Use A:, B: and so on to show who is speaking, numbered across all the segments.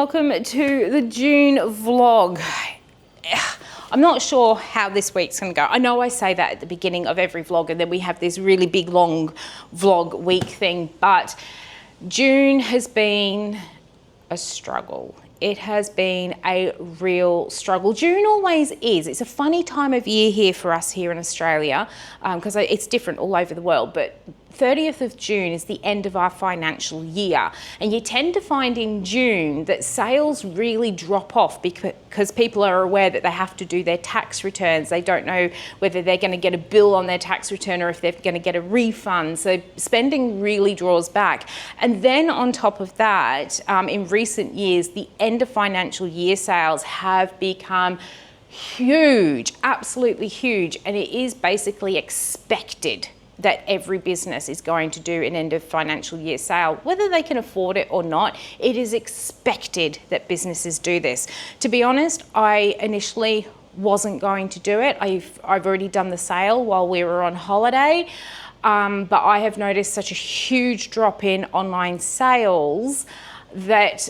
A: welcome to the June vlog. I'm not sure how this week's gonna go. I know I say that at the beginning of every vlog and then we have this really big long vlog week thing, but June has been a struggle. It has been a real struggle. June always is. It's a funny time of year here for us here in Australia because it's different all over the world, but 30th of June is the end of our financial year, and you tend to find in June that sales really drop off because people are aware that they have to do their tax returns. They don't know whether they're going to get a bill on their tax return or if they're going to get a refund, so spending really draws back. And then on top of that, in recent years, the end of financial year sales have become huge, absolutely huge, and it is basically expected that every business is going to do an end of financial year sale. Whether they can afford it or not, it is expected that businesses do this. To be honest, I initially wasn't going to do it. I've already done the sale while we were on holiday, but I have noticed such a huge drop in online sales that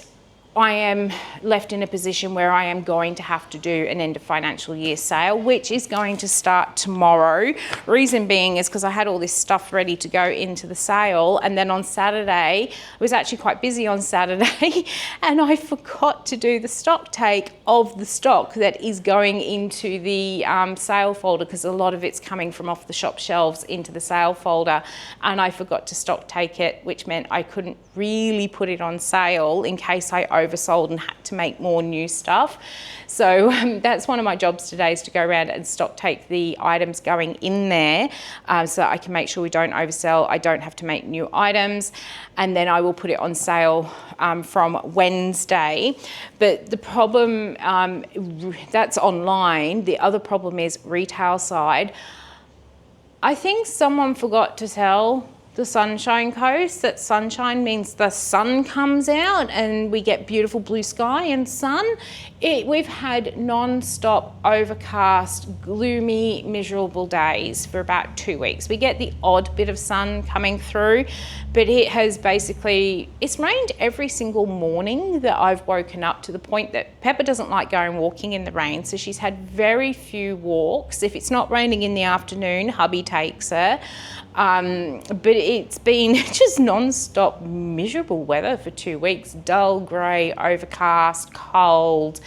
A: I am left in a position where I am going to have to do an end of financial year sale, which is going to start tomorrow. Reason being is because I had all this stuff ready to go into the sale, and then on Saturday, I was actually quite busy on Saturday, and I forgot to do the stock take of the stock that is going into the sale folder, because a lot of it's coming from off the shop shelves into the sale folder, and I forgot to stock take it, which meant I couldn't really put it on sale in case I oversold and had to make more new stuff. So that's one of my jobs today, is to go around and stock take the items going in there so that I can make sure we don't oversell, I don't have to make new items, and then I will put it on sale from Wednesday. But the problem, that's online. The other problem is retail side. I think someone forgot to tell the Sunshine Coast that sunshine means the sun comes out and we get beautiful blue sky and sun. We've had non-stop overcast, gloomy, miserable days for about 2 weeks. We get the odd bit of sun coming through, but it has basically, it's rained every single morning that I've woken up, to the point that Pepper doesn't like going walking in the rain, so she's had very few walks. If it's not raining in the afternoon, hubby takes her. But it's been just non-stop miserable weather for 2 weeks. Dull, grey, overcast, cold.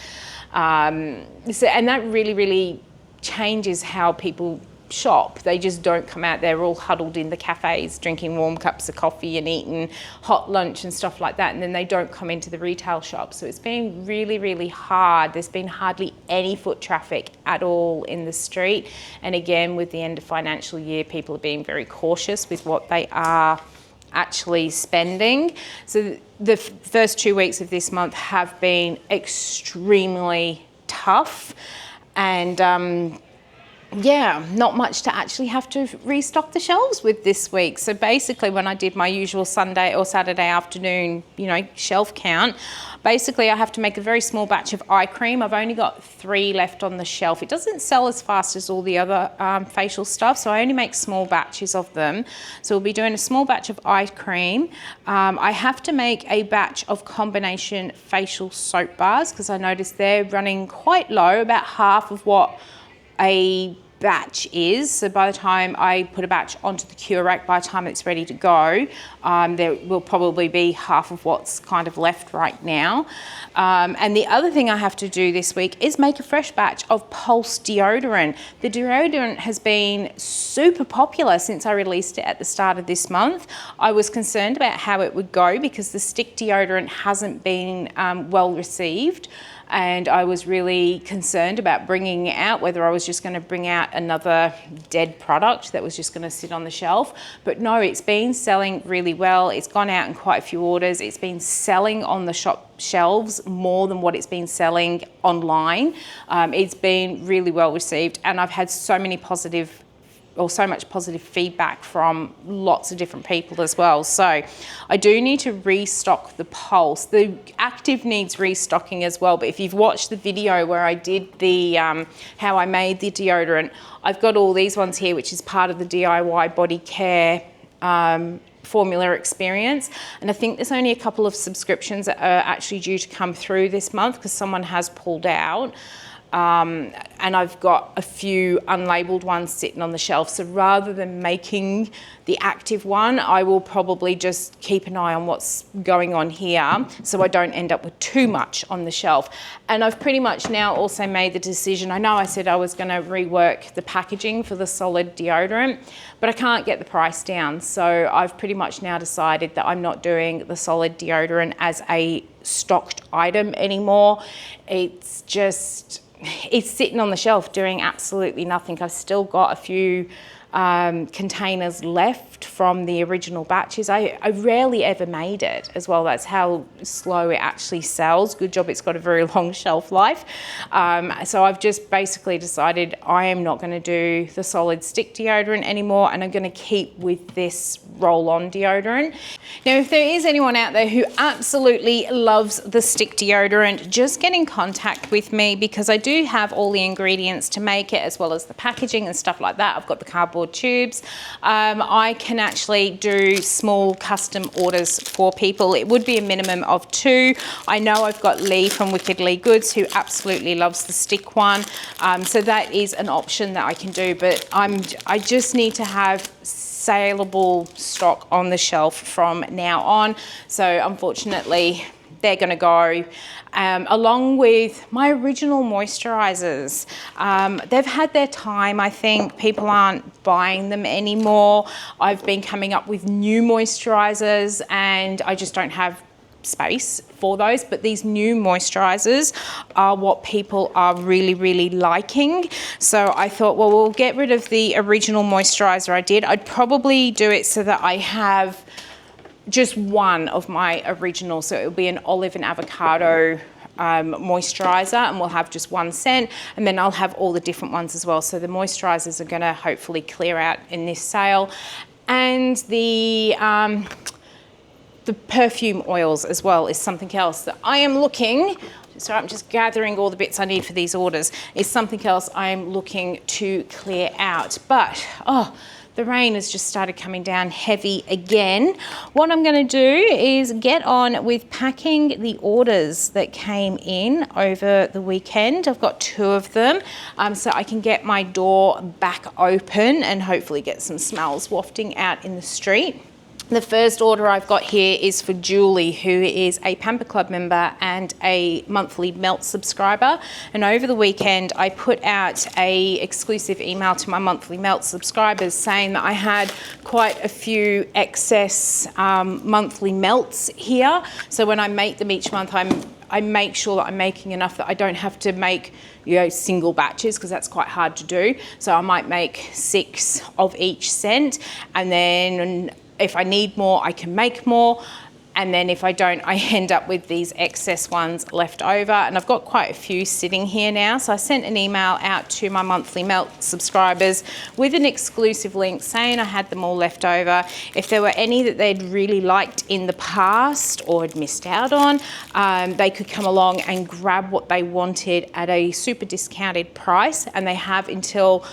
A: And that really, really changes how people shop. They just don't come out. They're all huddled in the cafes drinking warm cups of coffee and eating hot lunch and stuff like that, and then they don't come into the retail shop. So it's been really, really hard. There's been hardly any foot traffic at all in the street, and again, with the end of financial year, people are being very cautious with what they are actually spending. So the first 2 weeks of this month have been extremely tough, and yeah, not much to actually have to restock the shelves with this week. So basically, when I did my usual Sunday or Saturday afternoon, shelf count, basically I have to make a very small batch of eye cream. I've only got 3 left on the shelf. It doesn't sell as fast as all the other facial stuff, so I only make small batches of them. So we'll be doing a small batch of eye cream. I have to make a batch of combination facial soap bars, because I noticed they're running quite low, about half of what a batch is. So by the time I put a batch onto the cure rack, by the time it's ready to go, there will probably be half of what's kind of left right now. And the other thing I have to do this week is make a fresh batch of Pulse deodorant. The deodorant has been super popular since I released it at the start of this month. I was concerned about how it would go because the stick deodorant hasn't been well received, and I was really concerned about bringing it out, whether I was just going to bring out another dead product that was just going to sit on the shelf. But no, it's been selling really well. It's gone out in quite a few orders. It's been selling on the shop shelves more than what it's been selling online. It's been really well received, and I've had so much positive feedback from lots of different people as well. So I do need to restock the Pulse. The Active needs restocking as well, but if you've watched the video where I did the how I made the deodorant, I've got all these ones here, which is part of the DIY body care formula experience. And I think there's only a couple of subscriptions that are actually due to come through this month because someone has pulled out. And I've got a few unlabeled ones sitting on the shelf. So rather than making the active one, I will probably just keep an eye on what's going on here so I don't end up with too much on the shelf. And I've pretty much now also made the decision. I know I said I was going to rework the packaging for the solid deodorant, but I can't get the price down. So I've pretty much now decided that I'm not doing the solid deodorant as a stocked item anymore. It's sitting on the shelf doing absolutely nothing. I've still got a few containers left from the original batches. I rarely ever made it as well. That's how slow it actually sells. Good job it's got a very long shelf life. So I've just basically decided I am not going to do the solid stick deodorant anymore, and I'm going to keep with this roll-on deodorant. Now, if there is anyone out there who absolutely loves the stick deodorant, just get in contact with me because I do have all the ingredients to make it, as well as the packaging and stuff like that. I've got the cardboard tubes. I can actually do small custom orders for people. It would be a minimum of 2. I know I've got Lee from Wicked Lee Goods who absolutely loves the stick one. So that is an option that I can do, but I just need to have saleable stock on the shelf from now on. So unfortunately, they're going to go. Along with my original moisturizers. They've had their time, I think. People aren't buying them anymore. I've been coming up with new moisturizers and I just don't have space for those, but these new moisturizers are what people are really, really liking. So I thought, well, we'll get rid of the original moisturizer I did. I'd probably do it so that I have just one of my originals. So it'll be an olive and avocado moisturizer, and we'll have just one scent, and then I'll have all the different ones as well. So the moisturizers are going to hopefully clear out in this sale, and the perfume oils as well is something else that I am looking. So I'm just gathering all the bits I need for these orders. Is something else I'm looking to clear out, but the rain has just started coming down heavy again. What I'm going to do is get on with packing the orders that came in over the weekend. I've got 2 of them, so I can get my door back open and hopefully get some smells wafting out in the street. The first order I've got here is for Julie, who is a Pamper Club member and a monthly Melt subscriber. And over the weekend, I put out a exclusive email to my monthly Melt subscribers saying that I had quite a few excess monthly melts here. So when I make them each month, I make sure that I'm making enough that I don't have to make, single batches, because that's quite hard to do. So I might make 6 of each scent, and then if I need more, I can make more. And then if I don't, I end up with these excess ones left over. And I've got quite a few sitting here now. So I sent an email out to my monthly Melt subscribers with an exclusive link saying I had them all left over. If there were any that they'd really liked in the past or had missed out on, they could come along and grab what they wanted at a super discounted price. And they have until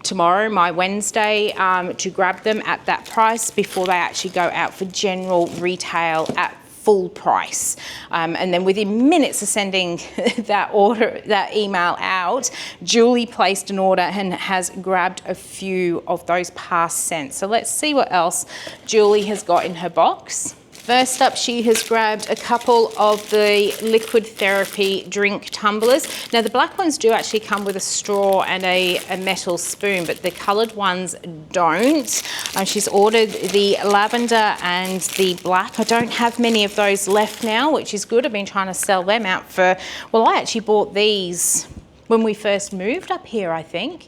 A: tomorrow, my Wednesday, to grab them at that price before they actually go out for general retail at full price. And then within minutes of sending that email out, Julie placed an order and has grabbed a few of those past scents. So let's see what else Julie has got in her box. First up, she has grabbed a couple of the Liquid Therapy drink tumblers. Now, the black ones do actually come with a straw and a metal spoon, but the coloured ones don't. She's ordered the lavender and the black. I don't have many of those left now, which is good. I've been trying to sell them out for, well, I actually bought these when we first moved up here, I think.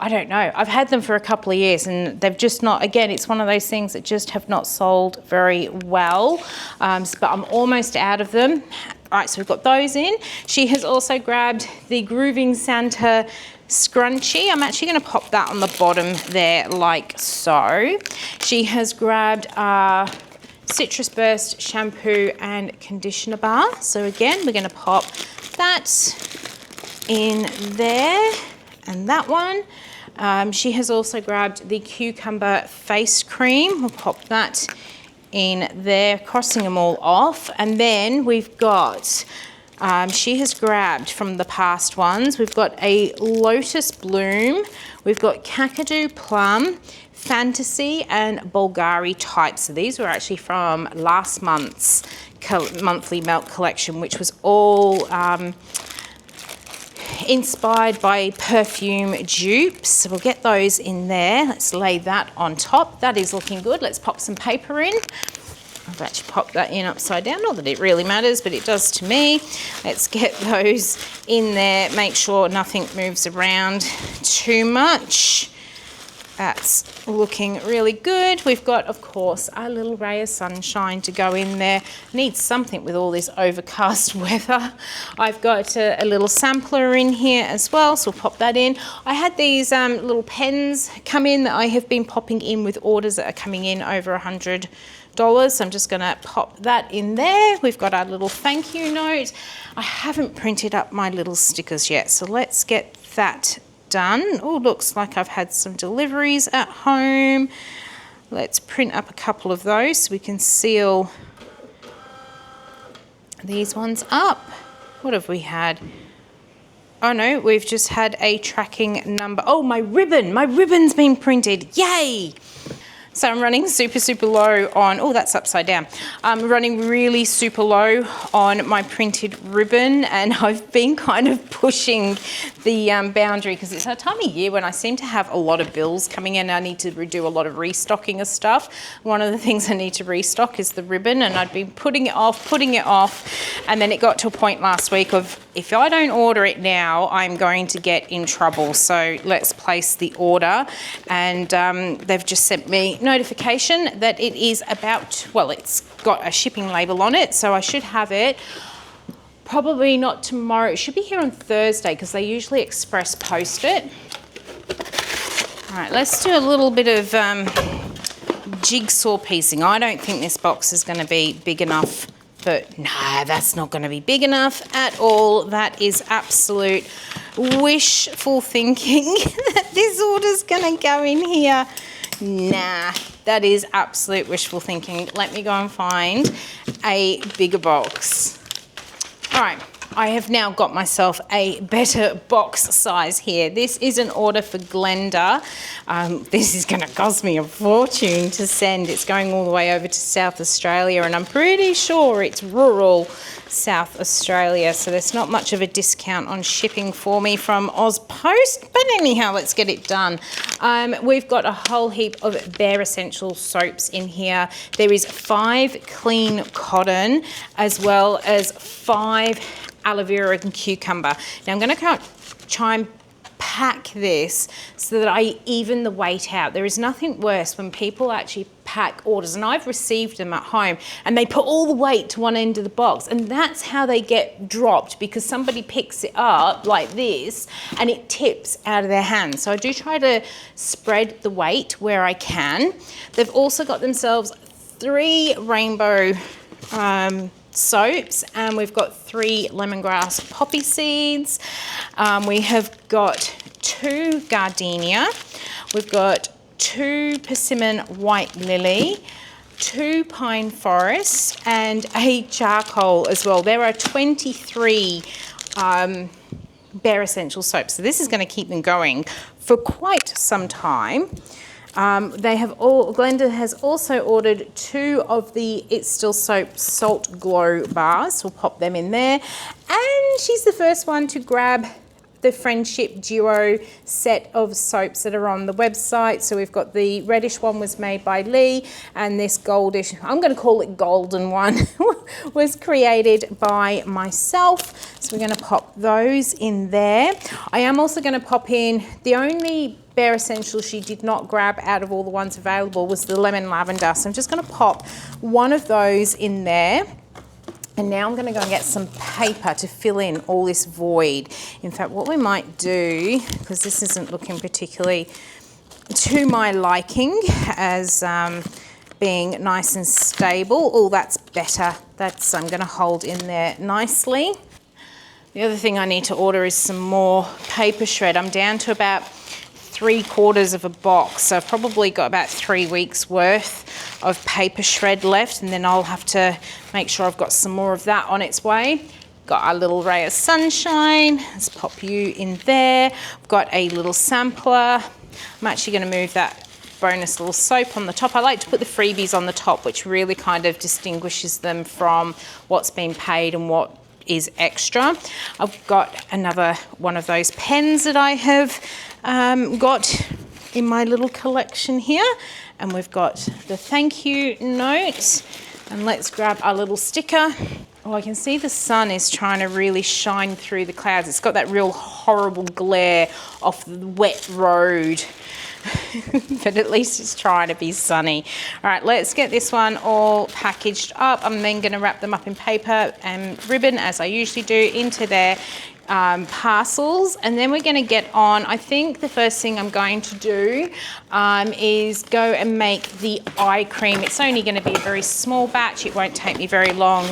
A: I don't know. I've had them for a couple of years and they've just not, again, it's one of those things that just have not sold very well. But I'm almost out of them. All right, so we've got those in. She has also grabbed the Grooving Santa scrunchie. I'm actually going to pop that on the bottom there like so. She has grabbed Citrus Burst shampoo and conditioner bar. So again, we're going to pop that in there and that one. She has also grabbed the cucumber face cream. We'll pop that in there, crossing them all off. And then we've got, she has grabbed from the past ones, we've got a lotus bloom, we've got kakadu plum, fantasy and Bulgari type. So these were actually from last month's monthly melt collection, which was all inspired by perfume dupes. So we'll get those in there. Let's lay that on top. That is looking good. Let's pop some paper in. I've actually popped that in upside down. Not that it really matters, but it does to me. Let's get those in there. Make sure nothing moves around too much. That's looking really good. We've got, of course, our little ray of sunshine to go in there. Need something with all this overcast weather. I've got a little sampler in here as well, so we'll pop that in. I had these little pens come in that I have been popping in with orders that are coming in over $100. So I'm just going to pop that in there. We've got our little thank you note. I haven't printed up my little stickers yet, so let's get that done. Oh, looks like I've had some deliveries at home. Let's print up a couple of those so we can seal these ones up. What have we had? Oh no, we've just had a tracking number. Oh, my ribbon's been printed. Yay! So I'm running super low on, oh, that's upside down. I'm running really super low on my printed ribbon, and I've been kind of pushing the boundary because it's a time of year when I seem to have a lot of bills coming in. I need to do a lot of restocking of stuff. One of the things I need to restock is the ribbon, and I'd been putting it off, and then it got to a point last week of, if I don't order it now, I'm going to get in trouble. So let's place the order, and they've just sent me notification that it is about, well, it's got a shipping label on it, so I should have it probably not tomorrow. It should be here on Thursday because they usually express post it. All right, let's do a little bit of jigsaw piecing. I don't think this box is going to be big enough, but no, that's not going to be big enough at all. That is absolute wishful thinking that this order's going to go in here. Nah, that is absolute wishful thinking. Let me go and find a bigger box. All right, I have now got myself a better box size here. This is an order for Glenda. This is going to cost me a fortune to send. It's going all the way over to South Australia, and I'm pretty sure it's rural South Australia, so there's not much of a discount on shipping for me from Ozpost, but anyhow, let's get it done. We've got a whole heap of bare essential soaps in here. There is 5 clean cotton as well as 5 aloe vera and cucumber. Now I'm going to try and pack this so that I even the weight out. There is nothing worse when people actually pack orders, and I've received them at home, and they put all the weight to one end of the box, and that's how they get dropped, because somebody picks it up like this and it tips out of their hands. So I do try to spread the weight where I can. They've also got themselves 3 rainbow soaps, and we've got 3 lemongrass poppy seeds. We have got 2 gardenia. We've got 2 persimmon white lily, 2 pine forest, and a charcoal as well. There are 23 bare essential soaps, so this is going to keep them going for quite some time. Glenda has also ordered 2 of the It's Still Soap Salt Glow bars. We'll pop them in there. And she's the first one to grab the Friendship Duo set of soaps that are on the website. So we've got the reddish one was made by Lee, and this goldish, I'm going to call it golden one, was created by myself. So we're going to pop those in there. I am also going to pop in the only bare essential she did not grab out of all the ones available was the lemon lavender. So I'm just going to pop one of those in there. And now I'm going to go and get some paper to fill in all this void. In fact, what we might do, because this isn't looking particularly to my liking as being nice and stable. Oh, that's better. That's I'm going to hold in there nicely. The other thing I need to order is some more paper shred. I'm down to about 3/4 of a box. So I've probably got about 3 weeks worth of paper shred left, and then I'll have to make sure I've got some more of that on its way. Got our little ray of sunshine. Let's pop you in there. I've got a little sampler. I'm actually going to move that bonus little soap on the top. I like to put the freebies on the top, which really kind of distinguishes them from what's been paid and what is extra. I've got another one of those pens that I have got in my little collection here, and we've got the thank you note, and let's grab our little sticker. Oh, I can see the sun is trying to really shine through the clouds. It's got that real horrible glare off the wet road. But at least it's trying to be sunny. All right, let's get this one all packaged up. I'm then going to wrap them up in paper and ribbon, as I usually do, into their parcels. And then we're going to get on, I think the first thing I'm going to do is go and make the eye cream. It's only going to be a very small batch. It won't take me very long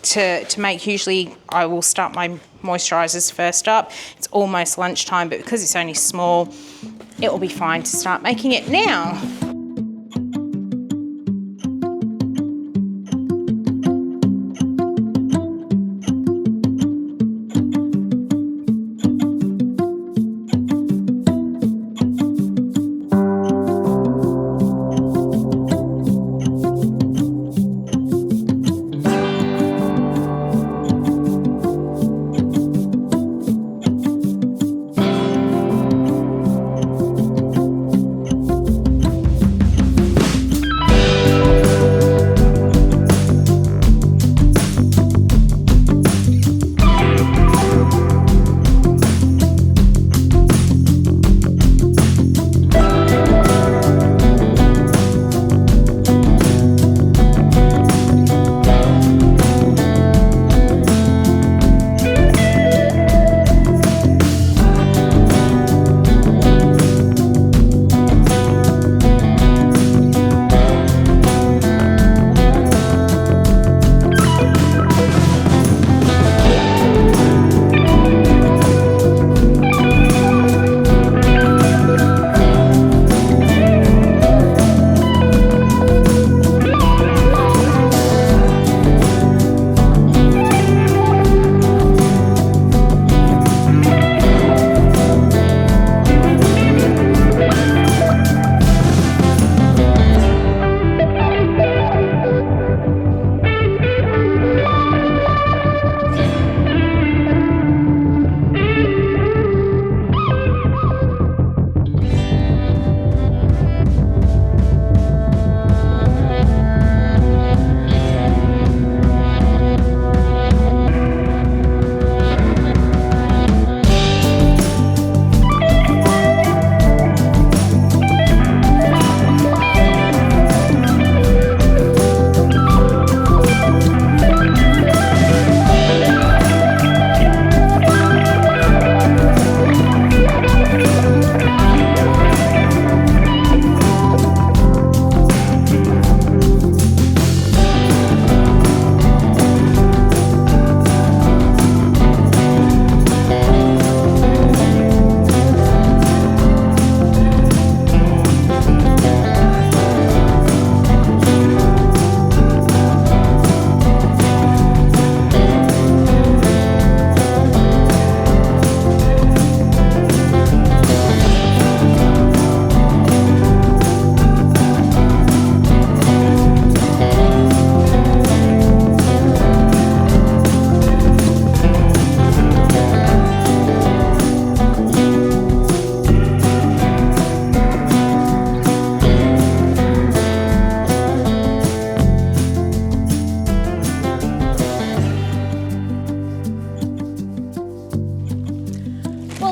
A: to make. Usually I will start my moisturisers first up. It's almost lunchtime, but because it's only small, it will be fine to start making it now.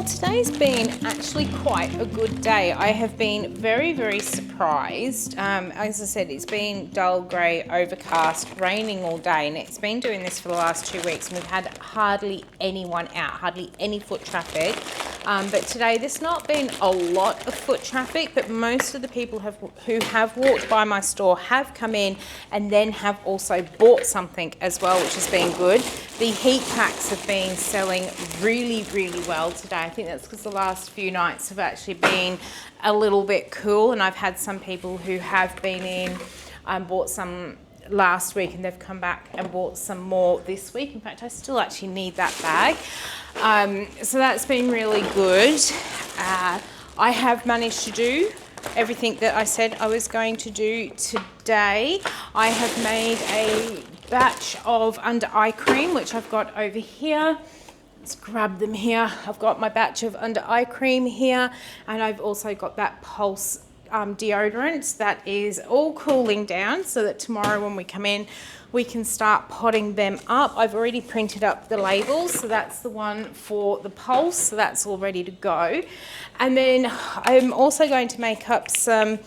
A: Today's been actually quite a good day. I have been very, very surprised. As I said, it's been dull, grey, overcast, raining all day, and it's been doing this for the last 2 weeks, and we've had hardly anyone out, hardly any foot traffic. But today there's not been a lot of foot traffic, but most of the people who have walked by my store have come in and then have also bought something as well, which has been good. The heat packs have been selling really, really well today. I think that's because the last few nights have actually been a little bit cool, and I've had some people who have been in and bought some last week and they've come back and bought some more this week. In fact, I still actually need that bag. So that's been really good. I have managed to do everything that I said I was going to do today. I have made a batch of under eye cream, which I've got over here. Let's grab them here. I've got my batch of under eye cream here, and I've also got that Pulse deodorant that is all cooling down so that tomorrow when we come in we can start potting them up. I've already printed up the labels, so that's the one for the Pulse, so that's all ready to go. And then I'm also going to make up some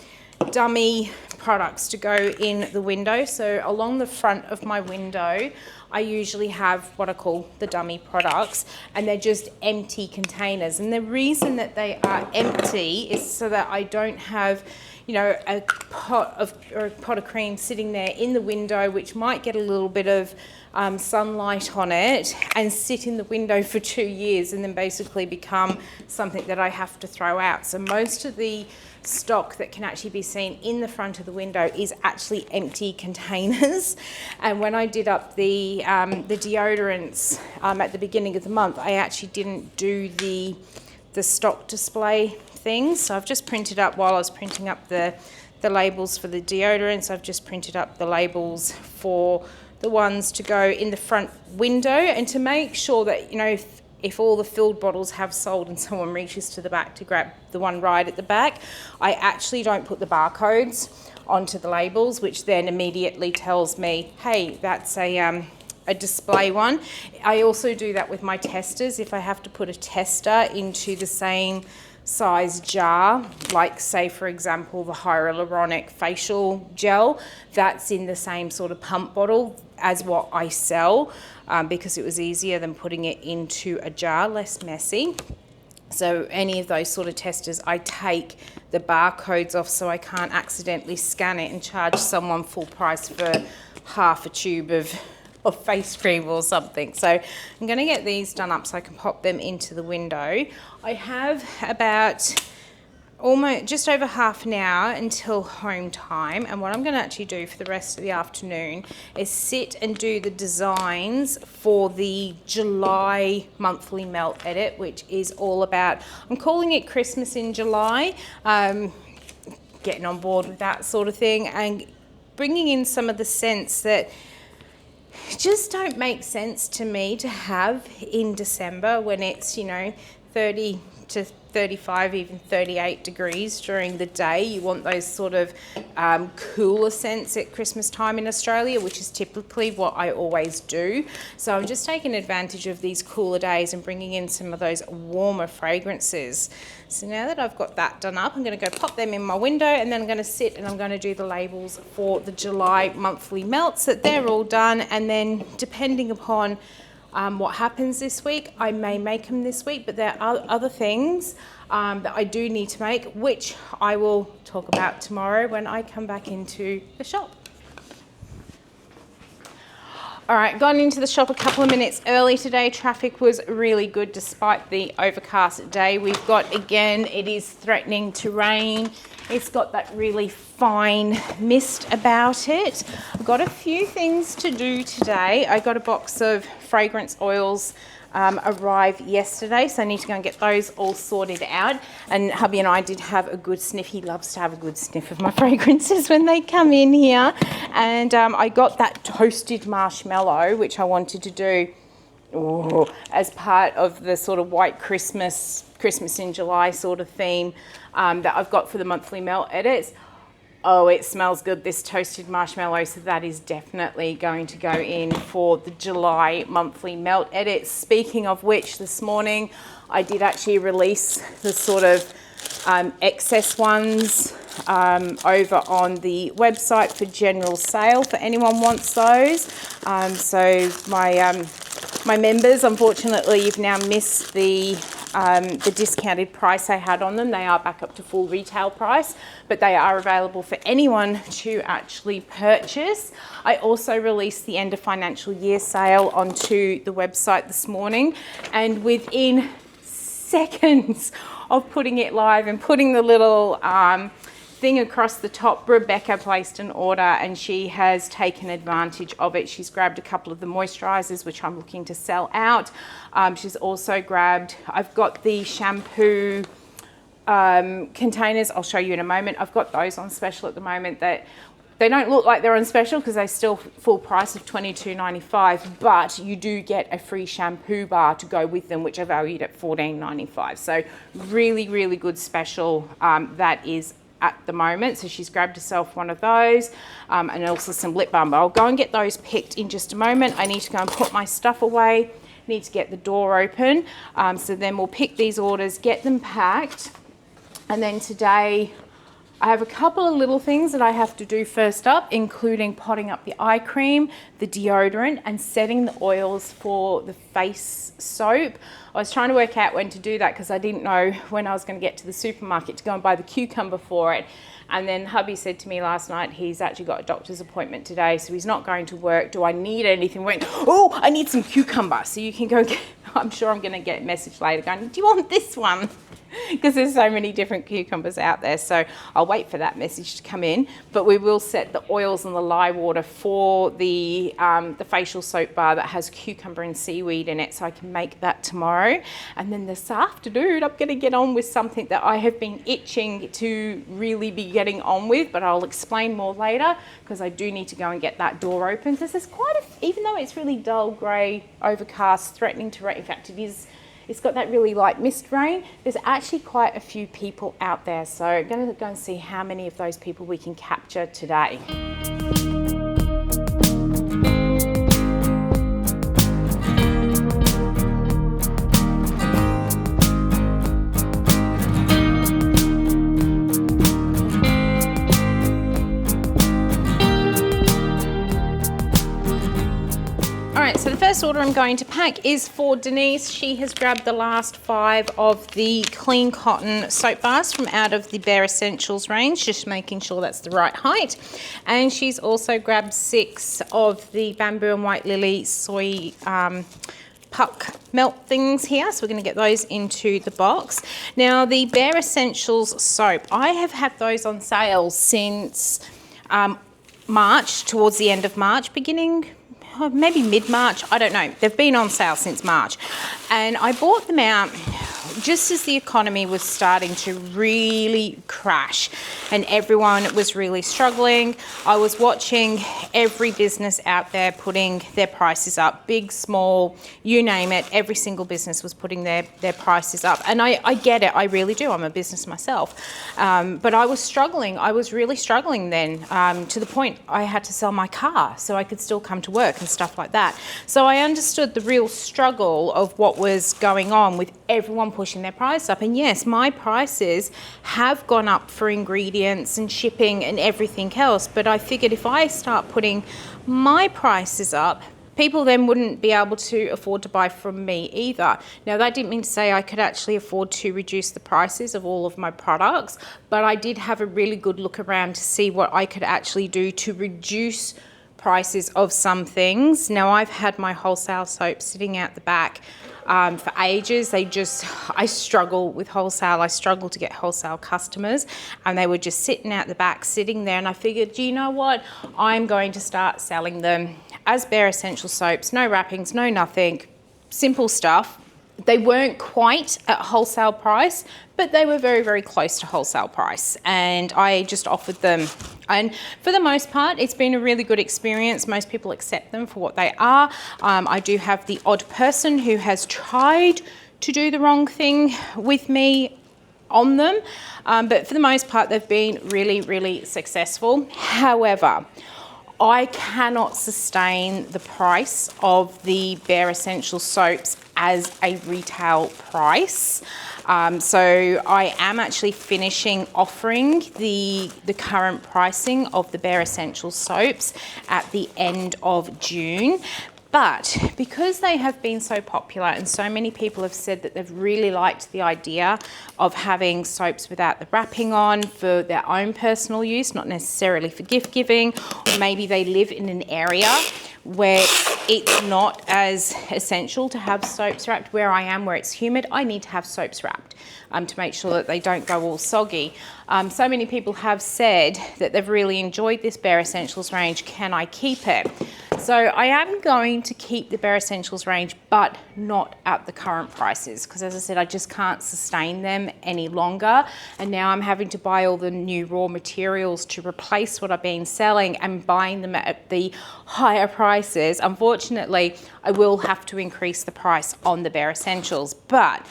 A: dummy products to go in the window. So along the front of my window I usually have what I call the dummy products, and they're just empty containers. And the reason that they are empty is so that I don't have, you know, a pot of cream sitting there in the window, which might get a little bit of sunlight on it and sit in the window for 2 years and then basically become something that I have to throw out. So most of the stock that can actually be seen in the front of the window is actually empty containers. And when I did up the deodorants at the beginning of the month, I actually didn't do the stock display things. So I've just printed up, while I was printing up the labels for the deodorants, I've just printed up the labels for the ones to go in the front window, and to make sure that, you know, if all the filled bottles have sold and someone reaches to the back to grab the one right at the back, I actually don't put the barcodes onto the labels, which then immediately tells me, hey, that's a display one. I also do that with my testers. If I have to put a tester into the same size jar, like say for example the hyaluronic facial gel, that's in the same sort of pump bottle as what I sell, because it was easier than putting it into a jar, less messy. So any of those sort of testers, I take the barcodes off so I can't accidentally scan it and charge someone full price for half a tube of face cream or something. So I'm going to get these done up so I can pop them into the window. I have about almost just over half an hour until home time, and what I'm going to actually do for the rest of the afternoon is sit and do the designs for the July monthly melt edit, which is all about, I'm calling it Christmas in July, getting on board with that sort of thing and bringing in some of the scents that just don't make sense to me to have in December when it's, you know, 30 to 35, even 38 degrees during the day. You want those sort of cooler scents at Christmas time in Australia, which is typically what I always do. So I'm just taking advantage of these cooler days and bringing in some of those warmer fragrances. So now that I've got that done up, I'm going to go pop them in my window, and then I'm going to sit and I'm going to do the labels for the July monthly melts, that they're all done. And then depending upon what happens this week, I may make them this week, but there are other things that I do need to make, which I will talk about tomorrow when I come back into the shop. All right, gone into the shop a couple of minutes early today. Traffic was really good despite the overcast day. We've got, again, it is threatening to rain. It's got that really fine mist about it. I've got a few things to do today. I got a box of fragrance oils arrive yesterday, so I need to go and get those all sorted out. And hubby and I did have a good sniff. He loves to have a good sniff of my fragrances when they come in here. And I got that toasted marshmallow, which I wanted to do as part of the sort of white Christmas in July sort of theme that I've got for the monthly melt edits. Oh, it smells good, this toasted marshmallow, so that is definitely going to go in for the July monthly melt edits. Speaking of which, this morning I did actually release the sort of excess ones over on the website for general sale for anyone wants those. So my members, unfortunately, you've now missed the the discounted price I had on them. They are back up to full retail price, but they are available for anyone to actually purchase. I also released the end of financial year sale onto the website this morning, and within seconds of putting it live and putting the little thing across the top, Rebecca placed an order and she has taken advantage of it. She's grabbed a couple of the moisturizers, which I'm looking to sell out. She's also grabbed, I've got the shampoo containers, I'll show you in a moment. I've got those on special at the moment. That they don't look like they're on special because they're still full price of $22.95, but you do get a free shampoo bar to go with them, which are valued at $14.95. So really, really good special that is at the moment. So she's grabbed herself one of those and also some lip balm. But I'll go and get those picked in just a moment. I need to go and put my stuff away. Need to get the door open. So then we'll pick these orders, get them packed. And then today I have a couple of little things that I have to do first up, including potting up the eye cream, the deodorant, and setting the oils for the face soap. I was trying to work out when to do that because I didn't know when I was going to get to the supermarket to go and buy the cucumber for it. And then hubby said to me last night, he's actually got a doctor's appointment today, so he's not going to work. Do I need anything? Went, oh, I need some cucumber. So you can go get, I'm sure I'm going to get a message later going, do you want this one? Because there's so many different cucumbers out there. So I'll wait for that message to come in. But we will set the oils and the lye water for the facial soap bar that has cucumber and seaweed in it. So I can make that tomorrow. And then this afternoon, I'm going to get on with something that I have been itching to really be getting on with. But I'll explain more later because I do need to go and get that door open. Because there's quite a, even though it's really dull, grey, overcast, threatening to rain. In fact, it is. It's got that really light mist rain. There's actually quite a few people out there. So I'm going to go and see how many of those people we can capture today. So the first order I'm going to pack is for Denise. She has grabbed the last 5 of the clean cotton soap bars from out of the Bare Essentials range, just making sure that's the right height. And she's also grabbed 6 of the Bamboo and White Lily soy puck melt things here. So we're going to get those into the box. Now the Bare Essentials soap, I have had those on sale since March, towards the end of March, beginning maybe mid-March, I don't know. They've been on sale since March. And I bought them out just as the economy was starting to really crash and everyone was really struggling. I was watching every business out there putting their prices up, big, small, you name it. Every single business was putting their prices up. And I get it, I really do. I'm a business myself. But I was struggling. I was really struggling then to the point I had to sell my car so I could still come to work and stuff like that. So I understood the real struggle of what was going on with everyone pushing their price up. And yes, my prices have gone up for ingredients and shipping and everything else. But I figured if I start putting my prices up, people then wouldn't be able to afford to buy from me either. Now, that didn't mean to say I could actually afford to reduce the prices of all of my products, but I did have a really good look around to see what I could actually do to reduce prices of some things. Now, I've had my wholesale soap sitting out the back for ages. I struggle with wholesale. I struggle to get wholesale customers, and they were just sitting out the back, sitting there. And I figured, do you know what? I'm going to start selling them as Bare Essential soaps, no wrappings, no nothing, simple stuff. They weren't quite at wholesale price, but they were very, very close to wholesale price. And I just offered them. And for the most part, it's been a really good experience. Most people accept them for what they are. I do have the odd person who has tried to do the wrong thing with me on them. But for the most part, they've been really, really successful. However, I cannot sustain the price of the Bare Essential soaps as a retail price. So I am actually finishing offering the current pricing of the Bare Essential soaps at the end of June. But because they have been so popular and so many people have said that they've really liked the idea of having soaps without the wrapping on for their own personal use, not necessarily for gift giving, or maybe they live in an area where it's not as essential to have soaps wrapped. Where I am, where it's humid, I need to have soaps wrapped to make sure that they don't go all soggy. So many people have said that they've really enjoyed this Bare Essentials range. Can I keep it? So I am going to keep the Bare Essentials range, but not at the current prices, because as I said, I just can't sustain them any longer. And now I'm having to buy all the new raw materials to replace what I've been selling and buying them at the higher prices. Unfortunately, I will have to increase the price on the Bare Essentials, but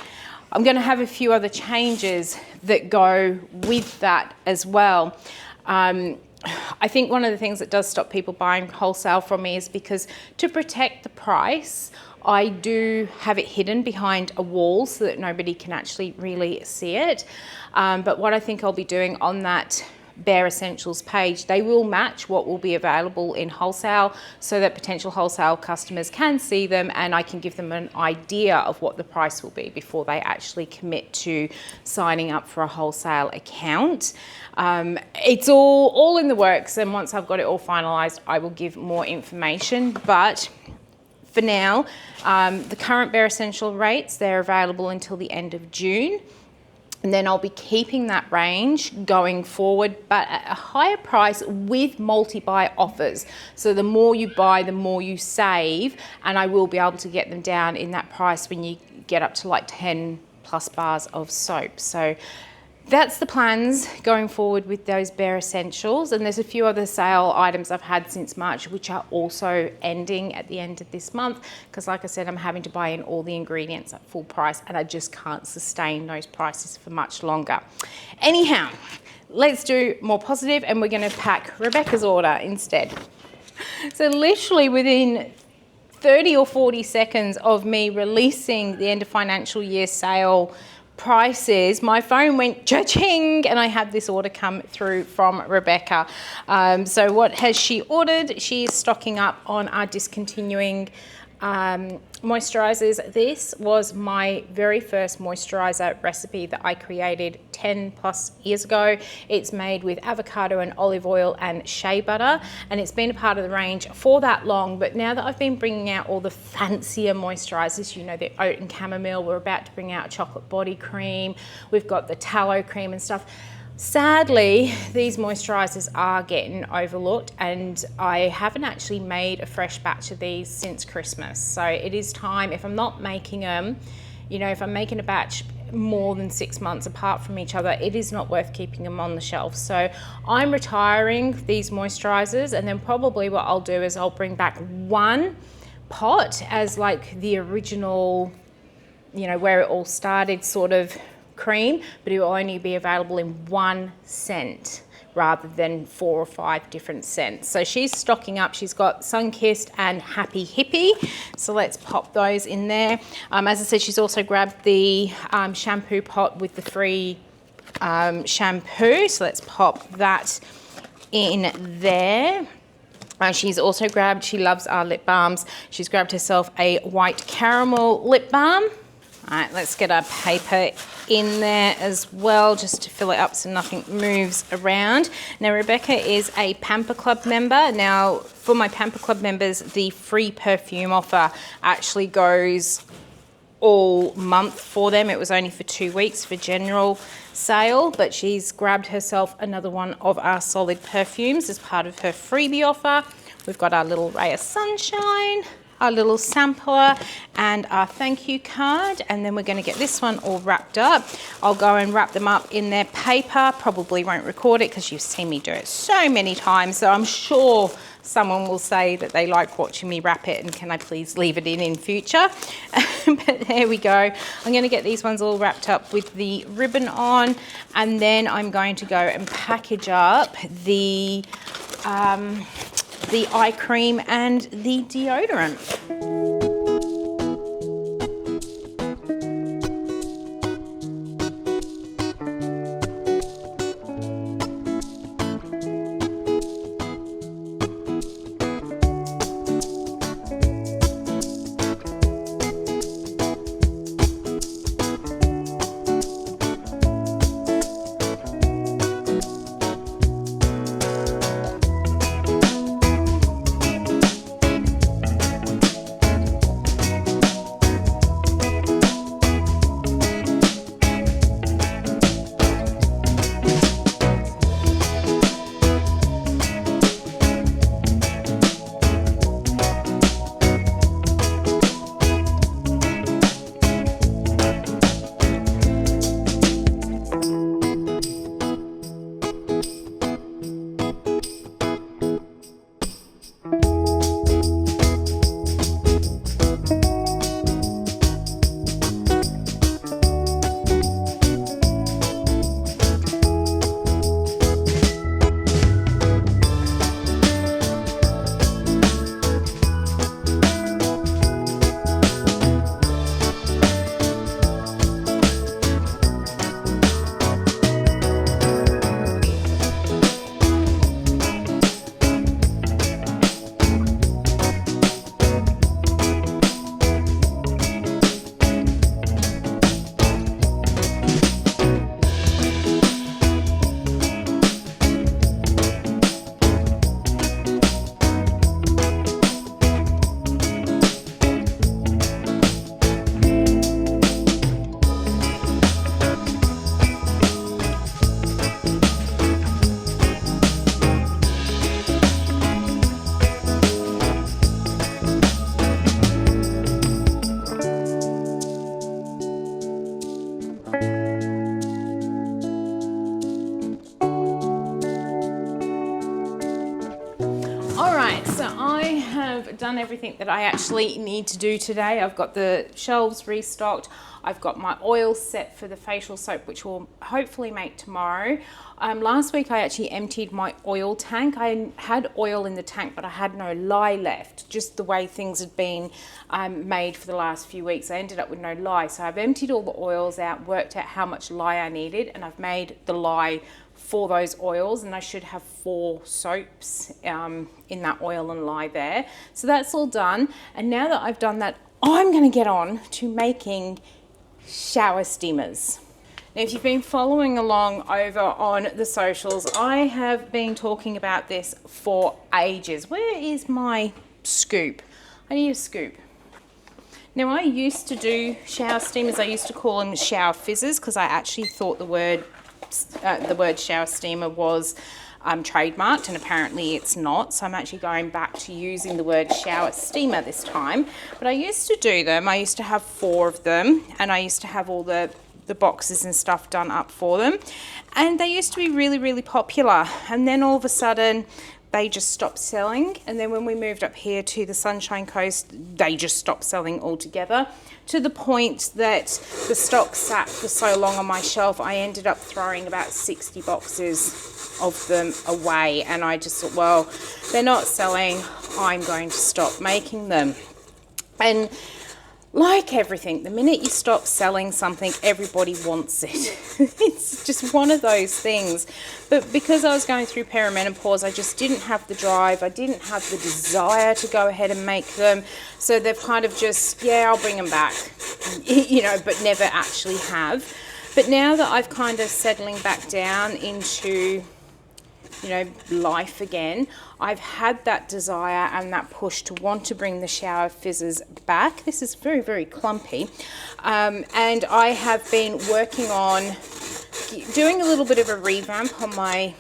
A: I'm going to have a few other changes that go with that as well. I think one of the things that does stop people buying wholesale from me is because to protect the price, I do have it hidden behind a wall so that nobody can actually really see it. But what I think I'll be doing on that Bare Essentials page, they will match what will be available in wholesale so that potential wholesale customers can see them, and I can give them an idea of what the price will be before they actually commit to signing up for a wholesale account. It's all in the works, and once I've got it all finalized, I will give more information. But for now, the current Bare Essential rates, they're available until the end of June. And then I'll be keeping that range going forward, but at a higher price with multi-buy offers. So the more you buy, the more you save, and I will be able to get them down in that price when you get up to like 10 plus bars of soap. So that's the plans going forward with those Bare Essentials. And there's a few other sale items I've had since March, which are also ending at the end of this month. Because like I said, I'm having to buy in all the ingredients at full price, and I just can't sustain those prices for much longer. Anyhow, let's do more positive, and we're going to pack Rebecca's order instead. So literally within 30 or 40 seconds of me releasing the end of financial year sale prices, my phone went cha-ching, and I had this order come through from Rebecca. So what has she ordered? She is stocking up on our discontinuing moisturizers. This was my very first moisturizer recipe that I created 10 plus years ago. It's made with avocado and olive oil and shea butter, and it's been a part of the range for that long. But now that I've been bringing out all the fancier moisturizers, you know, the oat and chamomile, we're about to bring out a chocolate body cream, we've got the tallow cream and stuff. Sadly, these moisturizers are getting overlooked, and I haven't actually made a fresh batch of these since Christmas. So it is time, if I'm not making them, you know, if I'm making a batch more than 6 months apart from each other, it is not worth keeping them on the shelf. So I'm retiring these moisturizers, and then probably what I'll do is I'll bring back one pot as like the original, you know, where it all started sort of cream, but it will only be available in 1 scent rather than 4 or 5 different scents. So she's stocking up. She's got Sunkissed and Happy Hippie. So let's pop those in there. As I said, she's also grabbed the shampoo pot with the free shampoo. So let's pop that in there. She's also grabbed, she loves our lip balms. She's grabbed herself a white caramel lip balm. All right, let's get our paper in there as well, just to fill it up so nothing moves around. Now, Rebecca is a Pamper Club member. Now, for my Pamper Club members, the free perfume offer actually goes all month for them. It was only for 2 weeks for general sale, but she's grabbed herself another one of our solid perfumes as part of her freebie offer. We've got our little ray of sunshine, our little sampler, and our thank you card, and then we're going to get this one all wrapped up. I'll go and wrap them up in their paper. Probably won't record it because you've seen me do it so many times, so I'm sure someone will say that they like watching me wrap it, and can I please leave it in future. But there we go. I'm going to get these ones all wrapped up with the ribbon on, and then I'm going to go and package up the eye cream and the deodorant. have done everything that I actually need to do today. I've got the shelves restocked. I've got my oil set for the facial soap, which we'll hopefully make tomorrow. Last week I actually emptied my oil tank. I had oil in the tank, but I had no lye left, just the way things had been made for the last few weeks. I ended up with no lye. So I've emptied all the oils out, worked out how much lye I needed, and I've made the lye for those oils, and I should have 4 soaps in that oil and lye there. So that's all done. And now that I've done that, I'm going to get on to making shower steamers. Now, if you've been following along over on the socials, I have been talking about this for ages. Where is my scoop? I need a scoop. Now, I used to do shower steamers. I used to call them shower fizzers because I actually thought the word shower steamer was trademarked, and apparently it's not. So I'm actually going back to using the word shower steamer this time. But I used to do them. I used to have 4 of them, and I used to have all the boxes and stuff done up for them. And they used to be really, really popular. And then all of a sudden, they just stopped selling. And then when we moved up here to the Sunshine Coast, they just stopped selling altogether, to the point that the stock sat for so long on my shelf, I ended up throwing about 60 boxes of them away. And I just thought, well, they're not selling, I'm going to stop making them. And like everything, the minute you stop selling something, everybody wants it. It's just one of those things. But because I was going through perimenopause, I just didn't have the drive. I didn't have the desire to go ahead and make them. So they've kind of just, yeah, I'll bring them back, you know, but never actually have. But now that I've kind of settling back down into, you know, life again, I've had that desire and that push to want to bring the shower fizzers back. This is very, very clumpy. And I have been working on doing a little bit of a revamp on my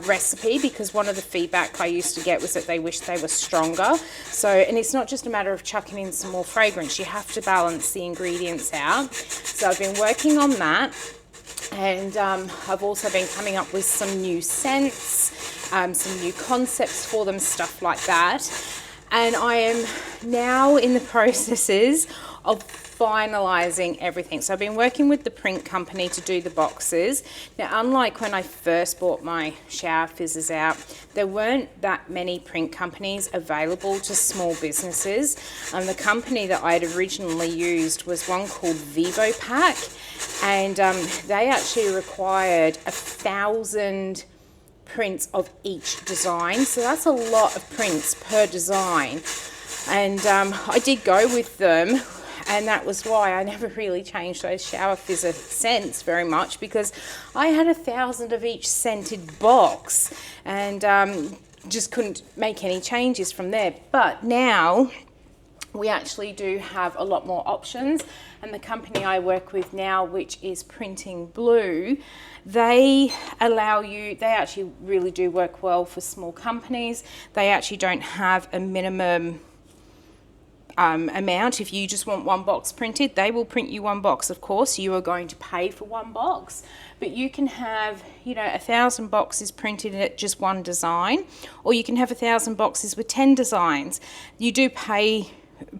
A: recipe, because one of the feedback I used to get was that they wished they were stronger. So, and it's not just a matter of chucking in some more fragrance, you have to balance the ingredients out. So I've been working on that. And I've also been coming up with some new scents, some new concepts for them, stuff like that. And I am now in the processes of finalizing everything. So I've been working with the print company to do the boxes. Now, unlike when I first bought my shower fizzers out, there weren't that many print companies available to small businesses. The company that I'd originally used was one called Vivo Pack, and they actually required 1,000 prints of each design. So that's a lot of prints per design. And I did go with them. And that was why I never really changed those shower fizzer scents very much, because I had 1,000 of each scented box and just couldn't make any changes from there. But now we actually do have a lot more options, and the company I work with now, which is Printing Blue, they allow you, they actually really do work well for small companies. They actually don't have a minimum amount. If you just want 1 box printed, they will print you 1 box. Of course, you are going to pay for 1 box, but you can have, you know, 1,000 boxes printed at just 1 design, or you can have 1,000 boxes with 10 designs. You do pay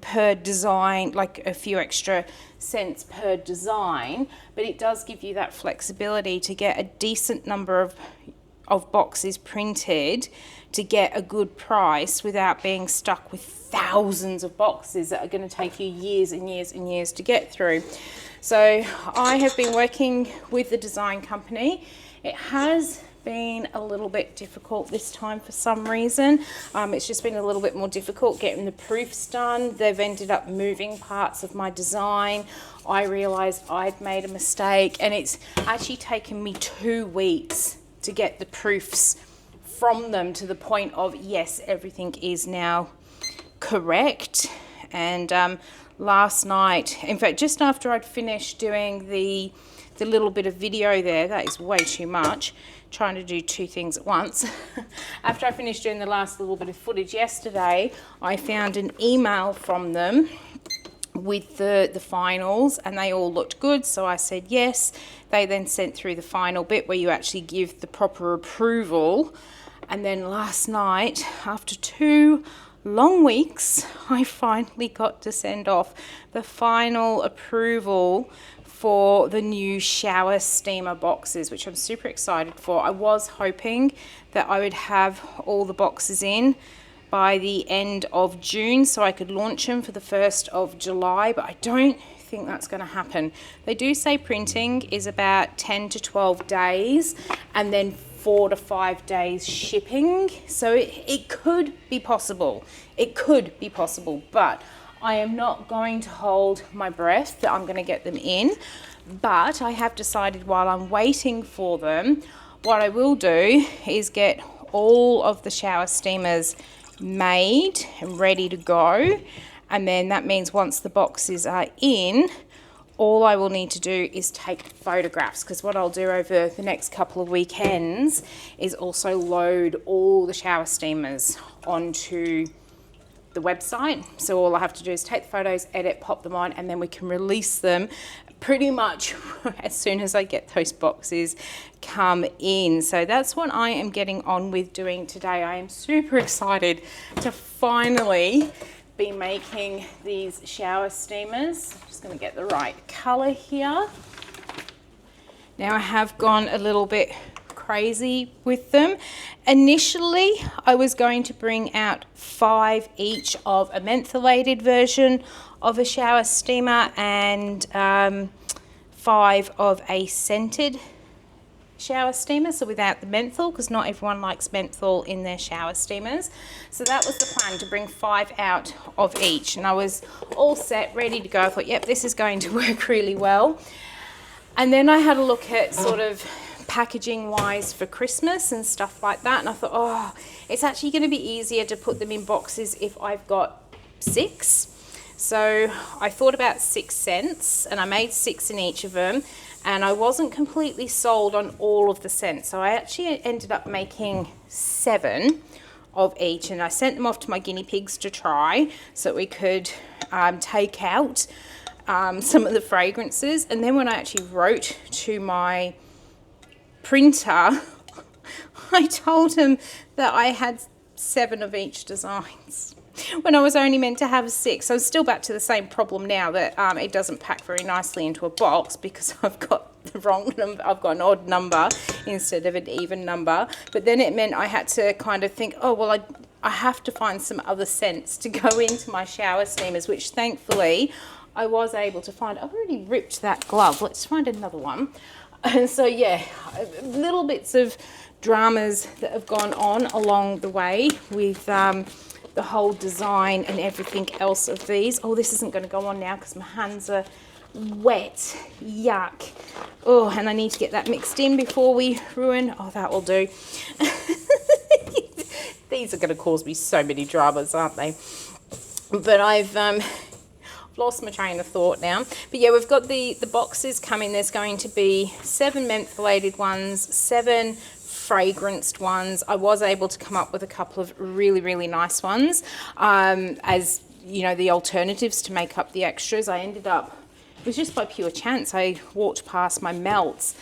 A: per design, like a few extra cents per design, but it does give you that flexibility to get a decent number of boxes printed to get a good price without being stuck with thousands of boxes that are going to take you years and years and years to get through. So I have been working with the design company. It has been a little bit difficult this time for some reason. It's just been a little bit more difficult getting the proofs done. They've ended up moving parts of my design. I realized I'd made a mistake, and it's actually taken me 2 weeks to get the proofs from them to the point of, yes, everything is now correct. And last night, in fact, just after I'd finished doing the little bit of video there, that is way too much, trying to do 2 things at once. After I finished doing the last little bit of footage yesterday, I found an email from them with the finals, and they all looked good, so I said yes. They then sent through the final bit where you actually give the proper approval And then last night, after 2 long weeks, I finally got to send off the final approval for the new shower steamer boxes, which I'm super excited for. I was hoping that I would have all the boxes in by the end of June so I could launch them for the 1st of July, but I don't think that's going to happen. They do say printing is about 10 to 12 days and then 4 to 5 days shipping, so it could be possible. It could be possible, but I am not going to hold my breath that I'm going to get them in. But I have decided while I'm waiting for them, what I will do is get all of the shower steamers made and ready to go, and then that means once the boxes are in, all I will need to do is take photographs, because what I'll do over the next couple of weekends is also load all the shower steamers onto the website. So all I have to do is take the photos, edit, pop them on, and then we can release them pretty much as soon as I get those boxes come in. So that's what I am getting on with doing today. I am super excited to finally be making these shower steamers. I'm just going to get the right color here. Now I have gone a little bit crazy with them. Initially, I was going to bring out 5 each of a mentholated version of a shower steamer and 5 of a scented shower steamer, so without the menthol, because not everyone likes menthol in their shower steamers. So that was the plan, to bring 5 out of each, and I was all set, ready to go. I thought, yep, this is going to work really well. And then I had a look at sort of packaging wise for Christmas and stuff like that, and I thought, oh, it's actually going to be easier to put them in boxes if I've got 6. So I thought about 6 scents, and I made 6 in each of them, and I wasn't completely sold on all of the scents, so I actually ended up making 7 of each, and I sent them off to my guinea pigs to try so that we could take out some of the fragrances. And then when I actually wrote to my printer, I told him that I had 7 of each designs when I was only meant to have 6. So I'm still back to the same problem now, that it doesn't pack very nicely into a box because I've got the wrong number. I've got an odd number instead of an even number. But then it meant I had to kind of think, oh, well, I have to find some other scents to go into my shower steamers, which thankfully I was able to find. I've already ripped that glove. Let's find another one. And so, yeah, little bits of dramas that have gone on along the way with the whole design and everything else of these. Oh, this isn't going to go on now because my hands are wet. Yuck. Oh, and I need to get that mixed in before we ruin. Oh, that will do. These are going to cause me so many dramas, aren't they? But I've lost my train of thought now. But yeah, we've got the boxes coming. There's going to be 7 mentholated ones, 7 fragranced ones. I was able to come up with a couple of really, really nice ones as, you know, the alternatives to make up the extras. I ended up, it was just by pure chance, I walked past my melts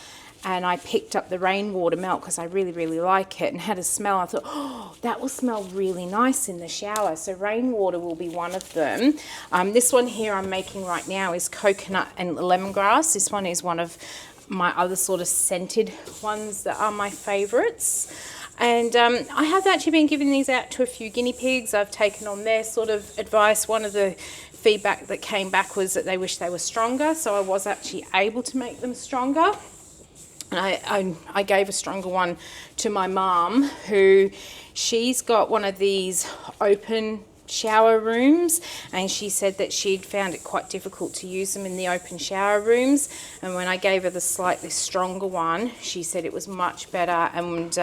A: and I picked up the rainwater melt because I really, really like it and had a smell. I thought, oh, that will smell really nice in the shower. So rainwater will be one of them. This one here I'm making right now is coconut and lemongrass. This one is one of my other sort of scented ones that are my favorites. And I have actually been giving these out to a few guinea pigs. I've taken on their sort of advice. One of the feedback that came back was that they wish they were stronger, so I was actually able to make them stronger. And I gave a stronger one to my mum, who she's got one of these open shower rooms, and she said that she'd found it quite difficult to use them in the open shower rooms, and when I gave her the slightly stronger one, she said it was much better and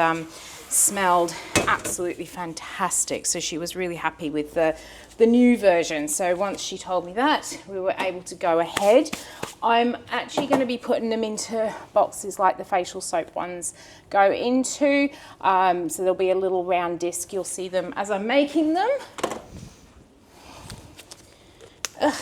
A: smelled absolutely fantastic. So she was really happy with the new version. So once she told me that, we were able to go ahead. I'm actually going to be putting them into boxes like the facial soap ones go into. So there'll be a little round disc. You'll see them as I'm making them. Ugh.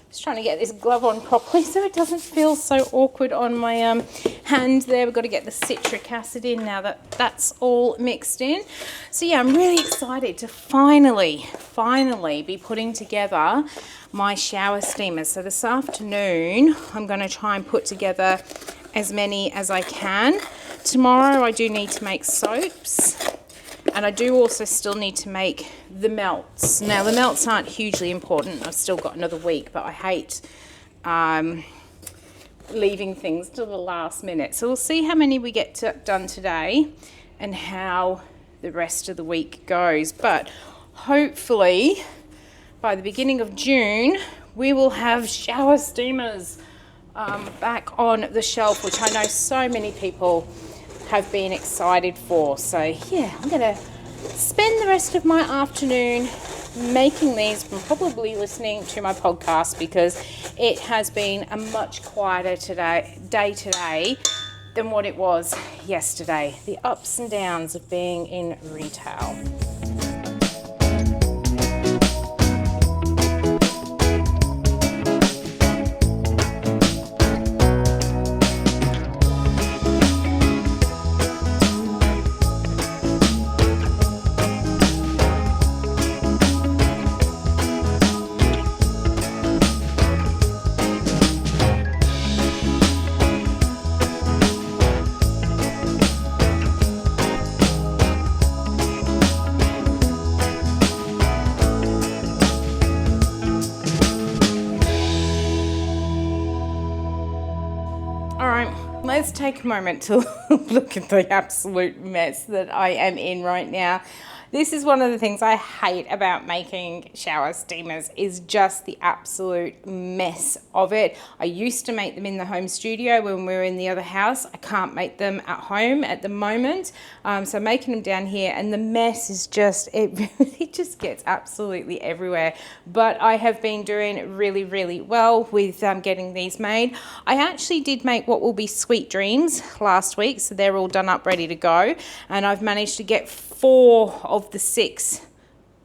A: Just trying to get this glove on properly so it doesn't feel so awkward on my hand there. We've got to get the citric acid in now that that's all mixed in. So yeah, I'm really excited to finally be putting together my shower steamers. So this afternoon, I'm going to try and put together as many as I can. Tomorrow I do need to make soaps. And I do also still need to make the melts. Now, the melts aren't hugely important. I've still got another week, but I hate leaving things till the last minute. So we'll see how many we get done today and how the rest of the week goes. But hopefully, by the beginning of June, we will have shower steamers back on the shelf, which I know so many people have been excited for. So yeah, I'm gonna spend the rest of my afternoon making these and probably listening to my podcast, because it has been a much quieter day today than what it was yesterday. The ups and downs of being in retail. Let's take a moment to look at the absolute mess that I am in right now. This is one of the things I hate about making shower steamers, is just the absolute mess of it. I used to make them in the home studio when we were in the other house. I can't make them at home at the moment. So making them down here, and the mess is just, it just gets absolutely everywhere. But I have been doing really, really well with getting these made. I actually did make what will be Sweet Dreams last week, so they're all done up, ready to go. And I've managed to get 4 of the 6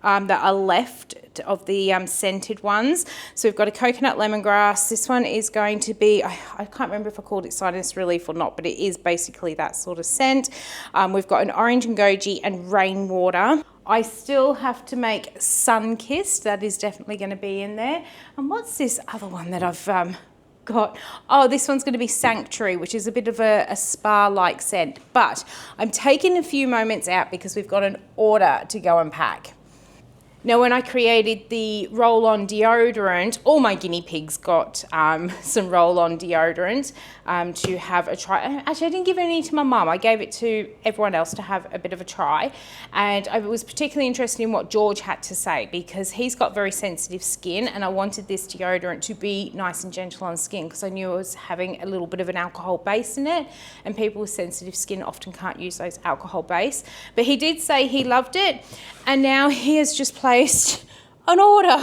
A: that are left of the scented ones. So we've got a coconut lemongrass. This one is going to be, I can't remember if I called it sinus relief or not, but it is basically that sort of scent. We've got an orange and goji and rainwater. I still have to make sun kissed. That is definitely going to be in there. And what's this other one that I've got? Oh, this one's going to be Sanctuary, which is a bit of a spa-like scent. But I'm taking a few moments out because we've got an order to go and pack. Now, when I created the roll-on deodorant, all my guinea pigs got some roll-on deodorant to have a try. Actually, I didn't give any to my mum. I gave it to everyone else to have a bit of a try. And I was particularly interested in what George had to say, because he's got very sensitive skin, and I wanted this deodorant to be nice and gentle on skin, because I knew it was having a little bit of an alcohol base in it, and people with sensitive skin often can't use those alcohol base. But he did say he loved it, and now he has just placed an order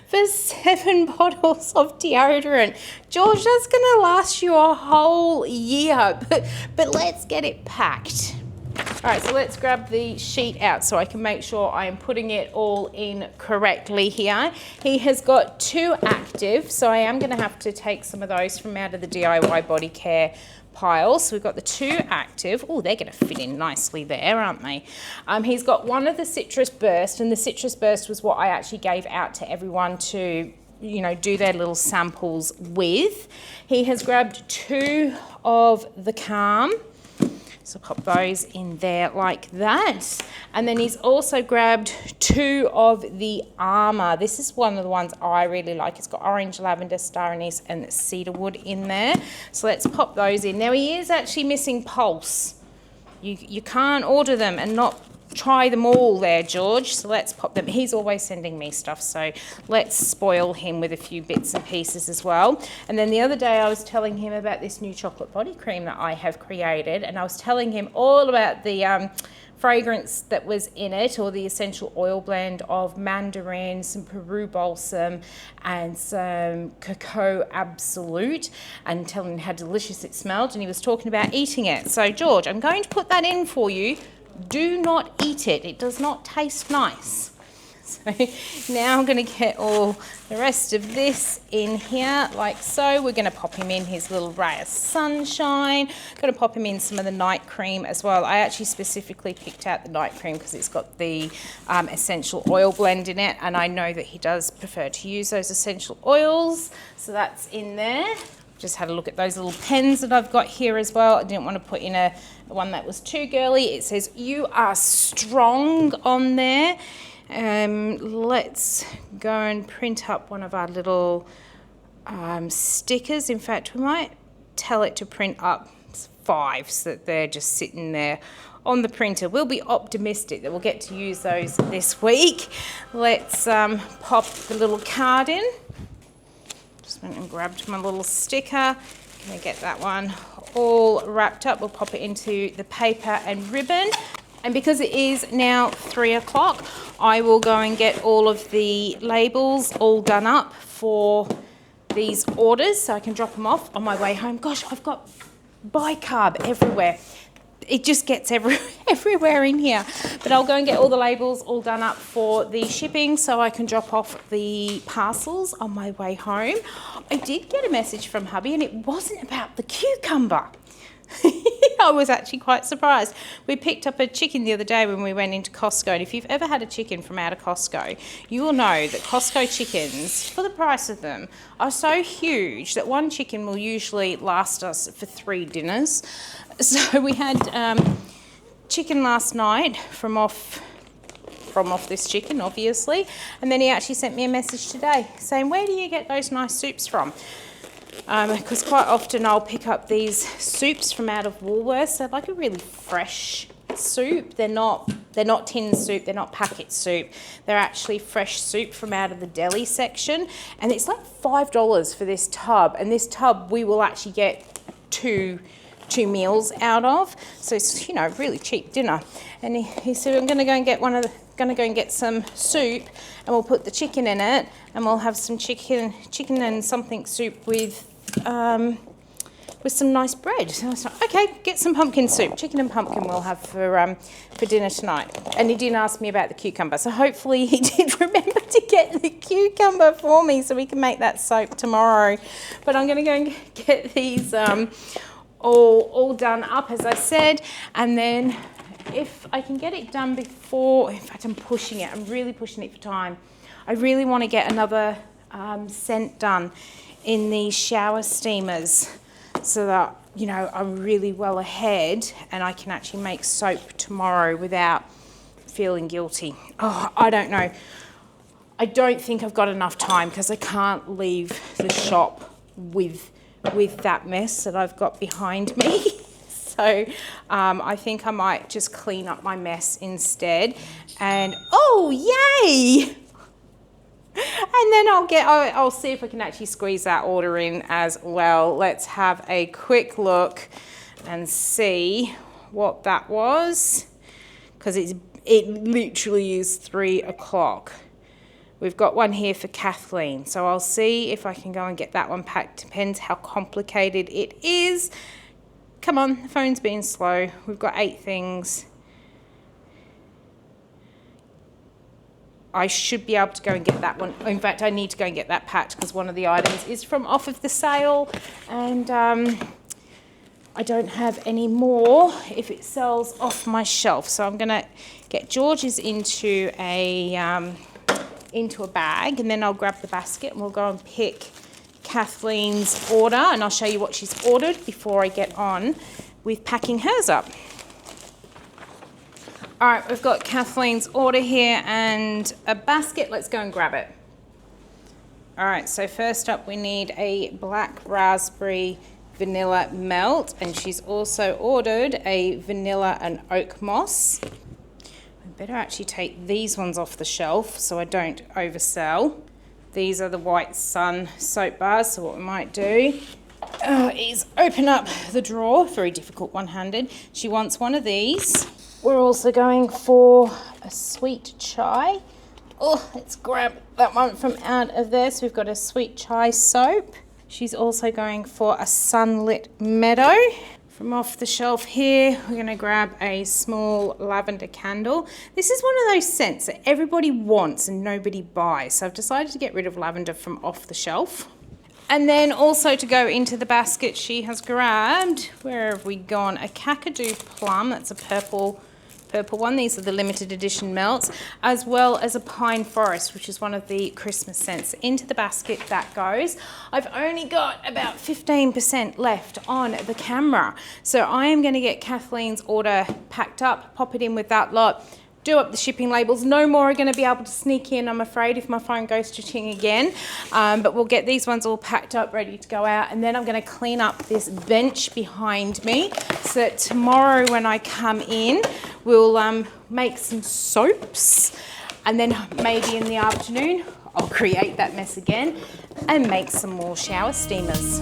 A: for 7 bottles of deodorant. George, that's going to last you a whole year, but let's get it packed. All right, so let's grab the sheet out so I can make sure I am putting it all in correctly here. He has got 2 active, so I am going to have to take some of those from out of the DIY body care pile. So we've got the 2 active. Oh, they're going to fit in nicely there, aren't they? He's got one of the Citrus Burst, and the Citrus Burst was what I actually gave out to everyone to, you know, do their little samples with. He has grabbed 2 of the Calm. So pop those in there like that. And then he's also grabbed 2 of the Armour. This is one of the ones I really like. It's got orange, lavender, star anise and cedarwood in there. So let's pop those in. Now he is actually missing Pulse. You can't order them and not try them all there, George. So let's pop them. He's always sending me stuff, so let's spoil him with a few bits and pieces as well. And then the other day I was telling him about this new chocolate body cream that I have created, and I was telling him all about the fragrance that was in it, or the essential oil blend of mandarin, some Peru balsam and some cocoa absolute, and telling him how delicious it smelled, and he was talking about eating it. So George, I'm going to put that in for you. Do not eat it. It does not taste nice. So now I'm going to get all the rest of this in here like so. We're going to pop him in his little ray of sunshine. Going to pop him in some of the night cream as well. I actually specifically picked out the night cream because it's got the essential oil blend in it, and I know that he does prefer to use those essential oils. So that's in there. Just had a look at those little pens that I've got here as well. I didn't want to put in a one that was too girly. It says "You are strong" on there. Let's go and print up one of our little stickers. In fact, we might tell it to print up 5 so that they're just sitting there on the printer. We'll be optimistic that we'll get to use those this week. Let's pop the little card in. Just went and grabbed my little sticker. Gonna get that one all wrapped up. We'll pop it into the paper and ribbon. And because it is now 3 o'clock, I will go and get all of the labels all done up for these orders so I can drop them off on my way home. Gosh, I've got bicarb everywhere. It just gets everywhere in here. But I'll go and get all the labels all done up for the shipping so I can drop off the parcels on my way home. I did get a message from hubby, and it wasn't about the cucumber. I was actually quite surprised. We picked up a chicken the other day when we went into Costco, and if you've ever had a chicken from out of Costco, you will know that Costco chickens, for the price of them, are so huge that one chicken will usually last us for 3 dinners. So we had chicken last night from off this chicken, obviously, and then he actually sent me a message today saying, "Where do you get those nice soups from?" Because quite often I'll pick up these soups from out of Woolworths. They're like a really fresh soup. They're not tin soup, they're not packet soup. They're actually fresh soup from out of the deli section. And it's like $5 for this tub. And this tub we will actually get two meals out of. So it's, you know, really cheap dinner. And he said, "I'm gonna go and get some soup, and we'll put the chicken in it, and we'll have some chicken and something soup with some nice bread." So I was like, "Okay, get some pumpkin soup. Chicken and pumpkin we'll have for dinner tonight." And he didn't ask me about the cucumber, so hopefully he did remember to get the cucumber for me so we can make that soap tomorrow. But I'm going to go and get these all done up, as I said, and then if I can get it done before, in fact I'm pushing it, I'm really pushing it for time. I really want to get another scent done in these shower steamers so that, you know, I'm really well ahead and I can actually make soap tomorrow without feeling guilty. Oh, I don't know. I don't think I've got enough time because I can't leave the shop with that mess that I've got behind me. So I think I might just clean up my mess instead. And oh, yay! And then I'll see if I can actually squeeze that order in as well. Let's have a quick look and see what that was, because it literally is 3 o'clock. We've got one here for Kathleen, so I'll see if I can go and get that one packed. Depends how complicated it is. Come on, the phone's being slow. We've got 8 things. I should be able to go and get that one. In fact, I need to go and get that packed because one of the items is from off of the sale, and I don't have any more if it sells off my shelf. So I'm gonna get George's into a bag, and then I'll grab the basket and we'll go and pick Kathleen's order, and I'll show you what she's ordered before I get on with packing hers up. All right, we've got Kathleen's order here and a basket. Let's go and grab it. All right, so first up we need a black raspberry vanilla melt, and she's also ordered a vanilla and oak moss. I better actually take these ones off the shelf so I don't oversell. These are the White Sun soap bars, so what we might do is open up the drawer, very difficult one-handed. She wants one of these. We're also going for a sweet chai. Oh, let's grab that one from out of there. So we've got a sweet chai soap. She's also going for a sunlit meadow From off the shelf here, we're going to grab a small lavender candle. This is one of those scents that everybody wants and nobody buys. So I've decided to get rid of lavender from off the shelf. And then also to go into the basket, she has grabbed, where have we gone? A Kakadu plum, that's a purple one. These are the limited edition melts, as well as a pine forest, which is one of the Christmas scents. Into the basket that goes. I've only got about 15% left on the camera. So I am going to get Kathleen's order packed up, pop it in with that lot, do up the shipping labels. No more are going to be able to sneak in, I'm afraid, if my phone goes to ting again. But we'll get these ones all packed up, ready to go out. And then I'm going to clean up this bench behind me so that tomorrow when I come in, we'll make some soaps. And then maybe in the afternoon, I'll create that mess again and make some more shower steamers.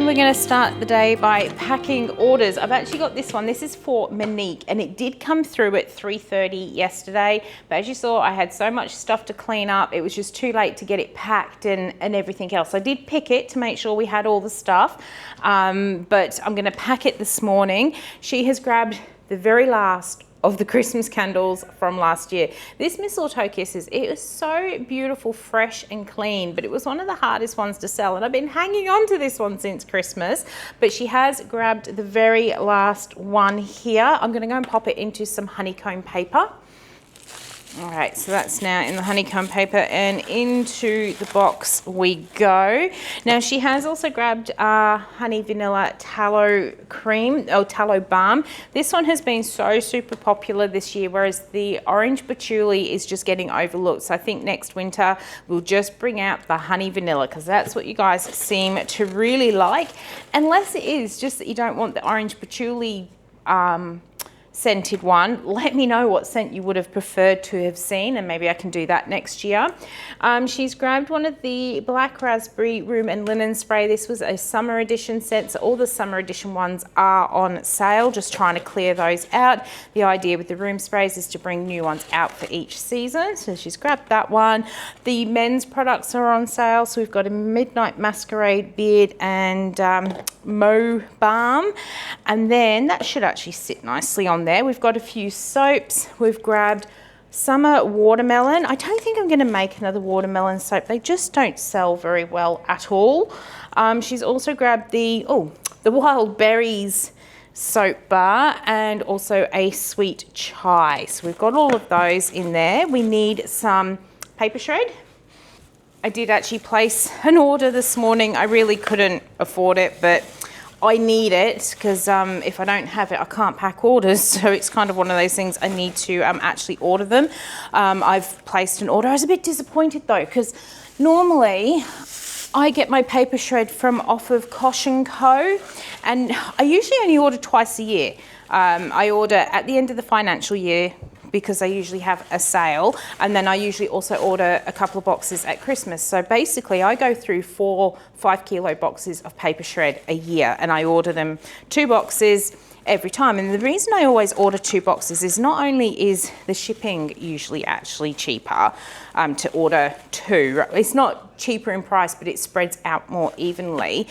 A: We're going to start the day by packing orders. I've actually got this one. This is for Monique, and it did come through at 3:30 yesterday. But as you saw, I had so much stuff to clean up. It was just too late to get it packed and everything else. I did pick it to make sure we had all the stuff, but I'm going to pack it this morning. She has grabbed the very last of the Christmas candles from last year. This Mistletoe Kisses, it was so beautiful, fresh and clean, but it was one of the hardest ones to sell, and I've been hanging on to this one since Christmas. But she has grabbed the very last one here. I'm gonna go and pop it into some honeycomb paper. All right, so that's now in the honeycomb paper, and into the box we go. Now she has also grabbed honey vanilla tallow cream, or tallow balm. This one has been so super popular this year, whereas the orange patchouli is just getting overlooked. So I think next winter we'll just bring out the honey vanilla, because that's what you guys seem to really like. Unless it is just that you don't want the orange patchouli scented one. Let me know what scent you would have preferred to have seen, and maybe I can do that next year. She's grabbed one of the black raspberry room and linen spray. This was a summer edition scent, so all the summer edition ones are on sale, just trying to clear those out. The idea with the room sprays is to bring new ones out for each season, so she's grabbed that one. The men's products are on sale, so we've got a Midnight Masquerade beard and Mo balm, and then that should actually sit nicely on there. We've got a few soaps. We've grabbed summer watermelon. I don't think I'm going to make another watermelon soap. They just don't sell very well at all. She's also grabbed the wild berries soap bar, and also a sweet chai. So we've got all of those in there. We need some paper shred. I did actually place an order this morning. I really couldn't afford it, but I need it because if I don't have it, I can't pack orders. So it's kind of one of those things I need to actually order them. I've placed an order. I was a bit disappointed though, because normally I get my paper shred from off of Kosh & Co, and I usually only order twice a year. I order at the end of the financial year, because they usually have a sale. And then I usually also order a couple of boxes at Christmas. So basically I go through 4 5-kilo boxes of paper shred a year, and I order them 2 boxes every time. And the reason I always order 2 boxes is not only is the shipping usually actually cheaper to order 2, it's not cheaper in price, but it spreads out more evenly.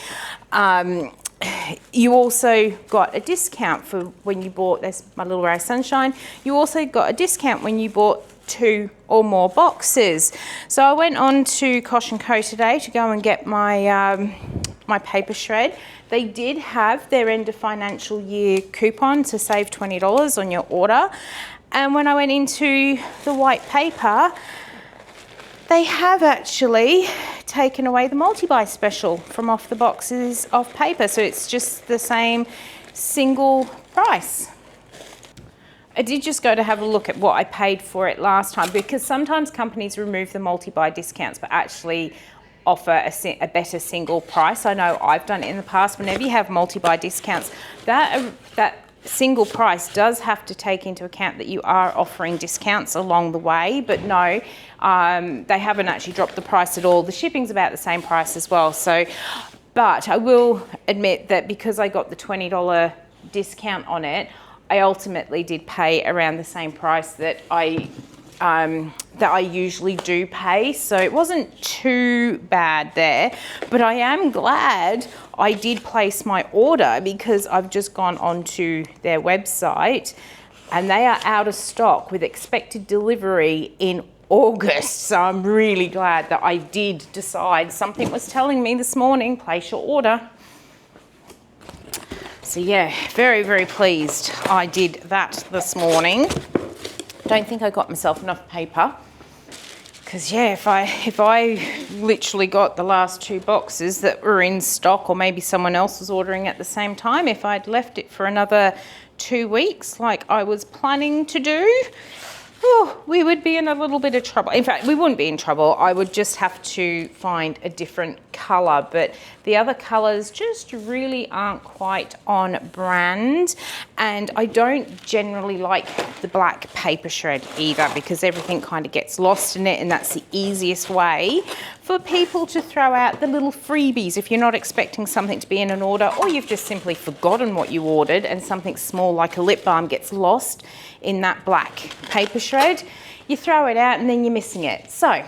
A: You also got a discount for when you bought, there's my little ray of sunshine, you also got a discount when you bought 2 or more boxes. So I went on to Kosh & Co today to go and get my my paper shred. They did have their end of financial year coupon to save $20 on your order. And when I went into the white paper, they have actually taken away the multi-buy special from off the boxes of paper. So it's just the same single price. I did just go to have a look at what I paid for it last time, because sometimes companies remove the multi-buy discounts but actually offer a better single price. I know I've done it in the past. Whenever you have multi-buy discounts, that single price does have to take into account that you are offering discounts along the way, but no, they haven't actually dropped the price at all. The shipping's about the same price as well. So, but I will admit that because I got the $20 discount on it, I ultimately did pay around the same price that I usually do pay. So it wasn't too bad there, but I am glad I did place my order, because I've just gone onto their website and they are out of stock with expected delivery in August. So I'm really glad that I did decide. Something was telling me this morning, place your order. So yeah, very, very pleased I did that this morning. Don't think I got myself enough paper, because yeah, if I literally got the last 2 boxes that were in stock, or maybe someone else was ordering at the same time, if I'd left it for another 2 weeks like I was planning to do, we would be in a little bit of trouble. In fact, we wouldn't be in trouble. I would just have to find a different colour, but the other colours just really aren't quite on brand. And I don't generally like the black paper shred either, because everything kind of gets lost in it, and that's the easiest way for people to throw out the little freebies if you're not expecting something to be in an order, or you've just simply forgotten what you ordered and something small like a lip balm gets lost in that black paper shred. You throw it out and then you're missing it. So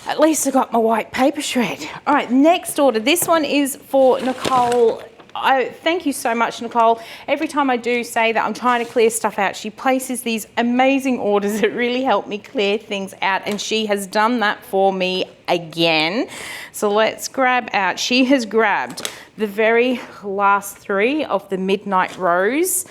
A: at least I got my white paper shred. All right, next order. This one is for Nicole. Thank you so much, Nicole. Every time I do say that I'm trying to clear stuff out, she places these amazing orders that really help me clear things out, and she has done that for me again. So let's grab out. She has grabbed the very last 3 of the Midnight Rose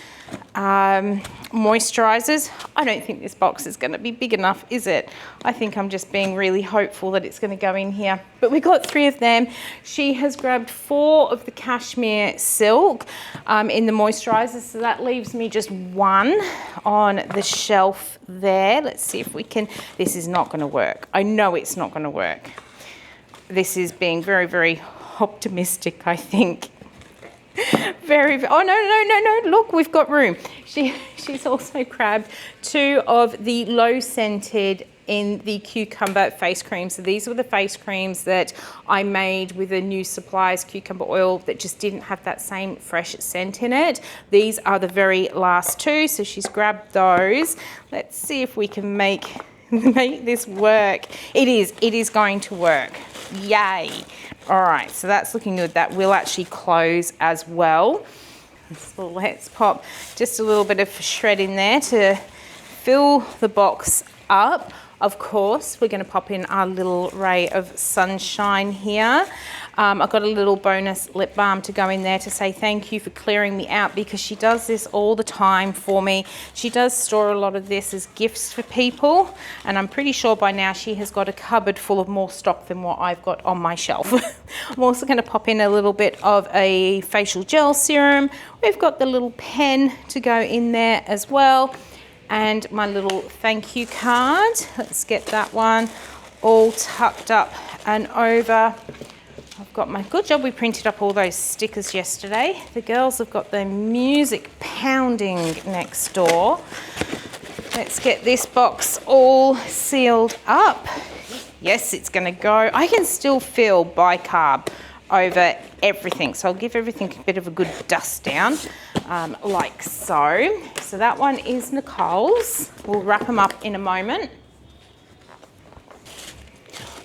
A: moisturizers. I don't think this box is going to be big enough, is it? I think I'm just being really hopeful that it's going to go in here. But we got 3 of them. She has grabbed 4 of the cashmere silk in the moisturizers, so that leaves me just 1 on the shelf there. Let's see if we can. This is not going to work. I know it's not going to work. This is being very, very optimistic, I think. Oh, no, look, we've got room. She's also grabbed 2 of the low scented in the cucumber face cream. So these were the face creams that I made with a new supplier's cucumber oil that just didn't have that same fresh scent in it. These are the very last 2, so she's grabbed those. Let's see if we can make this work. It is going to work. Yay. All right, so that's looking good. That will actually close as well. So let's pop just a little bit of shred in there to fill the box up. Of course, we're going to pop in our little ray of sunshine here. I've got a little bonus lip balm to go in there to say thank you for clearing me out, because she does this all the time for me. She does store a lot of this as gifts for people, and I'm pretty sure by now she has got a cupboard full of more stock than what I've got on my shelf. I'm also going to pop in a little bit of a facial gel serum. We've got the little pen to go in there as well, and my little thank you card. Let's get that one all tucked up and over. I've got my good job. We printed up all those stickers yesterday. The girls have got their music pounding next door. Let's get this box all sealed up. Yes, it's going to go. I can still feel bicarb over everything, so I'll give everything a bit of a good dust down, like so. So that one is Nicole's. We'll wrap them up in a moment.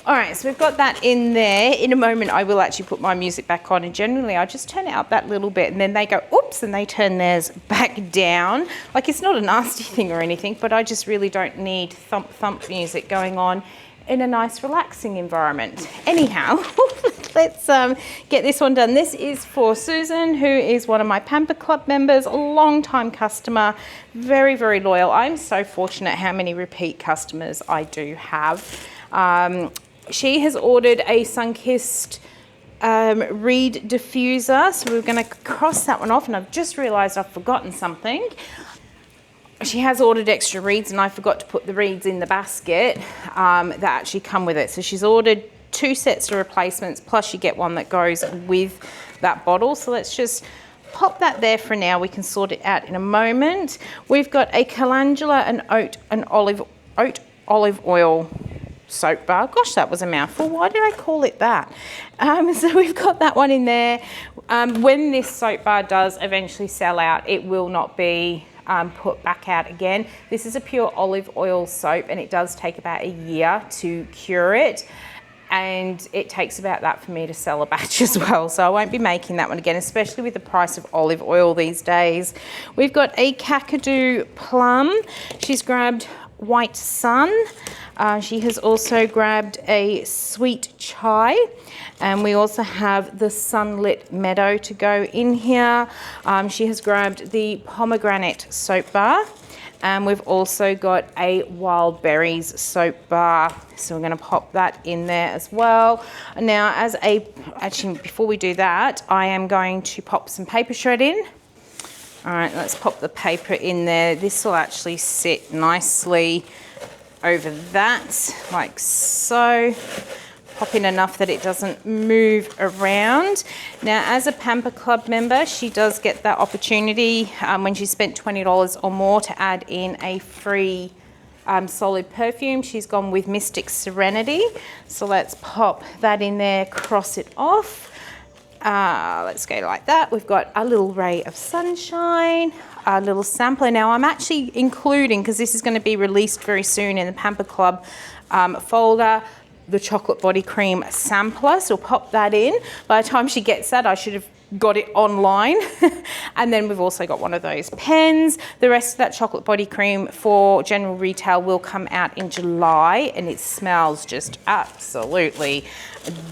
A: All right, so we've got that in there. In a moment, I will actually put my music back on, and generally I just turn it up that little bit, and then they go, oops, and they turn theirs back down. Like, it's not a nasty thing or anything, but I just really don't need thump thump music going on in a nice relaxing environment. Anyhow, let's get this one done. This is for Susan, who is one of my Pamper Club members, a long time customer, very, very loyal. I'm so fortunate how many repeat customers I do have. She has ordered a sun-kissed reed diffuser, so we're going to cross that one off, and I've just realised I've forgotten something. She has ordered extra reeds, and I forgot to put the reeds in the basket that actually come with it. So she's ordered 2 sets of replacements, plus you get one that goes with that bottle. So let's just pop that there for now. We can sort it out in a moment. We've got a calendula and oat olive oil soap bar. Gosh, that was a mouthful. Why did I call it that? So we've got that one in there. When this soap bar does eventually sell out, it will not be put back out again. This is a pure olive oil soap, and it does take about a year to cure it, and it takes about that for me to sell a batch as well. So I won't be making that one again, especially with the price of olive oil these days. We've got a Kakadu plum. She's grabbed White Sun. She has also grabbed a sweet chai, and we also have the sunlit meadow to go in here. She has grabbed the pomegranate soap bar, and we've also got a wild berries soap bar. So we're going to pop that in there as well. Now, actually, before we do that, I am going to pop some paper shred in. All right, let's pop the paper in there. This will actually sit nicely over that, like so. Pop in enough that it doesn't move around. Now, as a Pamper Club member, she does get that opportunity when she spent $20 or more to add in a free solid perfume. She's gone with Mystic Serenity. So let's pop that in there, cross it off. Let's go like that. We've got a little ray of sunshine, a little sampler. Now I'm actually including, because this is going to be released very soon in the Pamper Club folder, the chocolate body cream sampler. So we'll pop that in. By the time she gets that, I should have got it online. And then we've also got one of those pens. The rest of that chocolate body cream for general retail will come out in July, and it smells just absolutely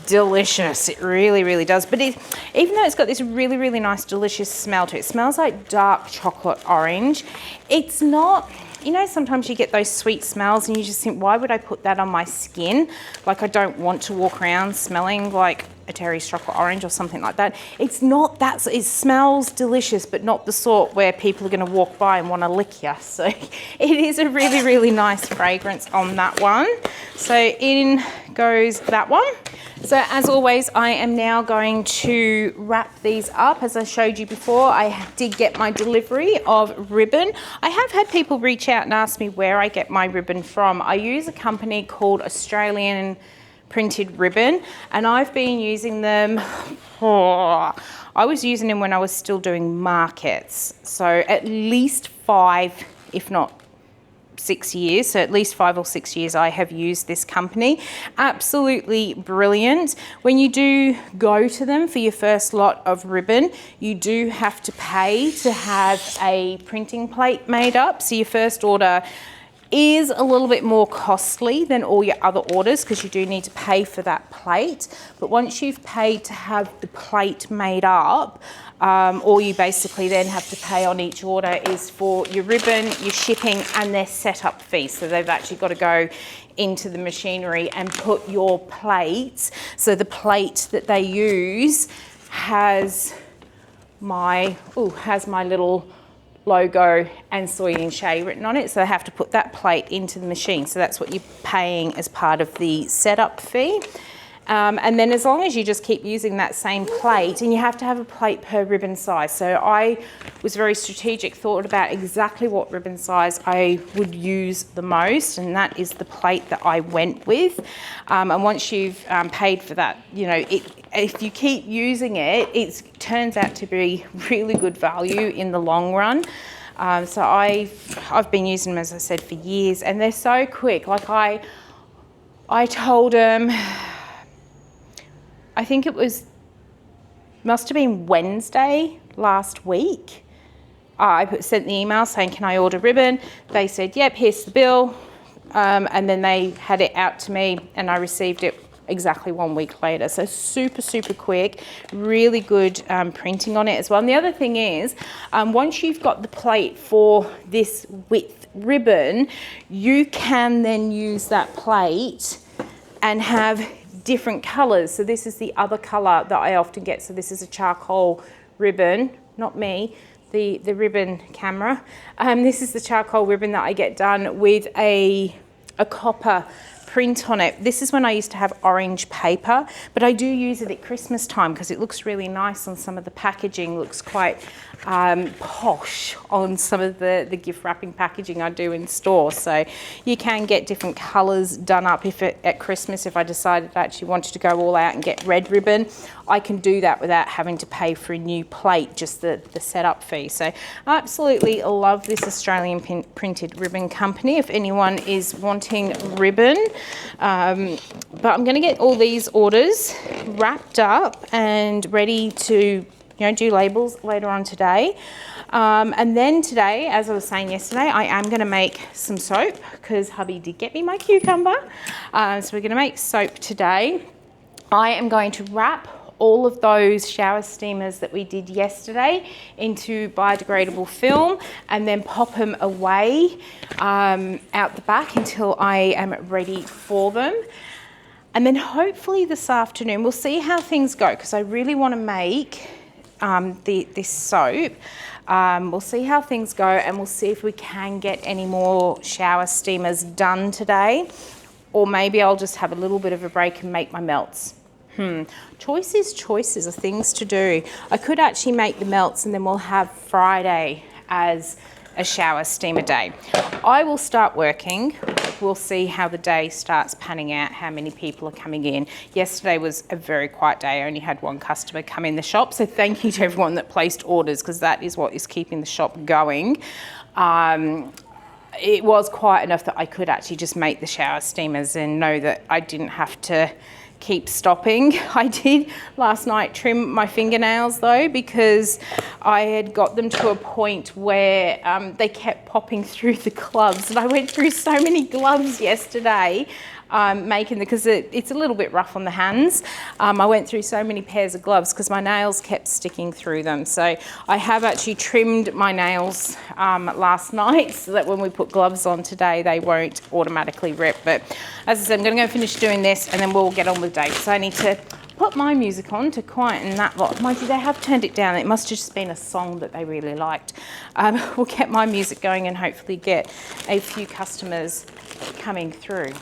A: delicious. It really, really does. But even though it's got this really, really nice, delicious smell to it, it smells like dark chocolate orange. It's not, you know, sometimes you get those sweet smells and you just think, why would I put that on my skin? Like, I don't want to walk around smelling like a Terry's chocolate orange or something like that. It's not that. It smells delicious, but not the sort where people are going to walk by and want to lick you. So it is a really, really nice fragrance on that one. So in goes that one. So as always, I am now going to wrap these up. As I showed you before, I did get my delivery of ribbon. I have had people reach out and ask me where I get my ribbon from. I use a company called Australian Printed Ribbon, and I've been using them, I was using them when I was still doing markets. So at least 5, if not 6 years, so at least 5 or 6 years I have used this company. Absolutely brilliant. When you do go to them for your first lot of ribbon, you do have to pay to have a printing plate made up. So your first order is a little bit more costly than all your other orders, because you do need to pay for that plate. But once you've paid to have the plate made up, all you basically then have to pay on each order is for your ribbon, your shipping, and their setup fee. So they've actually got to go into the machinery and put your plates. So the plate that they use has my little logo and Soy and Shea written on it, so they have to put that plate into the machine. So that's what you're paying as part of the setup fee. And then as long as you just keep using that same plate, and you have to have a plate per ribbon size. So I was very strategic, thought about exactly what ribbon size I would use the most, and that is the plate that I went with. And once you've paid for that, you know, if you keep using it, it turns out to be really good value in the long run. So I've been using them, as I said, for years, and they're so quick. Like I told them, I think it must have been Wednesday last week. I sent the email saying, can I order ribbon? They said, yep, here's the bill. And then they had it out to me and I received it exactly 1 week later. So super, super quick, really good printing on it as well. And the other thing is, once you've got the plate for this width ribbon, you can then use that plate and have different colors. So this is the other color that I often get. So this is a charcoal ribbon, not me, the ribbon camera. This is the charcoal ribbon that I get done with a copper print on it. This is when I used to have orange paper, but I do use it at Christmas time because it looks really nice on some of the packaging. Looks quite posh on some of the gift wrapping packaging I do in store. So you can get different colors done up at Christmas. If I decided I actually wanted to go all out and get red ribbon, I can do that without having to pay for a new plate, just the setup fee. So I absolutely love this Australian printed ribbon company if anyone is wanting ribbon. But I'm going to get all these orders wrapped up and ready to do labels later on today. And then today, as I was saying yesterday, I am going to make some soap because hubby did get me my cucumber. So we're going to make soap today. I am going to wrap all of those shower steamers that we did yesterday into biodegradable film and then pop them away out the back until I am ready for them. And then hopefully this afternoon, we'll see how things go because I really want to make this soap. We'll see how things go and we'll see if we can get any more shower steamers done today, or maybe I'll just have a little bit of a break and make my melts. Choices of things to do. I could actually make the melts and then we'll have Friday as a shower steamer day. I will start working. We'll see how the day starts panning out, how many people are coming in. Yesterday was a very quiet day. I only had one customer come in the shop. So thank you to everyone that placed orders because that is what is keeping the shop going. It was quiet enough that I could actually just make the shower steamers and know that I didn't have to keep stopping. I did last night trim my fingernails though because I had got them to a point where they kept popping through the gloves, and I went through so many gloves yesterday making because it's a little bit rough on the hands. I went through so many pairs of gloves because my nails kept sticking through them. So I have actually trimmed my nails last night so that when we put gloves on today they won't automatically rip. But as I said, I'm going to go finish doing this and then we'll get on with the day. So I need to put my music on to quieten that lot. Mind you, they have turned it down. It must have just been a song that they really liked. We'll get my music going and hopefully get a few customers coming through.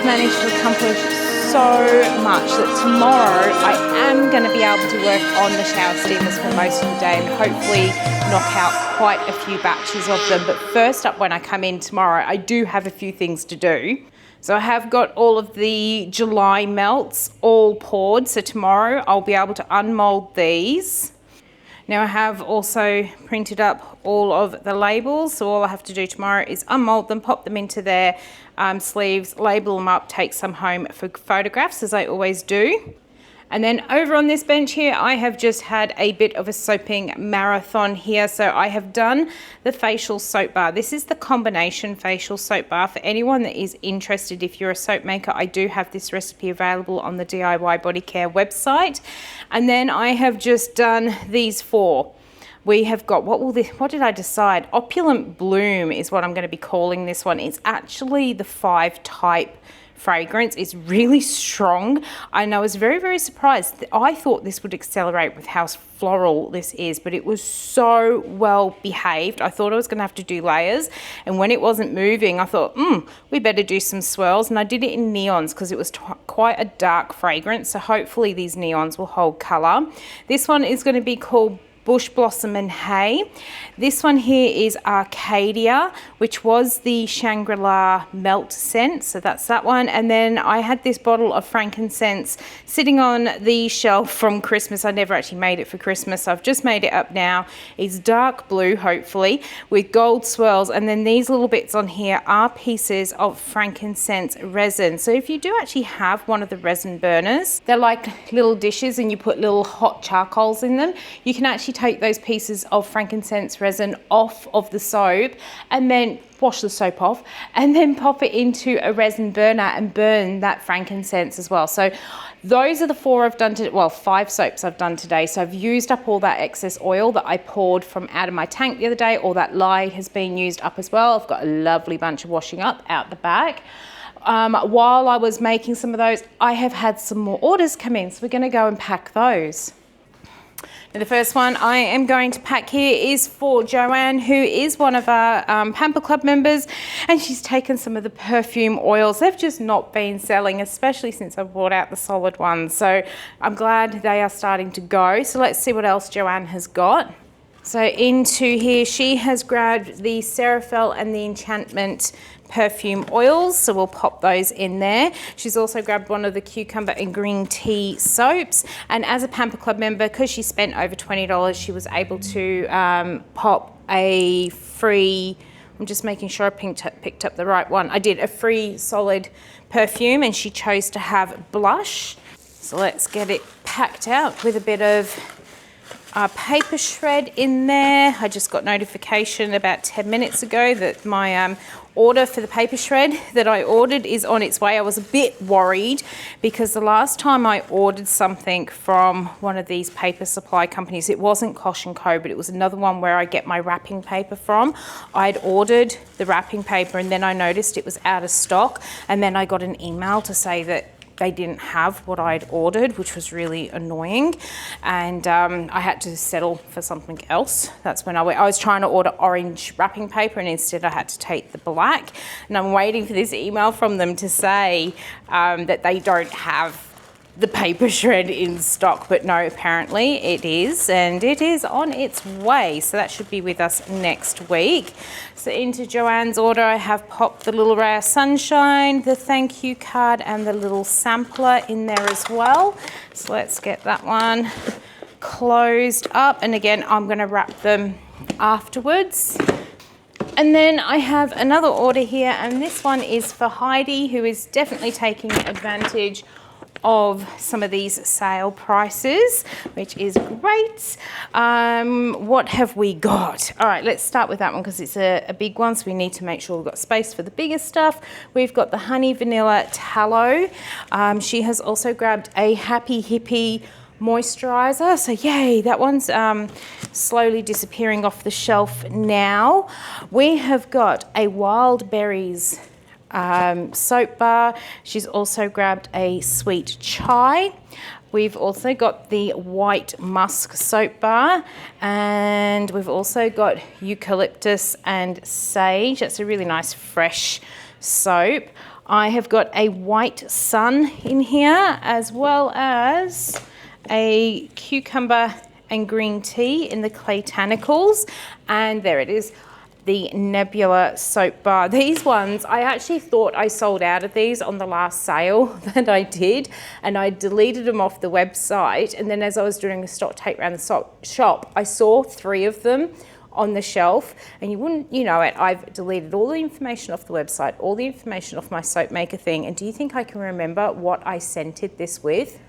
A: have managed to accomplish so much that tomorrow I am going to be able to work on the shower steamers for most of the day and hopefully knock out quite a few batches of them. But first up, when I come in tomorrow, I do have a few things to do. So I have got all of the July melts all poured. So tomorrow I'll be able to unmold these. Now I have also printed up all of the labels. So all I have to do tomorrow is unmold them, pop them into their sleeves, label them up, take some home for photographs as I always do. And then over on this bench here, I have just had a bit of a soaping marathon here. So I have done the facial soap bar. This is the combination facial soap bar. For anyone that is interested, if you're a soap maker, I do have this recipe available on the DIY Body Care website. And then I have just done these four. We have got, what did I decide? Opulent Bloom is what I'm going to be calling this one. It's actually the 5 type fragrance. Is really strong, and I was very, very surprised. I thought this would accelerate with how floral this is, but it was so well behaved. I thought I was going to have to do layers, and when it wasn't moving, I thought, we better do some swirls, and I did it in neons because it was quite a dark fragrance, so hopefully these neons will hold color. This one is going to be called Bush Blossom and Hay. This one here is Arcadia, which was the Shangri-La melt scent, so that's that one. And then I had this bottle of frankincense sitting on the shelf from Christmas. I never actually made it for Christmas, so I've just made it up now. It's dark blue, hopefully, with gold swirls, and then these little bits on here are pieces of frankincense resin. So if you do actually have one of the resin burners, they're like little dishes and you put little hot charcoals in them, you can actually take those pieces of frankincense resin off of the soap and then wash the soap off and then pop it into a resin burner and burn that frankincense as well. So those are the 4 I've done today, well, 5 soaps I've done today. So I've used up all that excess oil that I poured from out of my tank the other day. All that lye has been used up as well. I've got a lovely bunch of washing up out the back. While I was making some of those, I have had some more orders come in, so we're going to go and pack those. Now, the first one I am going to pack here is for Joanne, who is one of our Pamper Club members, and she's taken some of the perfume oils. They've just not been selling, especially since I brought out the solid ones. So I'm glad they are starting to go. So let's see what else Joanne has got. So into here, she has grabbed the Seraphel and the Enchantment perfume oils, so we'll pop those in there. She's also grabbed one of the cucumber and green tea soaps, and as a Pamper Club member, because she spent over $20, she was able to pop a free, I'm just making sure I picked up the right one. I did a free solid perfume, and she chose to have blush. So let's get it packed out with a bit of paper shred in there. I just got notification about 10 minutes ago that my order for the paper shred that I ordered is on its way. I was a bit worried because the last time I ordered something from one of these paper supply companies, it wasn't Kosh & Co, but it was another one where I get my wrapping paper from. I'd ordered the wrapping paper and then I noticed it was out of stock, and then I got an email to say that they didn't have what I'd ordered, which was really annoying, and I had to settle for something else. That's when I was trying to order orange wrapping paper, and instead I had to take the black, and I'm waiting for this email from them to say that they don't have the paper shred in stock, but no, apparently it is, and it is on its way, so that should be with us next week. So into Joanne's order, I have popped the little ray of sunshine, the thank you card, and the little sampler in there as well. So let's get that one closed up, and again, I'm going to wrap them afterwards. And then I have another order here, and this one is for Heidi, who is definitely taking advantage of some of these sale prices, which is great. What have we got? All right, let's start with that one because it's a big one, so we need to make sure we've got space for the bigger stuff. We've got the Honey Vanilla Tallow. She has also grabbed a Happy Hippie moisturizer, so yay, that one's slowly disappearing off the shelf now. We have got a Wild Berries soap bar. She's also grabbed a Sweet Chai. We've also got the White Musk soap bar, and we've also got Eucalyptus and Sage. That's a really nice fresh soap. I have got a white sun in here, as well as a cucumber and green tea in the clay tanicles. And there it is, the Nebula soap bar. These ones, I actually thought I sold out of these on the last sale that I did, and I deleted them off the website. And then as I was doing a stock take around the shop, I saw 3 of them on the shelf, and you know it, I've deleted all the information off the website, all the information off my soap maker thing. And do you think I can remember what I scented this with?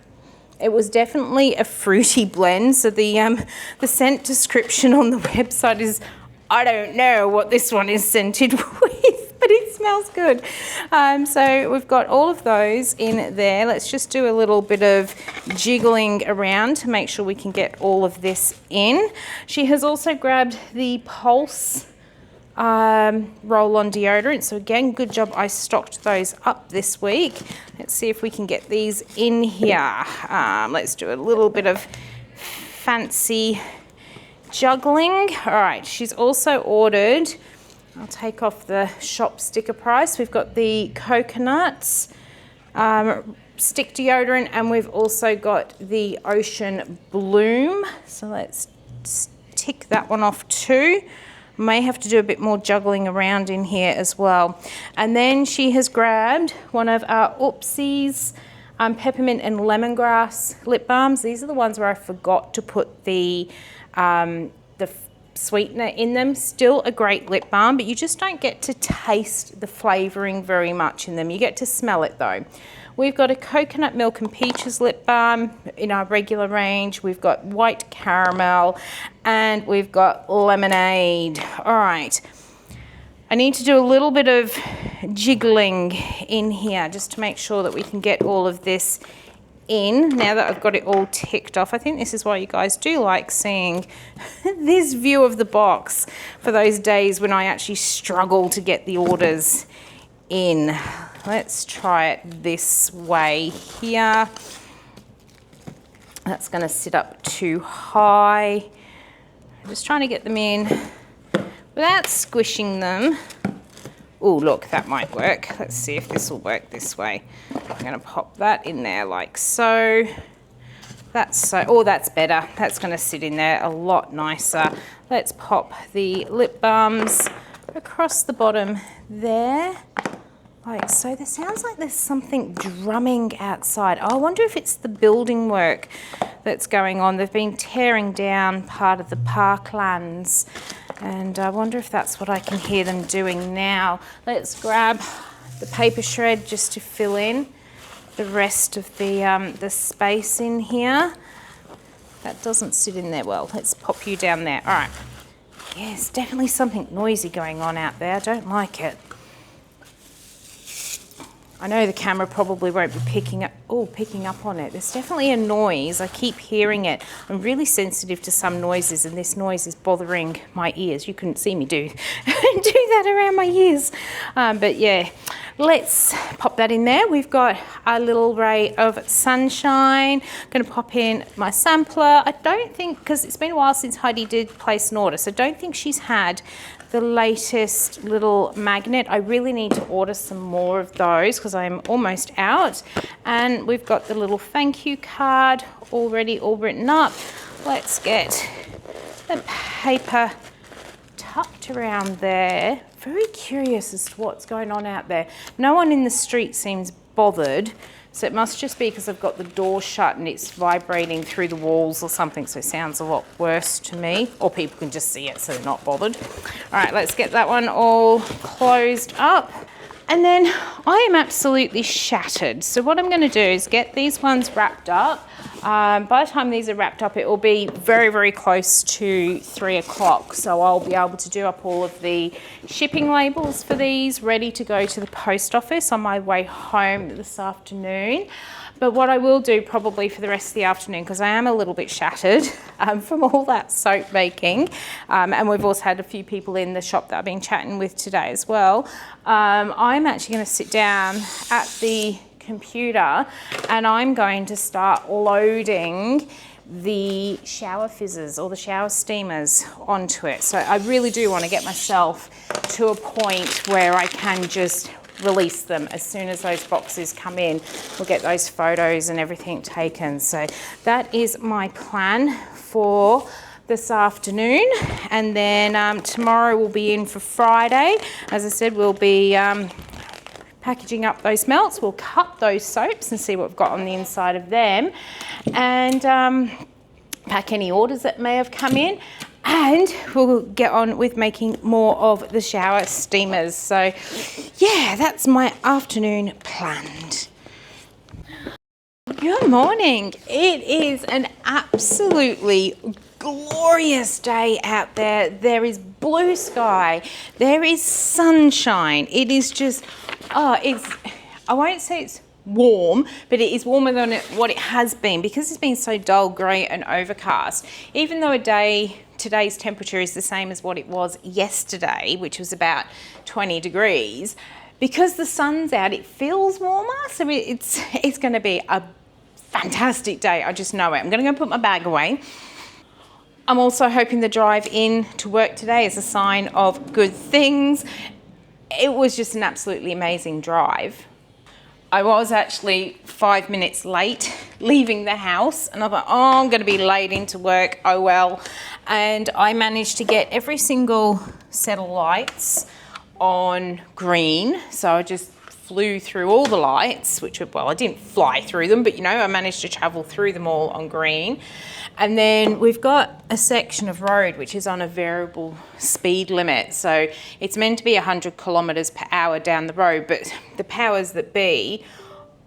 A: It was definitely a fruity blend. So the scent description on the website is, I don't know what this one is scented with, but it smells good. So we've got all of those in there. Let's just do a little bit of jiggling around to make sure we can get all of this in. She has also grabbed the Pulse roll-on deodorant. So again, good job I stocked those up this week. Let's see if we can get these in here. Let's do a little bit of fancy juggling. All right, she's also ordered, I'll take off the shop sticker price. We've got the coconuts stick deodorant, and we've also got the Ocean Bloom. So let's tick that one off too. May have to do a bit more juggling around in here as well. And then she has grabbed one of our Oopsies peppermint and lemongrass lip balms. These are the ones where I forgot to put the sweetener in them. Still a great lip balm, but you just don't get to taste the flavouring very much in them. You get to smell it though. We've got a coconut milk and peaches lip balm in our regular range. We've got white caramel, and we've got lemonade. All right. I need to do a little bit of jiggling in here just to make sure that we can get all of this in. Now that I've got it all ticked off, I think this is why you guys do like seeing this view of the box for those days when I actually struggle to get the orders in. Let's try it this way here. That's going to sit up too high. I'm just trying to get them in without squishing them. Oh, look, that might work. Let's see if this will work this way. I'm going to pop that in there like so. Oh, that's better. That's going to sit in there a lot nicer. Let's pop the lip balms across the bottom there. Like so. There sounds like there's something drumming outside. Oh, I wonder if it's the building work that's going on. They've been tearing down part of the parklands, and I wonder if that's what I can hear them doing now. Let's grab the paper shred just to fill in the rest of the space in here. That doesn't sit in there well. Let's pop you down there. All right. Yes, definitely something noisy going on out there. I don't like it. I know the camera probably won't be picking up on it. There's definitely a noise. I keep hearing it. I'm really sensitive to some noises, and this noise is bothering my ears. You couldn't see me do that around my ears. But yeah, let's pop that in there. We've got a little ray of sunshine. I'm going to pop in my sampler. I don't think, because it's been a while since Heidi did place an order, so I don't think she's had the latest little magnet. I really need to order some more of those because I'm almost out. And we've got the little thank you card already all written up. Let's get the paper tucked around there. Very curious as to what's going on out there. No one in the street seems bothered, so it must just be because I've got the door shut and it's vibrating through the walls or something, so it sounds a lot worse to me. Or people can just see it, so they're not bothered. All right, let's get that one all closed up. And then I am absolutely shattered. So what I'm going to do is get these ones wrapped up. By the time these are wrapped up, it will be very, very close to 3 o'clock. So I'll be able to do up all of the shipping labels for these, ready to go to the post office on my way home this afternoon. But what I will do probably for the rest of the afternoon, because I am a little bit shattered from all that soap making, and we've also had a few people in the shop that I've been chatting with today as well, I'm actually going to sit down at the computer and I'm going to start loading the shower fizzers or the shower steamers onto it. So I really do want to get myself to a point where I can just release them as soon as those boxes come in. We'll get those photos and everything taken. So that is my plan for this afternoon, and then tomorrow we'll be in for Friday. As I said, we'll be packaging up those melts. We'll cut those soaps and see what we've got on the inside of them, and pack any orders that may have come in, and we'll get on with making more of the shower steamers. So yeah, that's my afternoon planned. Good morning. It is an absolutely glorious day out there. There is blue sky, there is sunshine. It is just, I won't say it's warm, but it is warmer than what it has been because it's been so dull, grey and overcast. Even though today's temperature is the same as what it was yesterday, which was about 20 degrees, because the sun's out, it feels warmer. So it's going to be a fantastic day. I just know it. I'm going to go put my bag away. I'm also hoping the drive in to work today is a sign of good things. It was just an absolutely amazing drive. I was actually 5 minutes late leaving the house, and I thought, oh, I'm going to be late into work. Oh well. And I managed to get every single set of lights on green. So I just flew through all the lights, which were, well, I didn't fly through them, but you know, I managed to travel through them all on green. And then we've got a section of road which is on a variable speed limit. So it's meant to be 100 kilometres per hour down the road, but the powers that be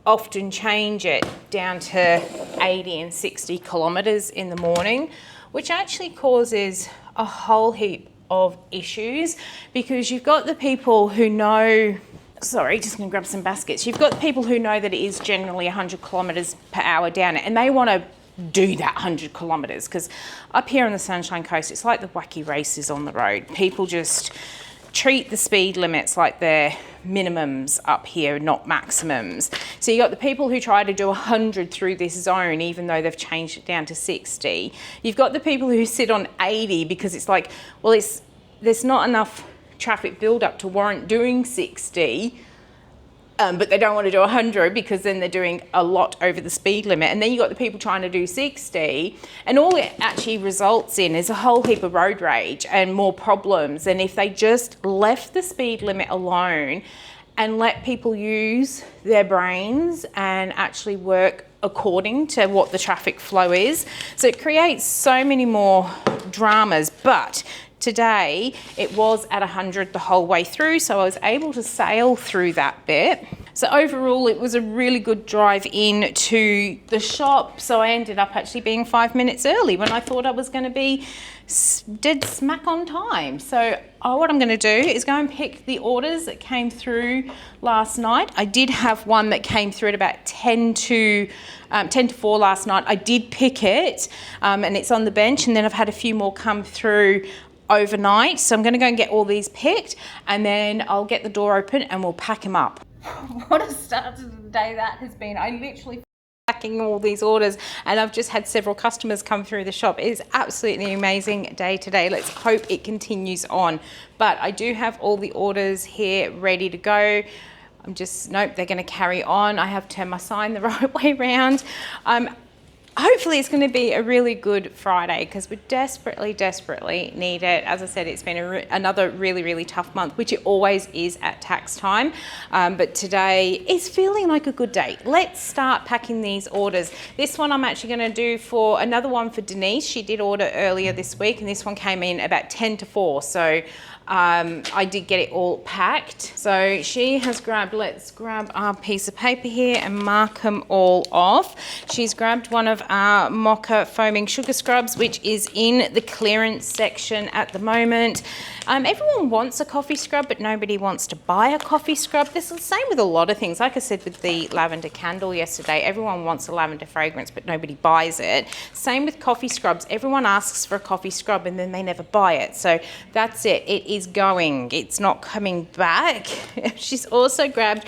A: often change it down to 80 and 60 kilometres in the morning, which actually causes a whole heap of issues, because you've got the people who know, sorry, just gonna grab some baskets. You've got the people who know that it is generally 100 kilometres per hour down it, and they want to do that 100 kilometres, because up here on the Sunshine Coast, it's like the wacky races on the road. People just treat the speed limits like they're minimums up here, not maximums. So you got the people who try to do 100 through this zone, even though they've changed it down to 60. You've got the people who sit on 80 because it's like, well, there's not enough traffic build-up to warrant doing 60, but they don't want to do 100 because then they're doing a lot over the speed limit. And then you've got the people trying to do 60, and all it actually results in is a whole heap of road rage and more problems. And if they just left the speed limit alone and let people use their brains and actually work according to what the traffic flow is. So it creates so many more dramas. But today it was at 100 the whole way through, so I was able to sail through that bit. So overall it was a really good drive in to the shop. So I ended up actually being 5 minutes early when I thought I was going to be dead smack on time. So what I'm going to do is go and pick the orders that came through last night. I did have one that came through at about 10 to 4 last night. I did pick it, and it's on the bench, and then I've had a few more come through overnight. So I'm going to go and get all these picked, and then I'll get the door open and we'll pack them up. What a start to the day that has been. I literally packing all these orders, and I've just had several customers come through the shop. It is absolutely an amazing day today. Let's hope it continues on. But I do have all the orders here ready to go. Nope, they're going to carry on. I have turned my sign the right way around. Hopefully it's going to be a really good Friday, because we desperately need it. As I said, it's been another really tough month, which it always is at tax time. But today is feeling like a good day. Let's start packing these orders. This one I'm actually going to do for another one for Denise. She did order earlier this week, and this one came in about 10 to 4. So I did get it all packed. So she has grabbed, let's grab our piece of paper here and mark them all off. She's grabbed one of our Mocha foaming sugar scrubs, which is in the clearance section at the moment. Everyone wants a coffee scrub, but nobody wants to buy a coffee scrub. This is the same with a lot of things. Like I said with the lavender candle yesterday, everyone wants a lavender fragrance, but nobody buys it. Same with coffee scrubs. Everyone asks for a coffee scrub and then they never buy it. So that's it. It is going. It's not coming back. She's also grabbed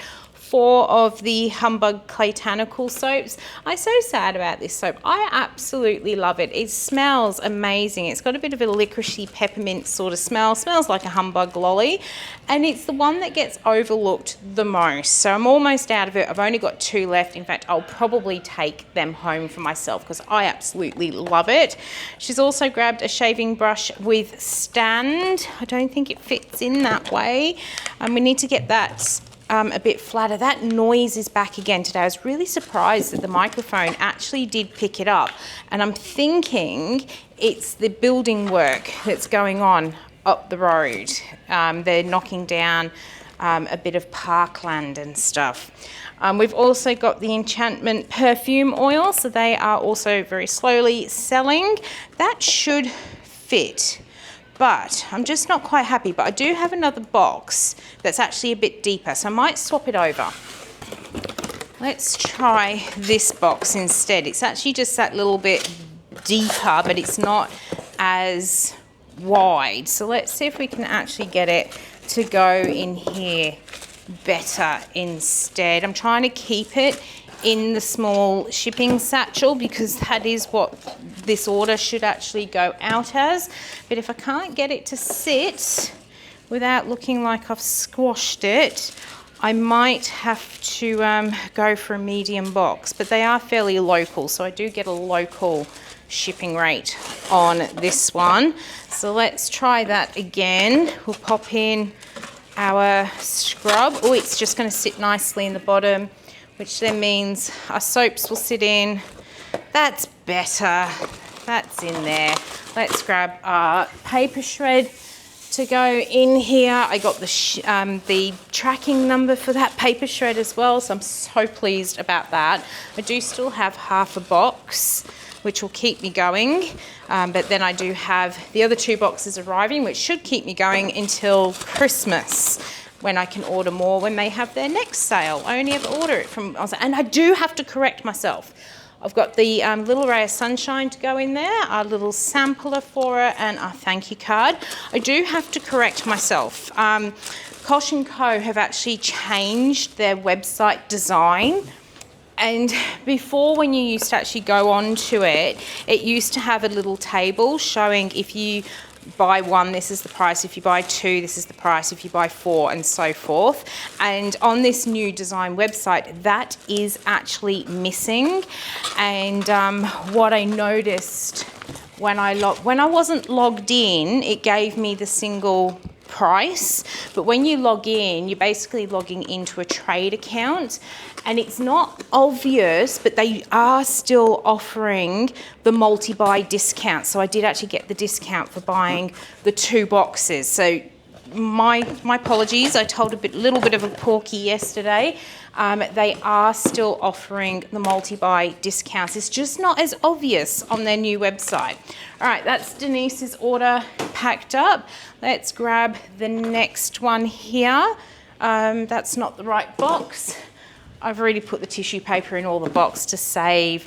A: 4 of the Humbug Claytanical soaps. I'm so sad about this soap. I absolutely love it. It smells amazing. It's got a bit of a licoricey peppermint sort of smell. Smells like a Humbug lolly. And it's the one that gets overlooked the most. So I'm almost out of it. I've only got 2 left. In fact, I'll probably take them home for myself because I absolutely love it. She's also grabbed a shaving brush with stand. I don't think it fits in that way. We need to get that a bit flatter. That noise is back again today. I was really surprised that the microphone actually did pick it up, and I'm thinking it's the building work that's going on up the road. They're knocking down a bit of parkland and stuff. We've also got the Enchantment perfume oil, so they are also very slowly selling. That should fit, but I'm just not quite happy. But I do have another box that's actually a bit deeper, so I might swap it over. Let's try this box instead. It's actually just that little bit deeper, but it's not as wide. So let's see if we can actually get it to go in here better instead. I'm trying to keep it in the small shipping satchel because that is what this order should actually go out as. But if I can't get it to sit without looking like I've squashed it, I might have to go for a medium box. But they are fairly local, so I do get a local shipping rate on this one. So let's try that again. We'll pop in our scrub. Oh, it's just going to sit nicely in the bottom, which then means our soaps will sit in. That's better. That's in there. Let's grab our paper shred to go in here. I got the tracking number for that paper shred as well, so I'm so pleased about that. I do still have half a box, which will keep me going, but then I do have the other 2 boxes arriving, which should keep me going until Christmas, when I can order more when they have their next sale. I only ever order it from, and I do have to correct myself. I've got the little ray of sunshine to go in there, our little sampler for it, and our thank you card. I do have to correct myself. Kosh & Co have actually changed their website design. And before, when you used to actually go onto it, it used to have a little table showing if you buy 1, this is the price. If you buy 2, this is the price. If you buy 4, and so forth. And on this new design website, that is actually missing. And what I noticed when I wasn't logged in, it gave me the single price, but when you log in, you're basically logging into a trade account, and it's not obvious, but they are still offering the multi-buy discount. So I did actually get the discount for buying the 2 boxes. So my apologies. I told a little bit of a porky yesterday. They are still offering the multi-buy discounts. It's just not as obvious on their new website. All right, that's Denise's order packed up. Let's grab the next one here. That's not the right box. I've already put the tissue paper in all the box to save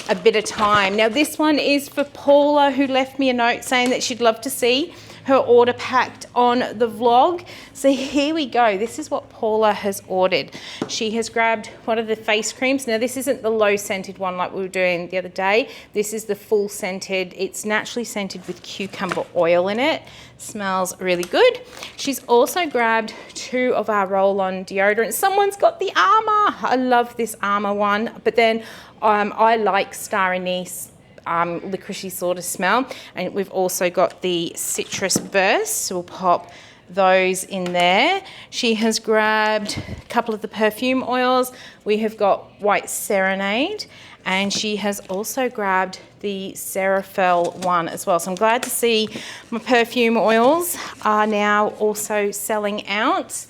A: a bit of time. Now this one is for Paula, who left me a note saying that she'd love to see her order packed on the vlog. So here we go. This is what Paula has ordered. She has grabbed one of the face creams. Now this isn't the low scented one like we were doing the other day. This is the full scented. It's naturally scented with cucumber oil in it. Smells really good. She's also grabbed 2 of our roll-on deodorants. Someone's got the Armour. I love this Armour one, but then I like Star Anise licoricey sort of smell, and we've also got the citrus burst, so we'll pop those in there. She has grabbed a couple of the perfume oils. We have got White Serenade, and she has also grabbed the Cerafel one as well. So I'm glad to see my perfume oils are now also selling out.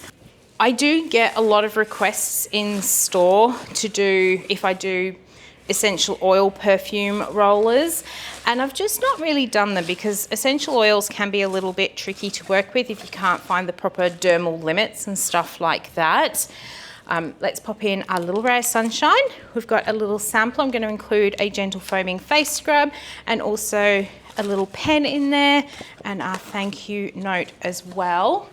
A: I do get a lot of requests in store to do, if I do essential oil perfume rollers, and I've just not really done them because essential oils can be a little bit tricky to work with if you can't find the proper dermal limits and stuff like that. Let's pop in our little ray of sunshine. We've got a little sample. I'm going to include a gentle foaming face scrub and also a little pen in there, and our thank you note as well.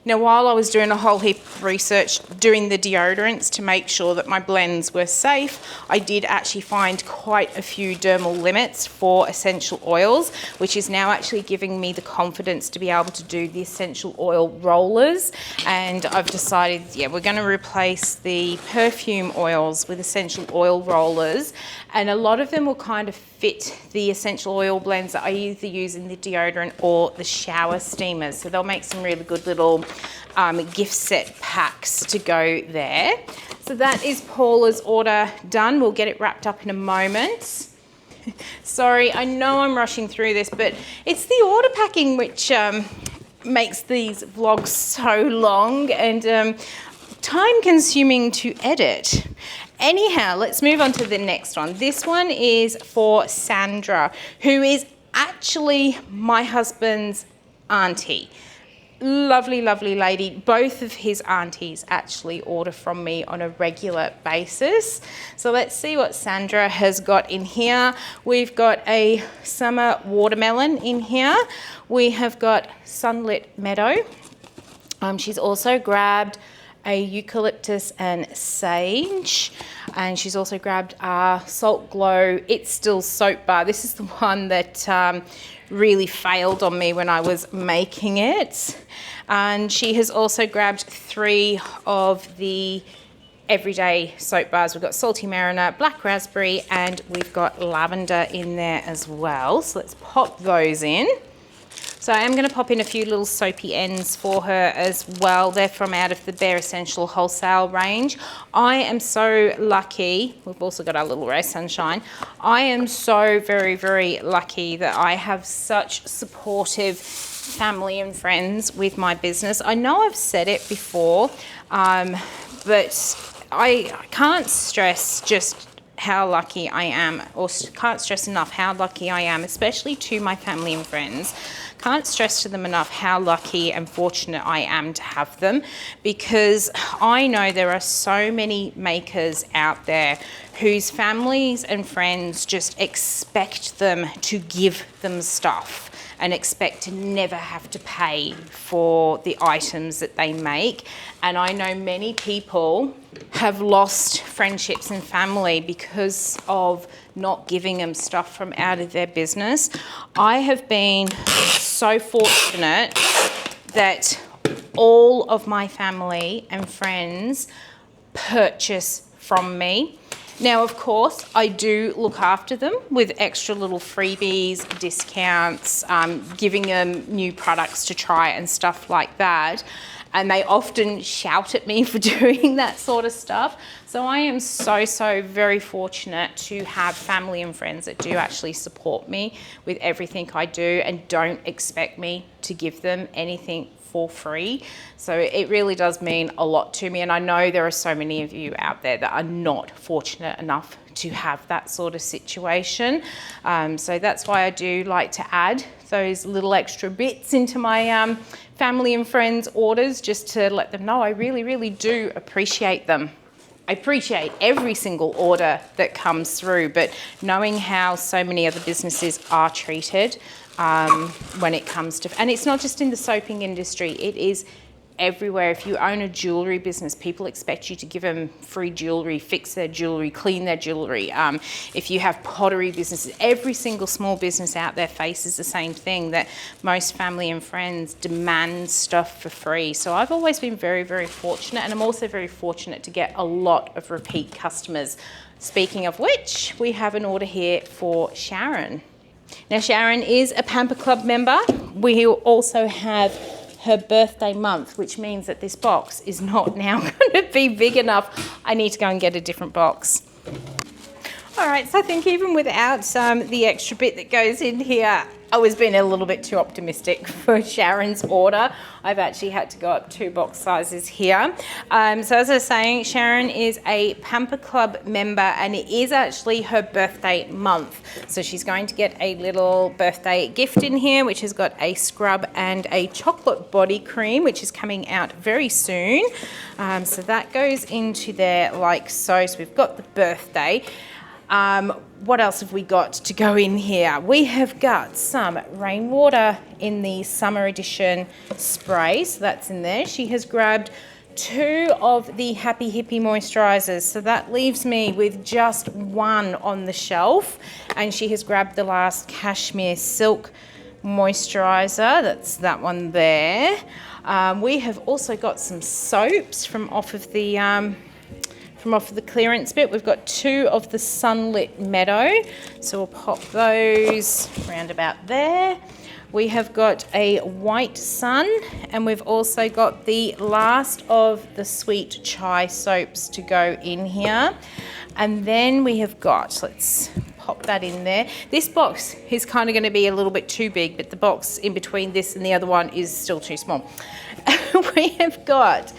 A: Now, while I was doing a whole heap of research doing the deodorants to make sure that my blends were safe, I did actually find quite a few dermal limits for essential oils, which is now actually giving me the confidence to be able to do the essential oil rollers. And I've decided, yeah, we're going to replace the perfume oils with essential oil rollers. And a lot of them will kind of fit the essential oil blends that I either use in the deodorant or the shower steamers. So they'll make some really good little gift set packs to go there. So that is Paula's order done. We'll get it wrapped up in a moment. Sorry, I know I'm rushing through this, but it's the order packing which makes these vlogs so long and time consuming to edit. Anyhow, let's move on to the next one. This one is for Sandra, who is actually my husband's auntie. Lovely, lovely lady. Both of his aunties actually order from me on a regular basis. So let's see what Sandra has got in here. We've got a summer watermelon in here. We have got sunlit meadow. She's also grabbed a eucalyptus and sage, and she's also grabbed a Salt Glow It's Still soap bar. This is the one that really failed on me when I was making it. And she has also grabbed 3 of the everyday soap bars. We've got salty mariner, black raspberry, and we've got lavender in there as well. So let's pop those in. So I am going to pop in a few little soapy ends for her as well. They're from out of the Bare Essential wholesale range. I am so lucky. We've also got our little Ray Sunshine. I am so very, very lucky that I have such supportive family and friends with my business. I know I've said it before, but I can't stress just how lucky I am, or can't stress enough how lucky I am, especially to my family and friends. Can't stress to them enough how lucky and fortunate I am to have them, because I know there are so many makers out there whose families and friends just expect them to give them stuff and expect to never have to pay for the items that they make. And I know many people have lost friendships and family because of not giving them stuff from out of their business. I have been so fortunate that all of my family and friends purchase from me. Now, of course, I do look after them with extra little freebies, discounts, giving them new products to try and stuff like that. And they often shout at me for doing that sort of stuff. So I am so, so very fortunate to have family and friends that do actually support me with everything I do and don't expect me to give them anything for free. So it really does mean a lot to me. And I know there are so many of you out there that are not fortunate enough to have that sort of situation. So that's why I do like to add those little extra bits into my family and friends orders, just to let them know I really, really do appreciate them. I appreciate every single order that comes through, but knowing how so many other businesses are treated when it comes to, and it's not just in the soaping industry, it is everywhere. If you own a jewellery business, people expect you to give them free jewellery, fix their jewellery, clean their jewellery. If you have pottery businesses, every single small business out there faces the same thing, that most family and friends demand stuff for free. So I've always been very, very fortunate, and I'm also very fortunate to get a lot of repeat customers. Speaking of which, we have an order here for Sharon. Now, Sharon is a Pamper Club member. We also have her birthday month, which means that this box is not now going to be big enough. I need to go and get a different box. All right, so I think even without the extra bit that goes in here, I was being a little bit too optimistic for Sharon's order. I've actually had to go up 2 box sizes here. So as I was saying, Sharon is a Pamper Club member, and it is actually her birthday month. So she's going to get a little birthday gift in here, which has got a scrub and a chocolate body cream, which is coming out very soon. So that goes into there like so. So we've got the birthday. what else have we got to go in here? We have got some rainwater in the summer edition spray, so that's in there. She has grabbed 2 of the Happy Hippie moisturizers, so that leaves me with just 1 on the shelf, and she has grabbed the last cashmere silk moisturizer. That's that one there. We have also got some soaps from off of the clearance bit. We've got 2 of the Sunlit Meadow, so we'll pop those round about there. We have got a White Sun, and we've also got the last of the Sweet Chai soaps to go in here. And then we have got, let's pop that in there. This box is kind of going to be a little bit too big, but the box in between this and the other one is still too small. We have got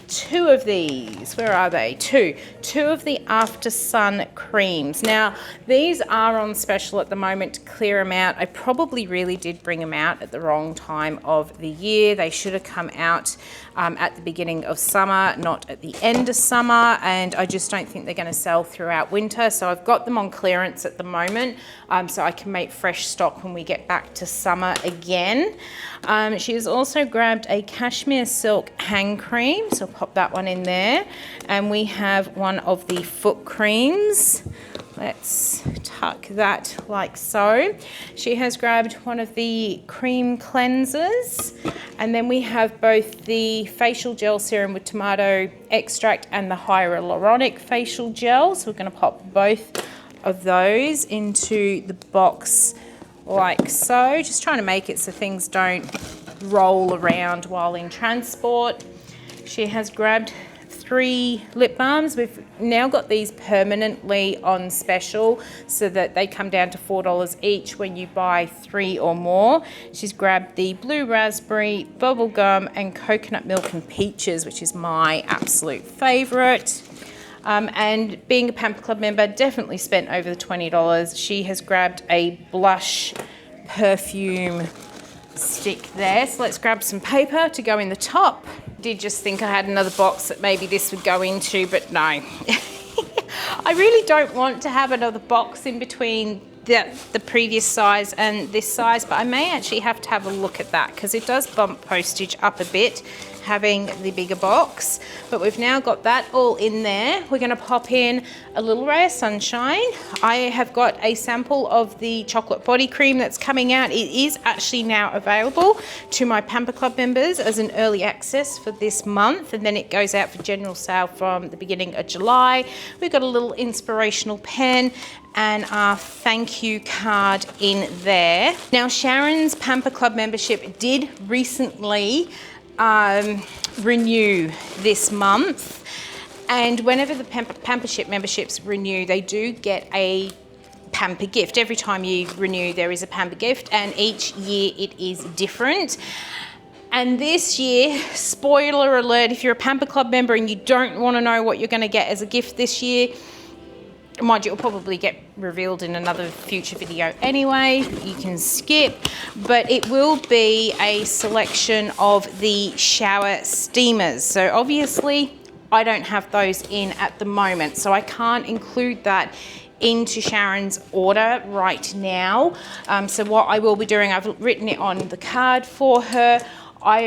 A: 2 of these. Where are they? 2 of the After Sun creams. Now, these are on special at the moment to clear them out. I probably really did bring them out at the wrong time of the year. They should have come out at the beginning of summer, not at the end of summer, and I just don't think they're going to sell throughout winter. So I've got them on clearance at the moment, so I can make fresh stock when we get back to summer again. She has also grabbed a cashmere silk hand cream, so I'll pop that one in there. And we have one of the foot creams. Let's tuck that like so. She has grabbed one of the cream cleansers, and then we have both the facial gel serum with tomato extract and the hyaluronic facial gel. So we're going to pop both of those into the box like so. Just trying to make it so things don't roll around while in transport. She has grabbed 3 lip balms. We've now got these permanently on special so that they come down to $4 each when you buy 3 or more. She's grabbed the blue raspberry, bubblegum, and coconut milk and peaches, which is my absolute favourite. And being a Pamper Club member, definitely spent over the $20. She has grabbed a blush perfume stick there. So let's grab some paper to go in the top. Did just think I had another box that maybe this would go into, but no. I really don't want to have another box in between the previous size and this size, but I may actually have to have a look at that because it does bump postage up a bit having the bigger box. But we've now got that all in there. We're going to pop in a little ray of sunshine. I have got a sample of the chocolate body cream that's coming out. It is actually now available to my Pamper Club members as an early access for this month, and then it goes out for general sale from the beginning of July. We've got a little inspirational pen and our thank you card in there. Now, Sharon's Pamper Club membership did recently renew this month, and whenever the Pampership memberships renew, they do get a Pamper gift. Every time you renew, there is a Pamper gift, and each year it is different. And this year, spoiler alert, if you're a Pamper Club member and you don't want to know what you're going to get as a gift this year, mind you, it'll probably get revealed in another future video anyway. You can skip, but it will be a selection of the shower steamers. So obviously, I don't have those in at the moment, so I can't include that into Sharon's order right now. So what I will be doing, I've written it on the card for her.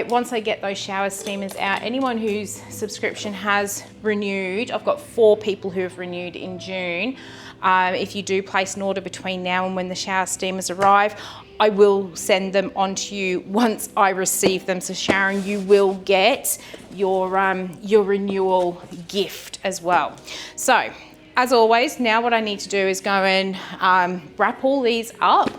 A: Once I get those shower steamers out, anyone whose subscription has renewed, I've got 4 people who have renewed in June. If you do place an order between now and when the shower steamers arrive, I will send them on to you once I receive them. So Sharon, you will get your renewal gift as well. So as always, now what I need to do is go and wrap all these up.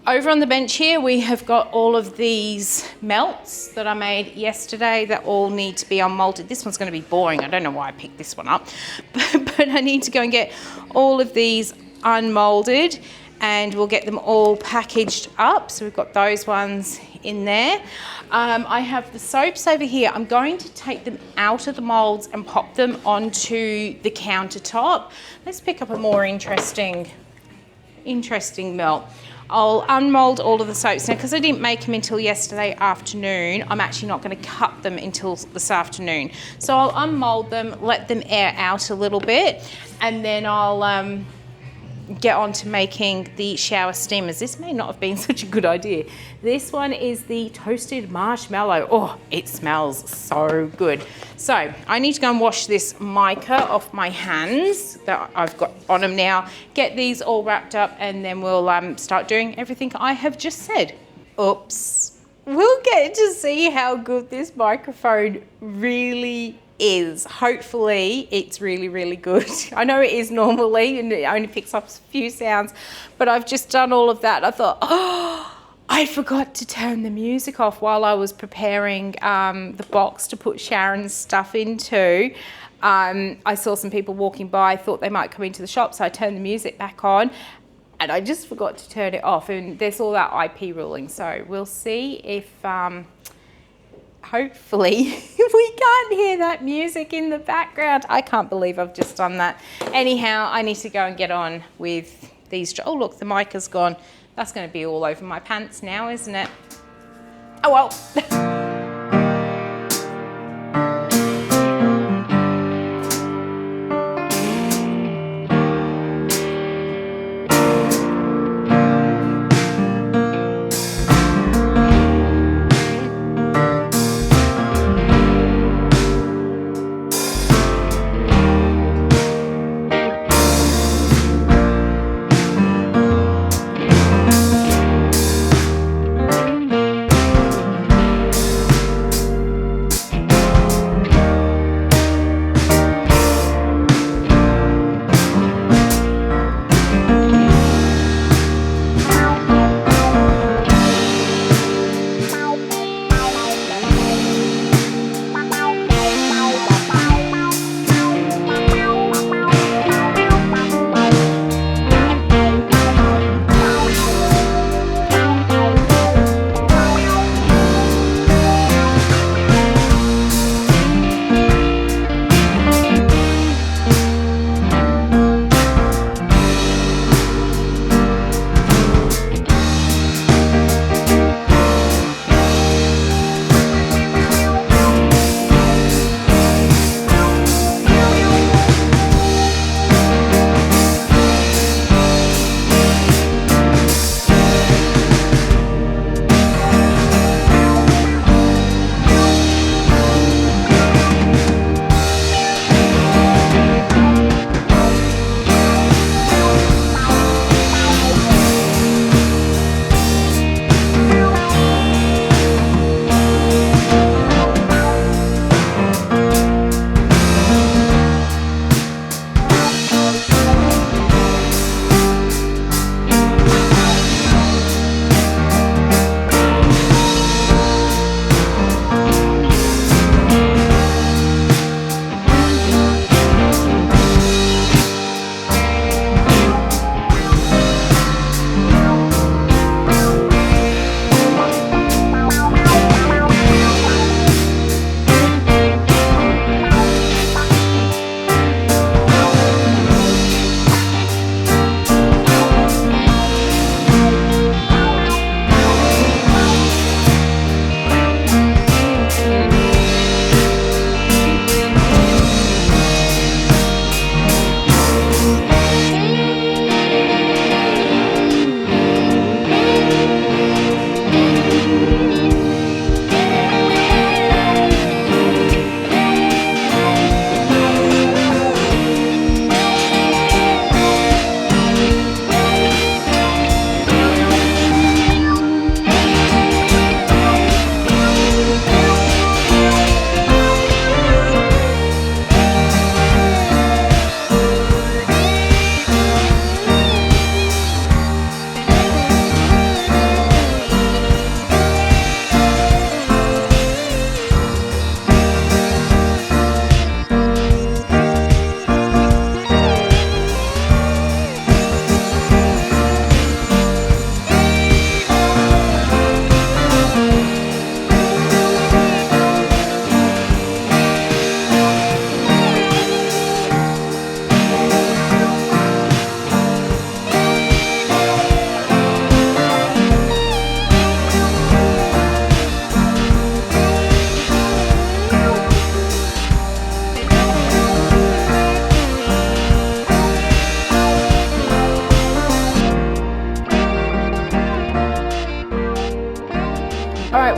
A: Over on the bench here, we have got all of these melts that I made yesterday that all need to be unmolded. This one's going to be boring. I don't know why I picked this one up, but I need to go and get all of these unmolded, and we'll get them all packaged up. So we've got those ones in there. I have the soaps over here. I'm going to take them out of the molds and pop them onto the countertop. Let's pick up a more interesting melt. I'll unmold all of the soaps. Now, because I didn't make them until yesterday afternoon, I'm actually not going to cut them until this afternoon. So I'll unmold them, let them air out a little bit, and then I'll get on to making the shower steamers. This may not have been such a good idea. This one is the toasted marshmallow. Oh, it smells so good. So I need to go and wash this mica off my hands that I've got on them now, get these all wrapped up, and then we'll start doing everything I have just said. Oops. We'll get to see how good this microphone really is. Hopefully it's really, really good. I know it is normally and it only picks up a few sounds, but I've just done all of that. I thought, oh, I forgot to turn the music off while I was preparing the box to put Sharon's stuff into. I saw some people walking by, thought they might come into the shop, so I turned the music back on and I just forgot to turn it off, and there's all that IP ruling, so we'll see if hopefully we can't hear that music in the background. I can't believe I've just done that. Anyhow, I need to go and get on with these. Oh look, the mica's gone. That's going to be all over my pants now, isn't it? Oh well.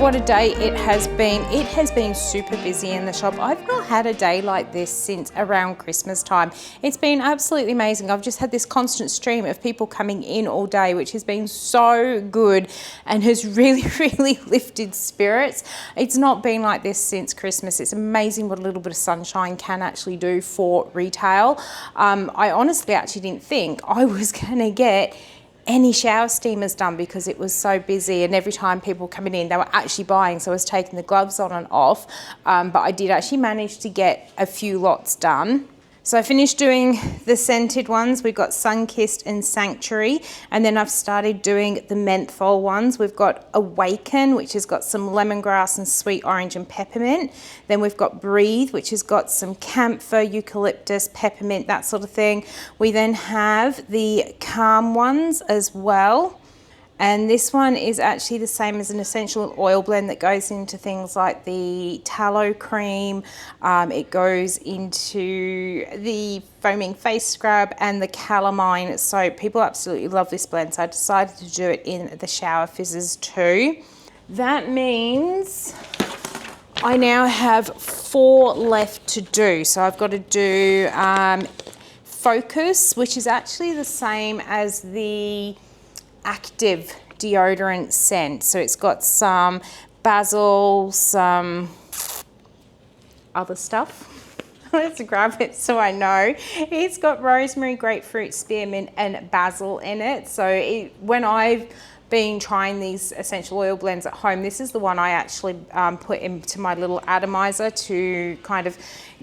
A: what a day it has been. It has been super busy in the shop. I've not had a day like this since around Christmas time. It's been absolutely amazing. I've just had this constant stream of people coming in all day, which has been so good and has really, really lifted spirits. It's not been like this since Christmas. It's amazing what a little bit of sunshine can actually do for retail. I honestly actually didn't think I was gonna get any shower steamers done because it was so busy, and every time people were coming in they were actually buying, so I was taking the gloves on and off, but I did actually manage to get a few lots done. So I finished doing the scented ones. We've got Sun-Kissed and Sanctuary, and then I've started doing the menthol ones. We've got Awaken, which has got some lemongrass and sweet orange and peppermint. Then we've got Breathe, which has got some camphor, eucalyptus, peppermint, that sort of thing. We then have the Calm ones as well. And this one is actually the same as an essential oil blend that goes into things like the tallow cream. It goes into the foaming face scrub and the calamine soap. People absolutely love this blend, so I decided to do it in the shower fizzes too. That means I now have 4 left to do. So I've got to do Focus, which is actually the same as the active deodorant scent. So it's got some basil, some other stuff. Let's grab it so I know. It's got rosemary, grapefruit, spearmint and basil in it. So when I've been trying these essential oil blends at home, this is the one I actually put into my little atomizer to kind of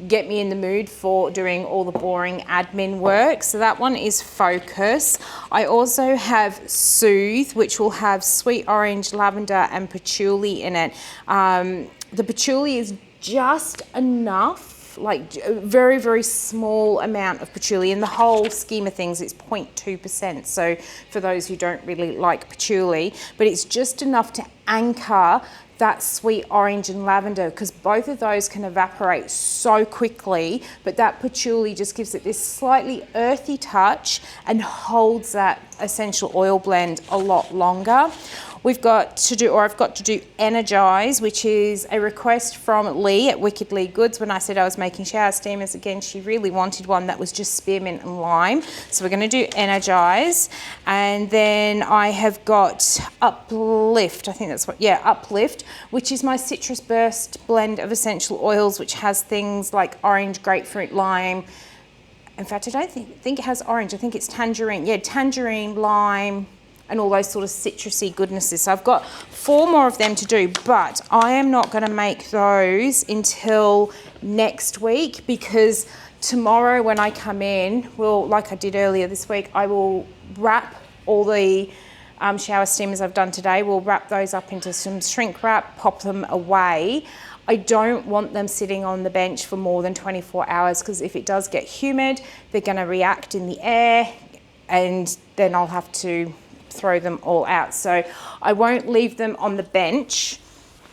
A: get me in the mood for doing all the boring admin work. So that one is Focus. I also have Soothe, which will have sweet orange, lavender and patchouli in it. The patchouli is just enough, like a very, very small amount of patchouli. In the whole scheme of things, it's 0.2%. So for those who don't really like patchouli, but it's just enough to anchor that sweet orange and lavender, because both of those can evaporate so quickly, but that patchouli just gives it this slightly earthy touch and holds that essential oil blend a lot longer. I've got to do Energize, which is a request from Lee at Wicked Lee Goods. When I said I was making shower steamers again, she really wanted one that was just spearmint and lime. So we're going to do Energize. And then I have got Uplift, I think that's what, yeah, Uplift, which is my citrus burst blend of essential oils, which has things like orange, grapefruit, lime. In fact, I don't think it has orange. I think it's tangerine. Yeah, tangerine, lime, and all those sort of citrusy goodnesses. So I've got 4 more of them to do, but I am not going to make those until next week, because tomorrow when I come in, like I did earlier this week, I will wrap all the shower steamers I've done today. We'll wrap those up into some shrink wrap, pop them away. I don't want them sitting on the bench for more than 24 hours, because if it does get humid, they're going to react in the air, and then I'll have to throw them all out. So I won't leave them on the bench.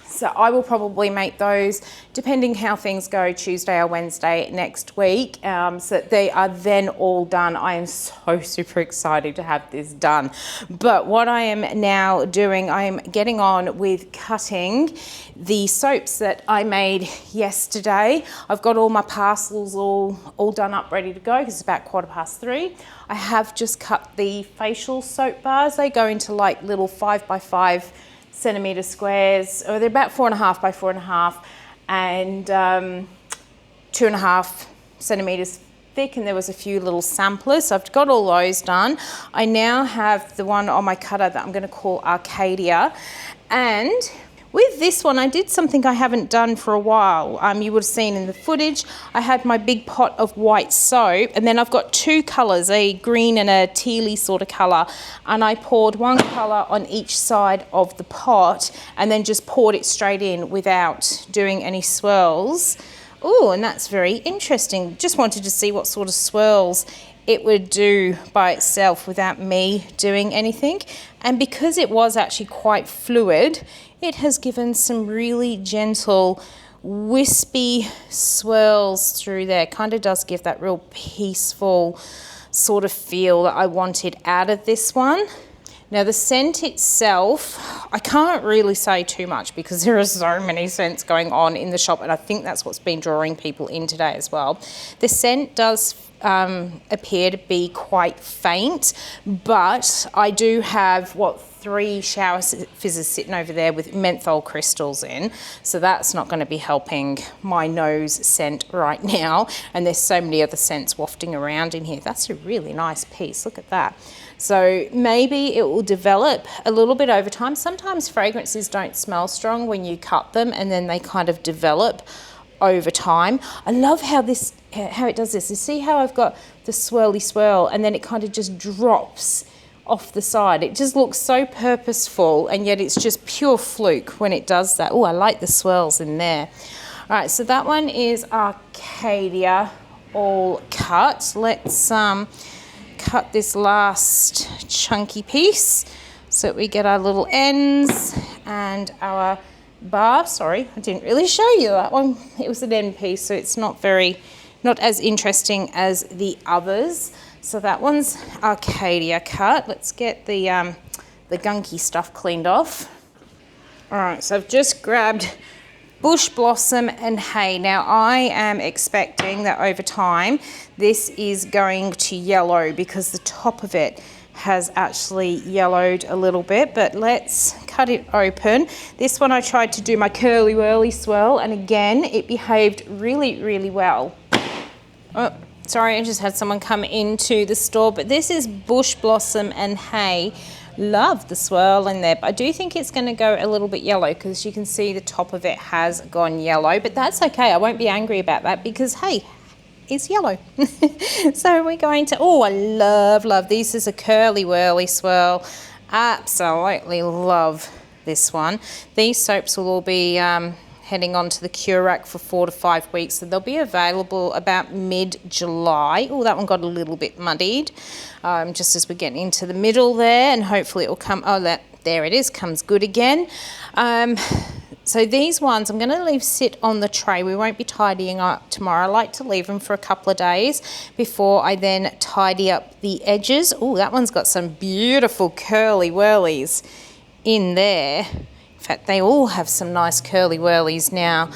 A: So I will probably make those, depending how things go, Tuesday or Wednesday next week, so that they are then all done. I am so super excited to have this done. But what I am now doing, I am getting on with cutting the soaps that I made yesterday. I've got all my parcels all done up, ready to go, because it's about 3:15. I have just cut the facial soap bars. They go into like little 5x5 centimetre squares, or they're about 4.5 by 4.5, and 2.5 centimetres thick, and there was a few little samplers, so I've got all those done. I now have the one on my cutter that I'm going to call Arcadia, and with this one I did something I haven't done for a while. You would have seen in the footage, I had my big pot of white soap, and then I've got 2 colours, a green and a tealy sort of colour, and I poured 1 colour on each side of the pot and then just poured it straight in without doing any swirls. Oh, and that's very interesting. Just wanted to see what sort of swirls it would do by itself without me doing anything. And because it was actually quite fluid, it has given some really gentle, wispy swirls through there. Kind of does give that real peaceful sort of feel that I wanted out of this one. Now the scent itself, I can't really say too much because there are so many scents going on in the shop, and I think that's what's been drawing people in today as well. The scent does appear to be quite faint, but I do have 3 shower fizzes sitting over there with menthol crystals in, so that's not going to be helping my nose scent right now. And there's so many other scents wafting around in here. That's a really nice piece, look at that. So maybe it will develop a little bit over time. Sometimes fragrances don't smell strong when you cut them, and then they kind of develop over time. I love how it does this. You see how I've got the swirly swirl, and then it kind of just drops off the side. It just looks so purposeful, and yet it's just pure fluke when it does that. Oh, I like the swirls in there. All right, so that one is Arcadia all cut. Let's cut this last chunky piece so that we get our little ends and our bar. Sorry, I didn't really show you that one. It was an end piece, so it's not as interesting as the others. So that one's Arcadia cut. Let's get the gunky stuff cleaned off. All right, so I've just grabbed Bush Blossom and Hay. Now I am expecting that over time this is going to yellow because the top of it has actually yellowed a little bit, but let's cut it open. This one I tried to do my curly whirly swirl, and again it behaved really, really well. Oh, sorry, I just had someone come into the store, but this is Bush Blossom and Hay. Love the swirl in there, but I do think it's going to go a little bit yellow because you can see the top of it has gone yellow, but that's okay. I won't be angry about that because, hey, it's yellow. So we're going to, oh, I love these. Is a curly whirly swirl. Absolutely love this one. These soaps will all be heading on to the cure rack for 4 to 5 weeks, so they'll be available about mid-July. Oh, that one got a little bit muddied just as we get into the middle there, and hopefully it will come, oh, there it is, comes good again. So these ones I'm going to leave sit on the tray. We won't be tidying up tomorrow. I like to leave them for a couple of days before I then tidy up the edges. Oh, that one's got some beautiful curly whirlies in there. In fact, they all have some nice curly whirlies now.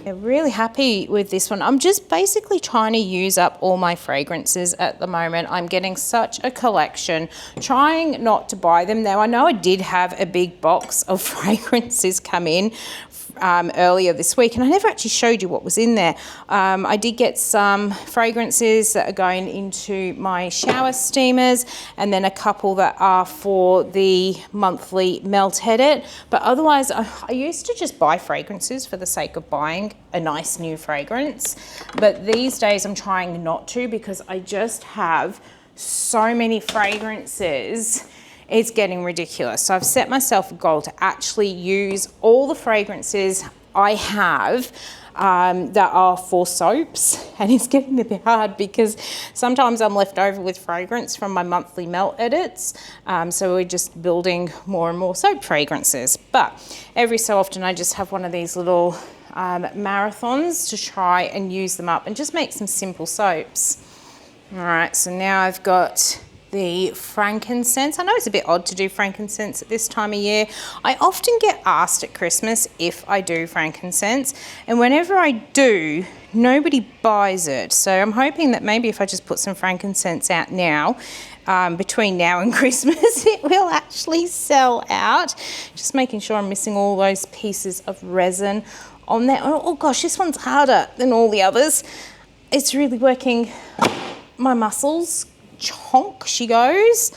A: I'm really happy with this one. I'm just basically trying to use up all my fragrances at the moment. I'm getting such a collection, trying not to buy them. Now, I know I did have a big box of fragrances come in earlier this week, and I never actually showed you what was in there. I did get some fragrances that are going into my shower steamers, and then a couple that are for the monthly melt edit. But otherwise, I used to just buy fragrances for the sake of buying a nice new fragrance. But these days I'm trying not to because I just have so many fragrances. It's getting ridiculous. So I've set myself a goal to actually use all the fragrances I have that are for soaps, and it's getting a bit hard because sometimes I'm left over with fragrance from my monthly melt edits, so we're just building more and more soap fragrances. But every so often I just have one of these little marathons to try and use them up and just make some simple soaps. All right, so now I've got the frankincense. I know it's a bit odd to do frankincense at this time of year. I often get asked at Christmas if I do frankincense, and whenever I do, nobody buys it. So I'm hoping that maybe if I just put some frankincense out now, between now and Christmas, it will actually sell out. Just making sure I'm missing all those pieces of resin on there. Oh gosh, this one's harder than all the others. It's really working my muscles. Chonk, she goes.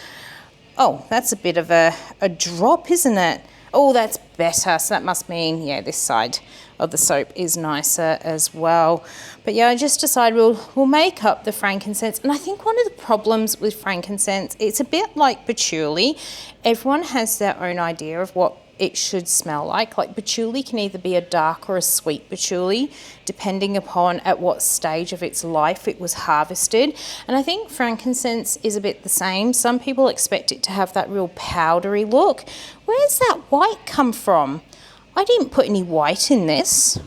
A: Oh, that's a bit of a drop, isn't it? Oh, that's better. So that must mean, yeah, this side of the soap is nicer as well. But yeah, I just decided we'll make up the frankincense. And I think one of the problems with frankincense, it's a bit like patchouli. Everyone has their own idea of what it should smell like. Like patchouli can either be a dark or a sweet patchouli, depending upon at what stage of its life it was harvested. And I think frankincense is a bit the same. Some people expect it to have that real powdery look. Where's that white come from? I didn't put any white in this.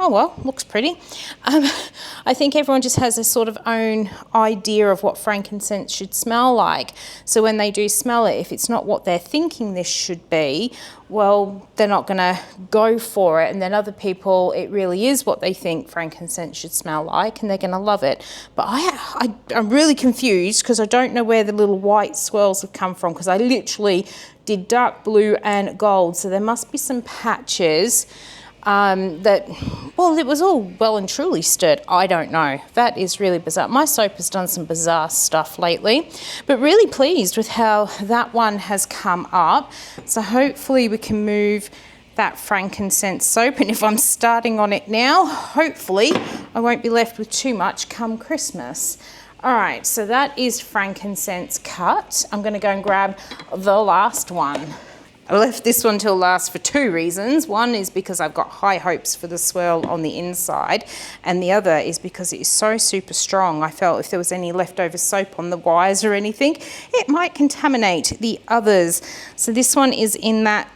A: oh well, looks pretty. I think everyone just has a sort of own idea of what frankincense should smell like. So when they do smell it, if it's not what they're thinking this should be, well, they're not going to go for it. And then other people, it really is what they think frankincense should smell like, and they're going to love it. But I'm really confused because I don't know where the little white swirls have come from, because I literally did dark blue and gold. So there must be some patches that, well, it was all well and truly stirred. I don't know. That is really bizarre. My soap has done some bizarre stuff lately, but really pleased with how that one has come up. So hopefully we can move that frankincense soap, and if I'm starting on it now, hopefully I won't be left with too much come Christmas. All right, so that is frankincense cut. I'm going to go and grab the last one. I left this one till last for two reasons. One is because I've got high hopes for the swirl on the inside, and the other is because it is so super strong. I felt if there was any leftover soap on the wires or anything, it might contaminate the others. So this one is in that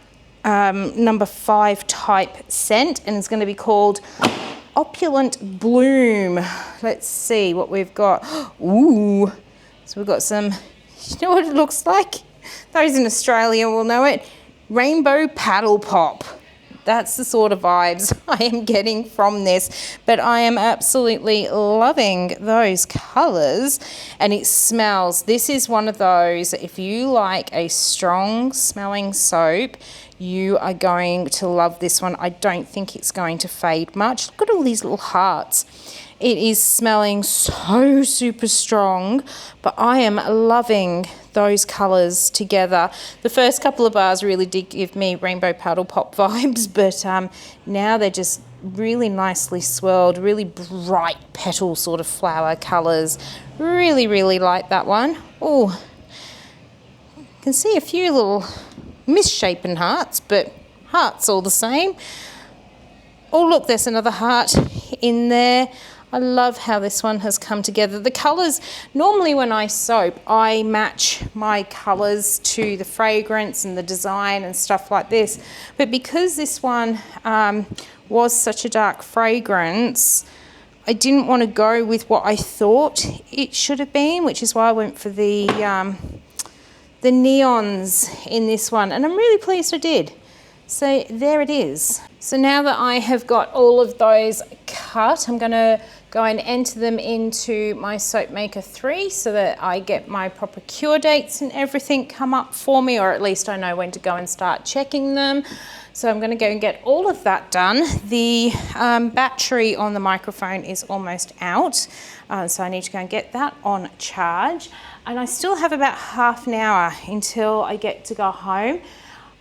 A: number 5 type scent, and it's going to be called Opulent Bloom. Let's see what we've got. Ooh, so we've got some, you know what it looks like? Those in Australia will know it. Rainbow Paddle Pop. That's the sort of vibes I am getting from this, but I am absolutely loving those colours, and it smells. This is one of those, if you like a strong smelling soap, you are going to love this one. I don't think it's going to fade much. Look at all these little hearts. It is smelling so super strong, but I am loving those colours together. The first couple of bars really did give me Rainbow Paddle Pop vibes, but now they're just really nicely swirled, really bright petal sort of flower colours. Really, really like that one. Oh, can see a few little misshapen hearts, but hearts all the same. Oh look, there's another heart in there. I love how this one has come together. The colours, normally when I soap, I match my colours to the fragrance and the design and stuff like this. But because this one was such a dark fragrance, I didn't want to go with what I thought it should have been, which is why I went for the neons in this one. And I'm really pleased I did. So there it is. So now that I have got all of those cut, I'm going to go and enter them into my Soap Maker 3 so that I get my proper cure dates and everything come up for me, or at least I know when to go and start checking them. So I'm going to go and get all of that done. The battery on the microphone is almost out, so I need to go and get that on charge. And I still have about half an hour until I get to go home.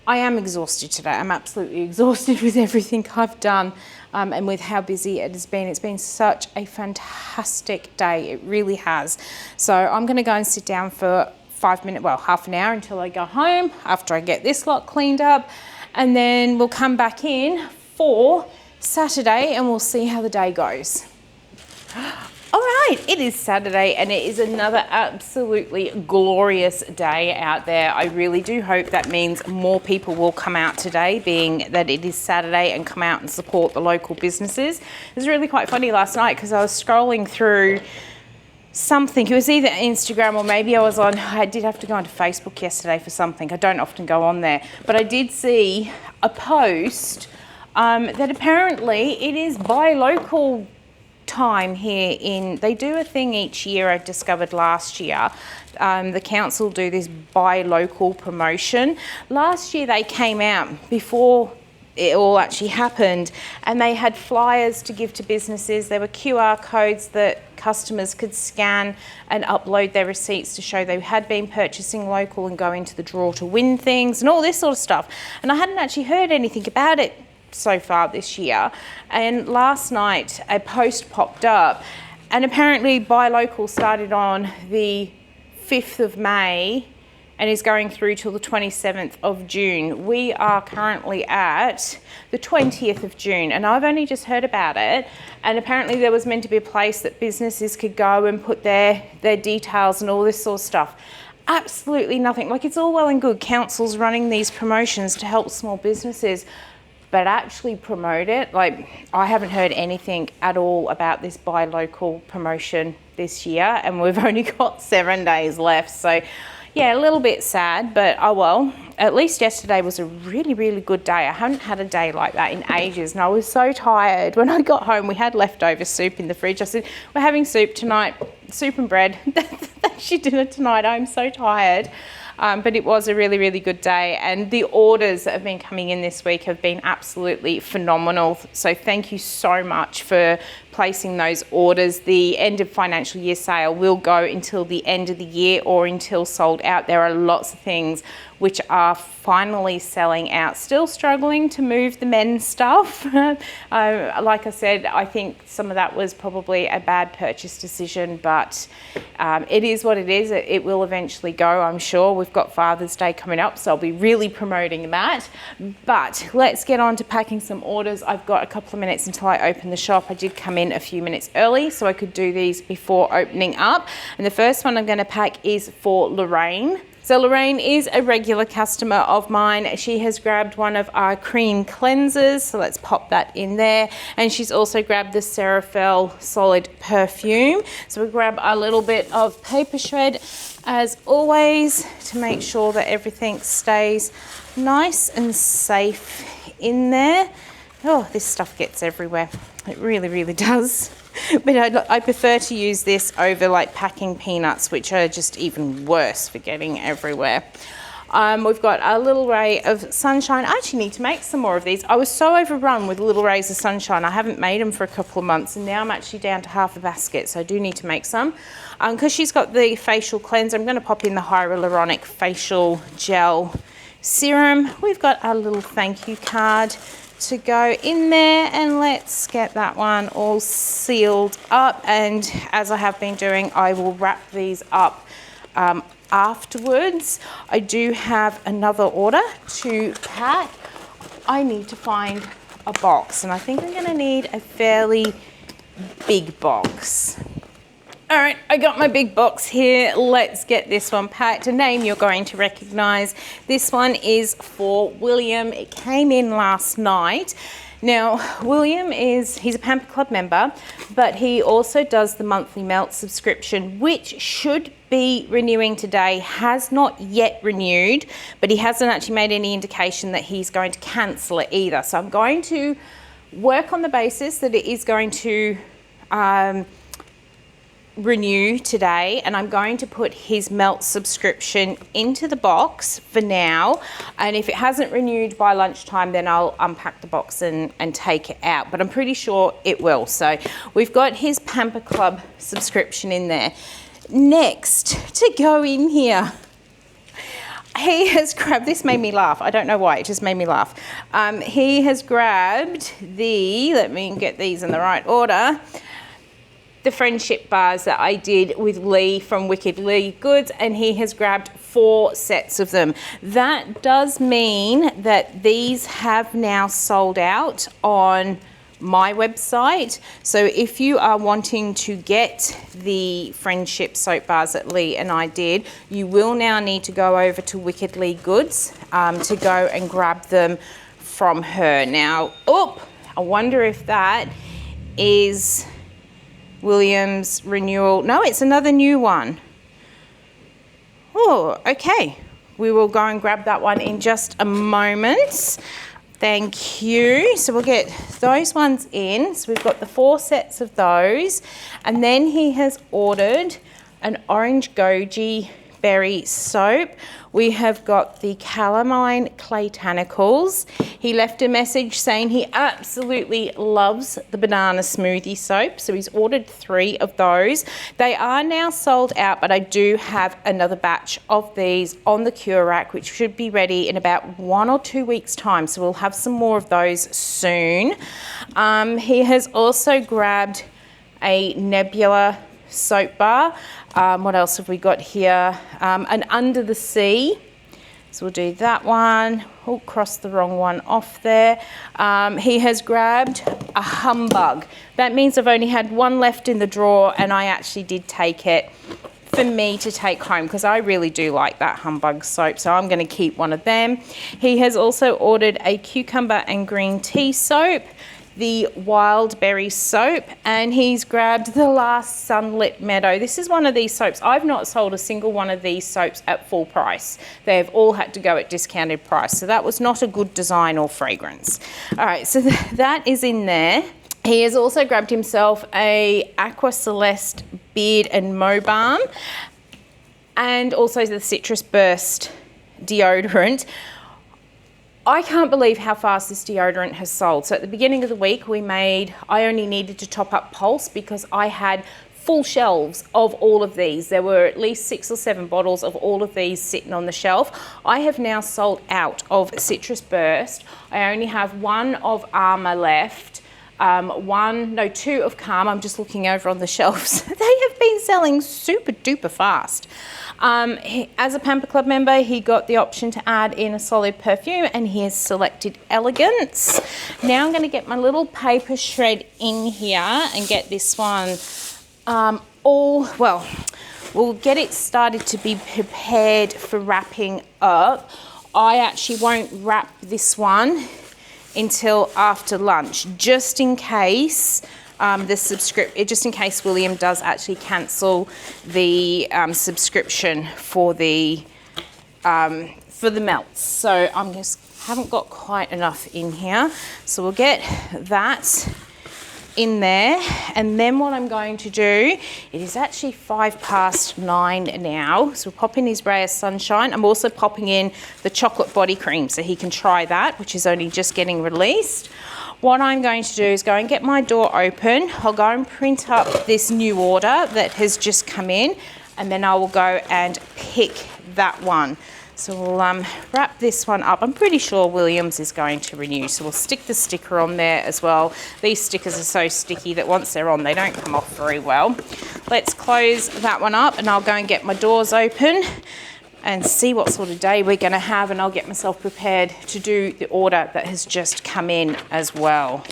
A: I am exhausted today. I'm absolutely exhausted with everything I've done and with how busy it has been. It's been such a fantastic day. It really has. So I'm going to go and sit down for half an hour until I go home after I get this lot cleaned up. And then we'll come back in for Saturday and we'll see how the day goes. All right, it is Saturday and it is another absolutely glorious day out there. I really do hope that means more people will come out today, being that it is Saturday, and come out and support the local businesses. It was really quite funny last night because I was scrolling through something. It was either Instagram or maybe I did have to go onto Facebook yesterday for something. I don't often go on there, but I did see a post that apparently it is buy local time here they do a thing each year. I discovered last year the council do this buy local promotion. Last year they came out before it all actually happened, and they had flyers to give to businesses. There were QR codes that customers could scan and upload their receipts to show they had been purchasing local and go into the draw to win things and all this sort of stuff. And I hadn't actually heard anything about it so far this year, and last night a post popped up, and apparently buy local started on the 5th of May and is going through till the 27th of June. We are currently at the 20th of June, and I've only just heard about it, and apparently there was meant to be a place that businesses could go and put their details and all this sort of stuff. Absolutely nothing. Like, it's all well and good councils running these promotions to help small businesses, but actually promote it. Like, I haven't heard anything at all about this buy local promotion this year, and we've only got 7 days left. So yeah, a little bit sad, but oh well. At least yesterday was a really, really good day. I haven't had a day like that in ages, and I was so tired. When I got home, we had leftover soup in the fridge. I said, we're having soup tonight, soup and bread. That's your dinner tonight. I'm so tired. But it was a really, really good day, and the orders that have been coming in this week have been absolutely phenomenal. So thank you so much for placing those orders. The end of financial year sale will go until the end of the year or until sold out. There are lots of things which are finally selling out. Still struggling to move the men's stuff. Like I said, I think some of that was probably a bad purchase decision, but it is what it is. It will eventually go, I'm sure. We've got Father's Day coming up, so I'll be really promoting that. But let's get on to packing some orders. I've got a couple of minutes until I open the shop. I did come in a few minutes early so I could do these before opening up. And the first one I'm going to pack is for Lorraine. So Lorraine is a regular customer of mine. She has grabbed one of our cream cleansers, so let's pop that in there. And she's also grabbed the Cerafel solid perfume. So we'll grab a little bit of paper shred as always to make sure that everything stays nice and safe in there. Oh, this stuff gets everywhere. It really, really does. But I prefer to use this over like packing peanuts, which are just even worse for getting everywhere. We've got a little ray of sunshine. I actually need to make some more of these. I was so overrun with little rays of sunshine. I haven't made them for a couple of months, and now I'm actually down to half a basket, so I do need to make some. Because she's got the facial cleanser, I'm going to pop in the hyaluronic facial gel serum. We've got a little thank you card to go in there, and let's get that one all sealed up. And as I have been doing, I will wrap these up afterwards. I do have another order to pack. I need to find a box, and I think I'm going to need a fairly big box. All right, I got my big box here. Let's get this one packed. A name you're going to recognize. This one is for William. It came in last night. Now, William he's a Pamper Club member, but he also does the monthly Melt subscription, which should be renewing today. Has not yet renewed, but he hasn't actually made any indication that he's going to cancel it either. So I'm going to work on the basis that it is going to renew today, and I'm going to put his Melt subscription into the box for now, and if it hasn't renewed by lunchtime, then I'll unpack the box and take it out, but I'm pretty sure it will. So we've got his Pamper Club subscription in there. Next to go in here, he has grabbed, this made me laugh, I don't know why, it just made me laugh. He has grabbed let me get these in the right order, the friendship bars that I did with Lee from Wicked Lee Goods, and he has grabbed 4 sets of them. That does mean that these have now sold out on my website. So if you are wanting to get the friendship soap bars that Lee and I did, you will now need to go over to Wicked Lee Goods to go and grab them from her. Now, I wonder if that is William's renewal. No, it's another new one. Oh, okay. We will go and grab that one in just a moment. Thank you. So we'll get those ones in. So we've got the 4 sets of those. And then he has ordered an orange goji berry soap. We have got the calamine clay tanicles. He left a message saying he absolutely loves the banana smoothie soap, so he's ordered 3 of those. They are now sold out, but I do have another batch of these on the cure rack, which should be ready in about 1 or 2 weeks time, so we'll have some more of those soon. He has also grabbed a Nebula soap bar. What else have we got here? An Under the Sea. So we'll do that one. Oh, crossed the wrong one off there. He has grabbed a Humbug. That means I've only had one left in the drawer, and I actually did take it for me to take home because I really do like that humbug soap, so I'm going to keep one of them. He has also ordered a cucumber and green tea soap, the wild berry soap, and he's grabbed the last Sunlit Meadow. This is one of these soaps. I've not sold a single one of these soaps at full price. They've all had to go at discounted price, so that was not a good design or fragrance. All right, so that is in there. He has also grabbed himself a Aqua Celeste Beard and Mo Balm, and also the Citrus Burst deodorant. I can't believe how fast this deodorant has sold. So at the beginning of the week, I only needed to top up Pulse because I had full shelves of all of these. There were at least 6 or 7 bottles of all of these sitting on the shelf. I have now sold out of Citrus Burst. I only have one of Armour left. 2 of Calm. I'm just looking over on the shelves. They have been selling super duper fast. As a Pamper Club member, he got the option to add in a solid perfume, and he has selected Elegance. Now I'm going to get my little paper shred in here and get this one we'll get it started to be prepared for wrapping up. I actually won't wrap this one until after lunch, just in case just in case William does actually cancel the subscription for the melts. So haven't got quite enough in here, so we'll get that in there. And then what I'm going to do, it is actually 9:05 now, so we'll pop in his Ray of Sunshine. I'm also popping in the chocolate body cream so he can try that, which is only just getting released. What I'm going to do is go and get my door open. I'll go and print up this new order that has just come in, and then I will go and pick that one. So we'll wrap this one up. I'm pretty sure Williams is going to renew, so we'll stick the sticker on there as well. These stickers are so sticky that once they're on, they don't come off very well. Let's close that one up, and I'll go and get my doors open and see what sort of day we're going to have, and I'll get myself prepared to do the order that has just come in as well.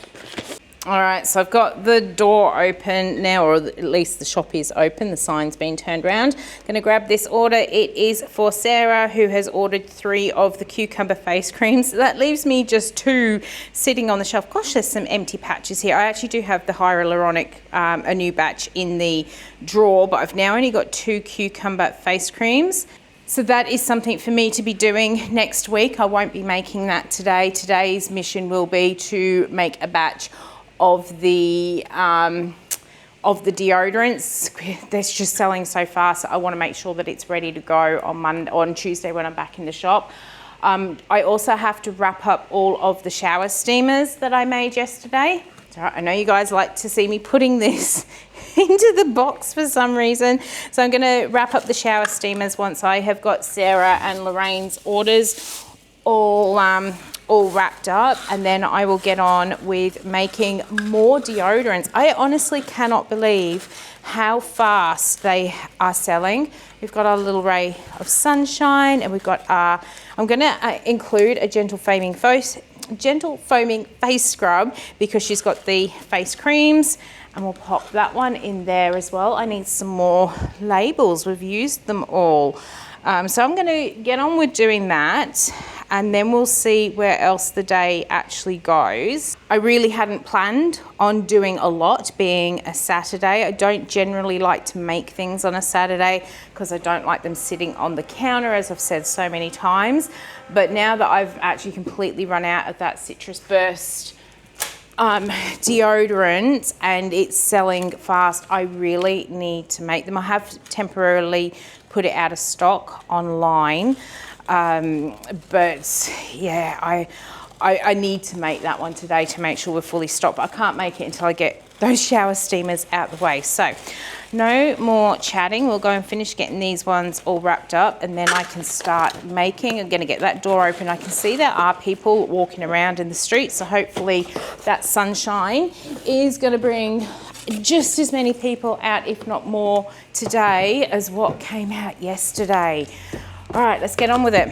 A: All right, so I've got the door open now, or at least the shop is open. The sign's been turned around. Going to grab this order. It is for Sarah, who has ordered 3 of the cucumber face creams. That leaves me just 2 sitting on the shelf. Gosh, there's some empty patches here. I actually do have the hyaluronic, a new batch in the drawer, but I've now only got 2 cucumber face creams. So that is something for me to be doing next week. I won't be making that today. Today's mission will be to make a batch of the deodorants. They're just selling so fast. I want to make sure that it's ready to go on Tuesday when I'm back in the shop. I also have to wrap up all of the shower steamers that I made yesterday. So I know you guys like to see me putting this into the box for some reason. So I'm going to wrap up the shower steamers once I have got Sarah and Lorraine's orders all wrapped up, and then I will get on with making more deodorants. I honestly cannot believe how fast they are selling. We've got our little Ray of Sunshine, and we've got I'm going to include a gentle foaming face scrub because she's got the face creams, and we'll pop that one in there as well. I need some more labels. We've used them all. So I'm going to get on with doing that, and then we'll see where else the day actually goes. I really hadn't planned on doing a lot, being a Saturday. I don't generally like to make things on a Saturday because I don't like them sitting on the counter, as I've said so many times. But now that I've actually completely run out of that Citrus Burst deodorant and it's selling fast, I really need to make them. I have temporarily put it out of stock online, but yeah, I need to make that one today to make sure we're fully stocked, but I can't make it until I get those shower steamers out the way. So no more chatting. We'll go and finish getting these ones all wrapped up, and then I can start making. I'm going to get that door open. I can see there are people walking around in the street, so hopefully that sunshine is going to bring just as many people out, if not more, today as what came out yesterday. All right, let's get on with it.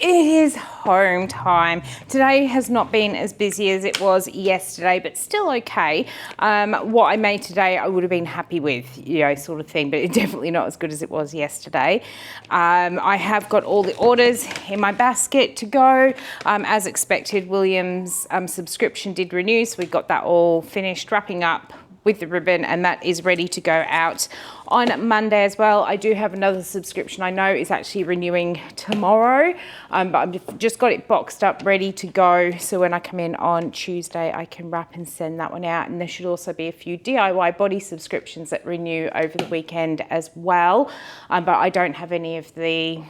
A: It is home time. Today has not been as busy as it was yesterday, but still okay. What I made today, I would have been happy with, you know, sort of thing, but it's definitely not as good as it was yesterday. I have got all the orders in my basket to go. As expected, William's subscription did renew, so we got that all finished, wrapping up with the ribbon, and that is ready to go out on Monday as well. I do have another subscription I know is actually renewing tomorrow, but I've just got it boxed up ready to go, so when I come in on Tuesday I can wrap and send that one out. And there should also be a few DIY body subscriptions that renew over the weekend as well, but I don't have any of the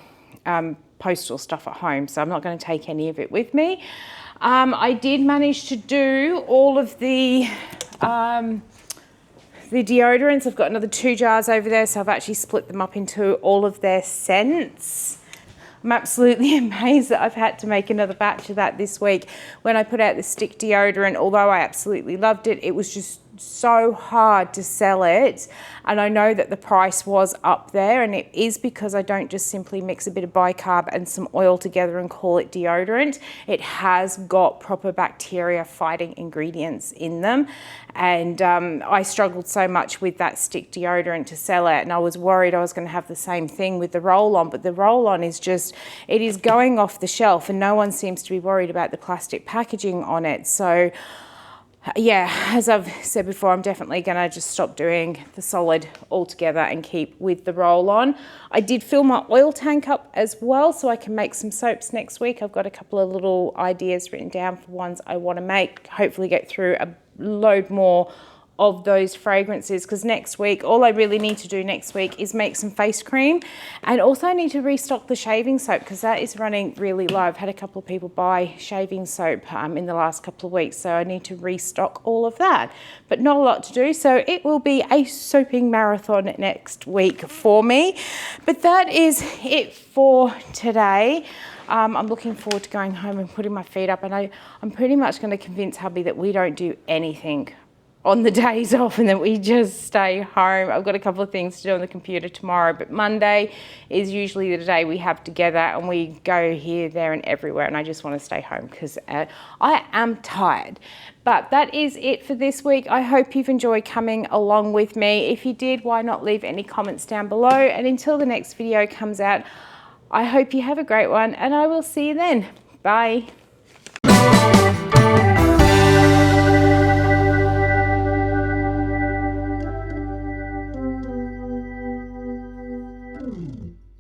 A: postal stuff at home, so I'm not going to take any of it with me. I did manage to do all of the deodorants. I've got another 2 jars over there, so I've actually split them up into all of their scents. I'm absolutely amazed that I've had to make another batch of that this week. When I put out the stick deodorant, although I absolutely loved it, it was just so hard to sell it, and I know that the price was up there, and it is because I don't just simply mix a bit of bicarb and some oil together and call it deodorant. It has got proper bacteria fighting ingredients in them, and I struggled so much with that stick deodorant to sell it, and I was worried I was going to have the same thing with the roll-on, but the roll-on is just, it is going off the shelf, and no one seems to be worried about the plastic packaging on it. So yeah, as I've said before, I'm definitely going to just stop doing the solid altogether and keep with the roll-on. I did fill my oil tank up as well, so I can make some soaps next week. I've got a couple of little ideas written down for ones I want to make, hopefully get through a load more of those fragrances, because next week, all I really need to do next week is make some face cream, and also I need to restock the shaving soap because that is running really low. I've had a couple of people buy shaving soap in the last couple of weeks, so I need to restock all of that, but not a lot to do, so it will be a soaping marathon next week for me. But that is it for today. I'm looking forward to going home and putting my feet up, and I'm pretty much going to convince hubby that we don't do anything on the days off and then we just stay home. I've got a couple of things to do on the computer tomorrow, but Monday is usually the day we have together, and we go here, there and everywhere, and I just want to stay home because I am tired. But that is it for this week. I hope you've enjoyed coming along with me. If you did, why not leave any comments down below, and until the next video comes out, I hope you have a great one, and I will see you then. Bye.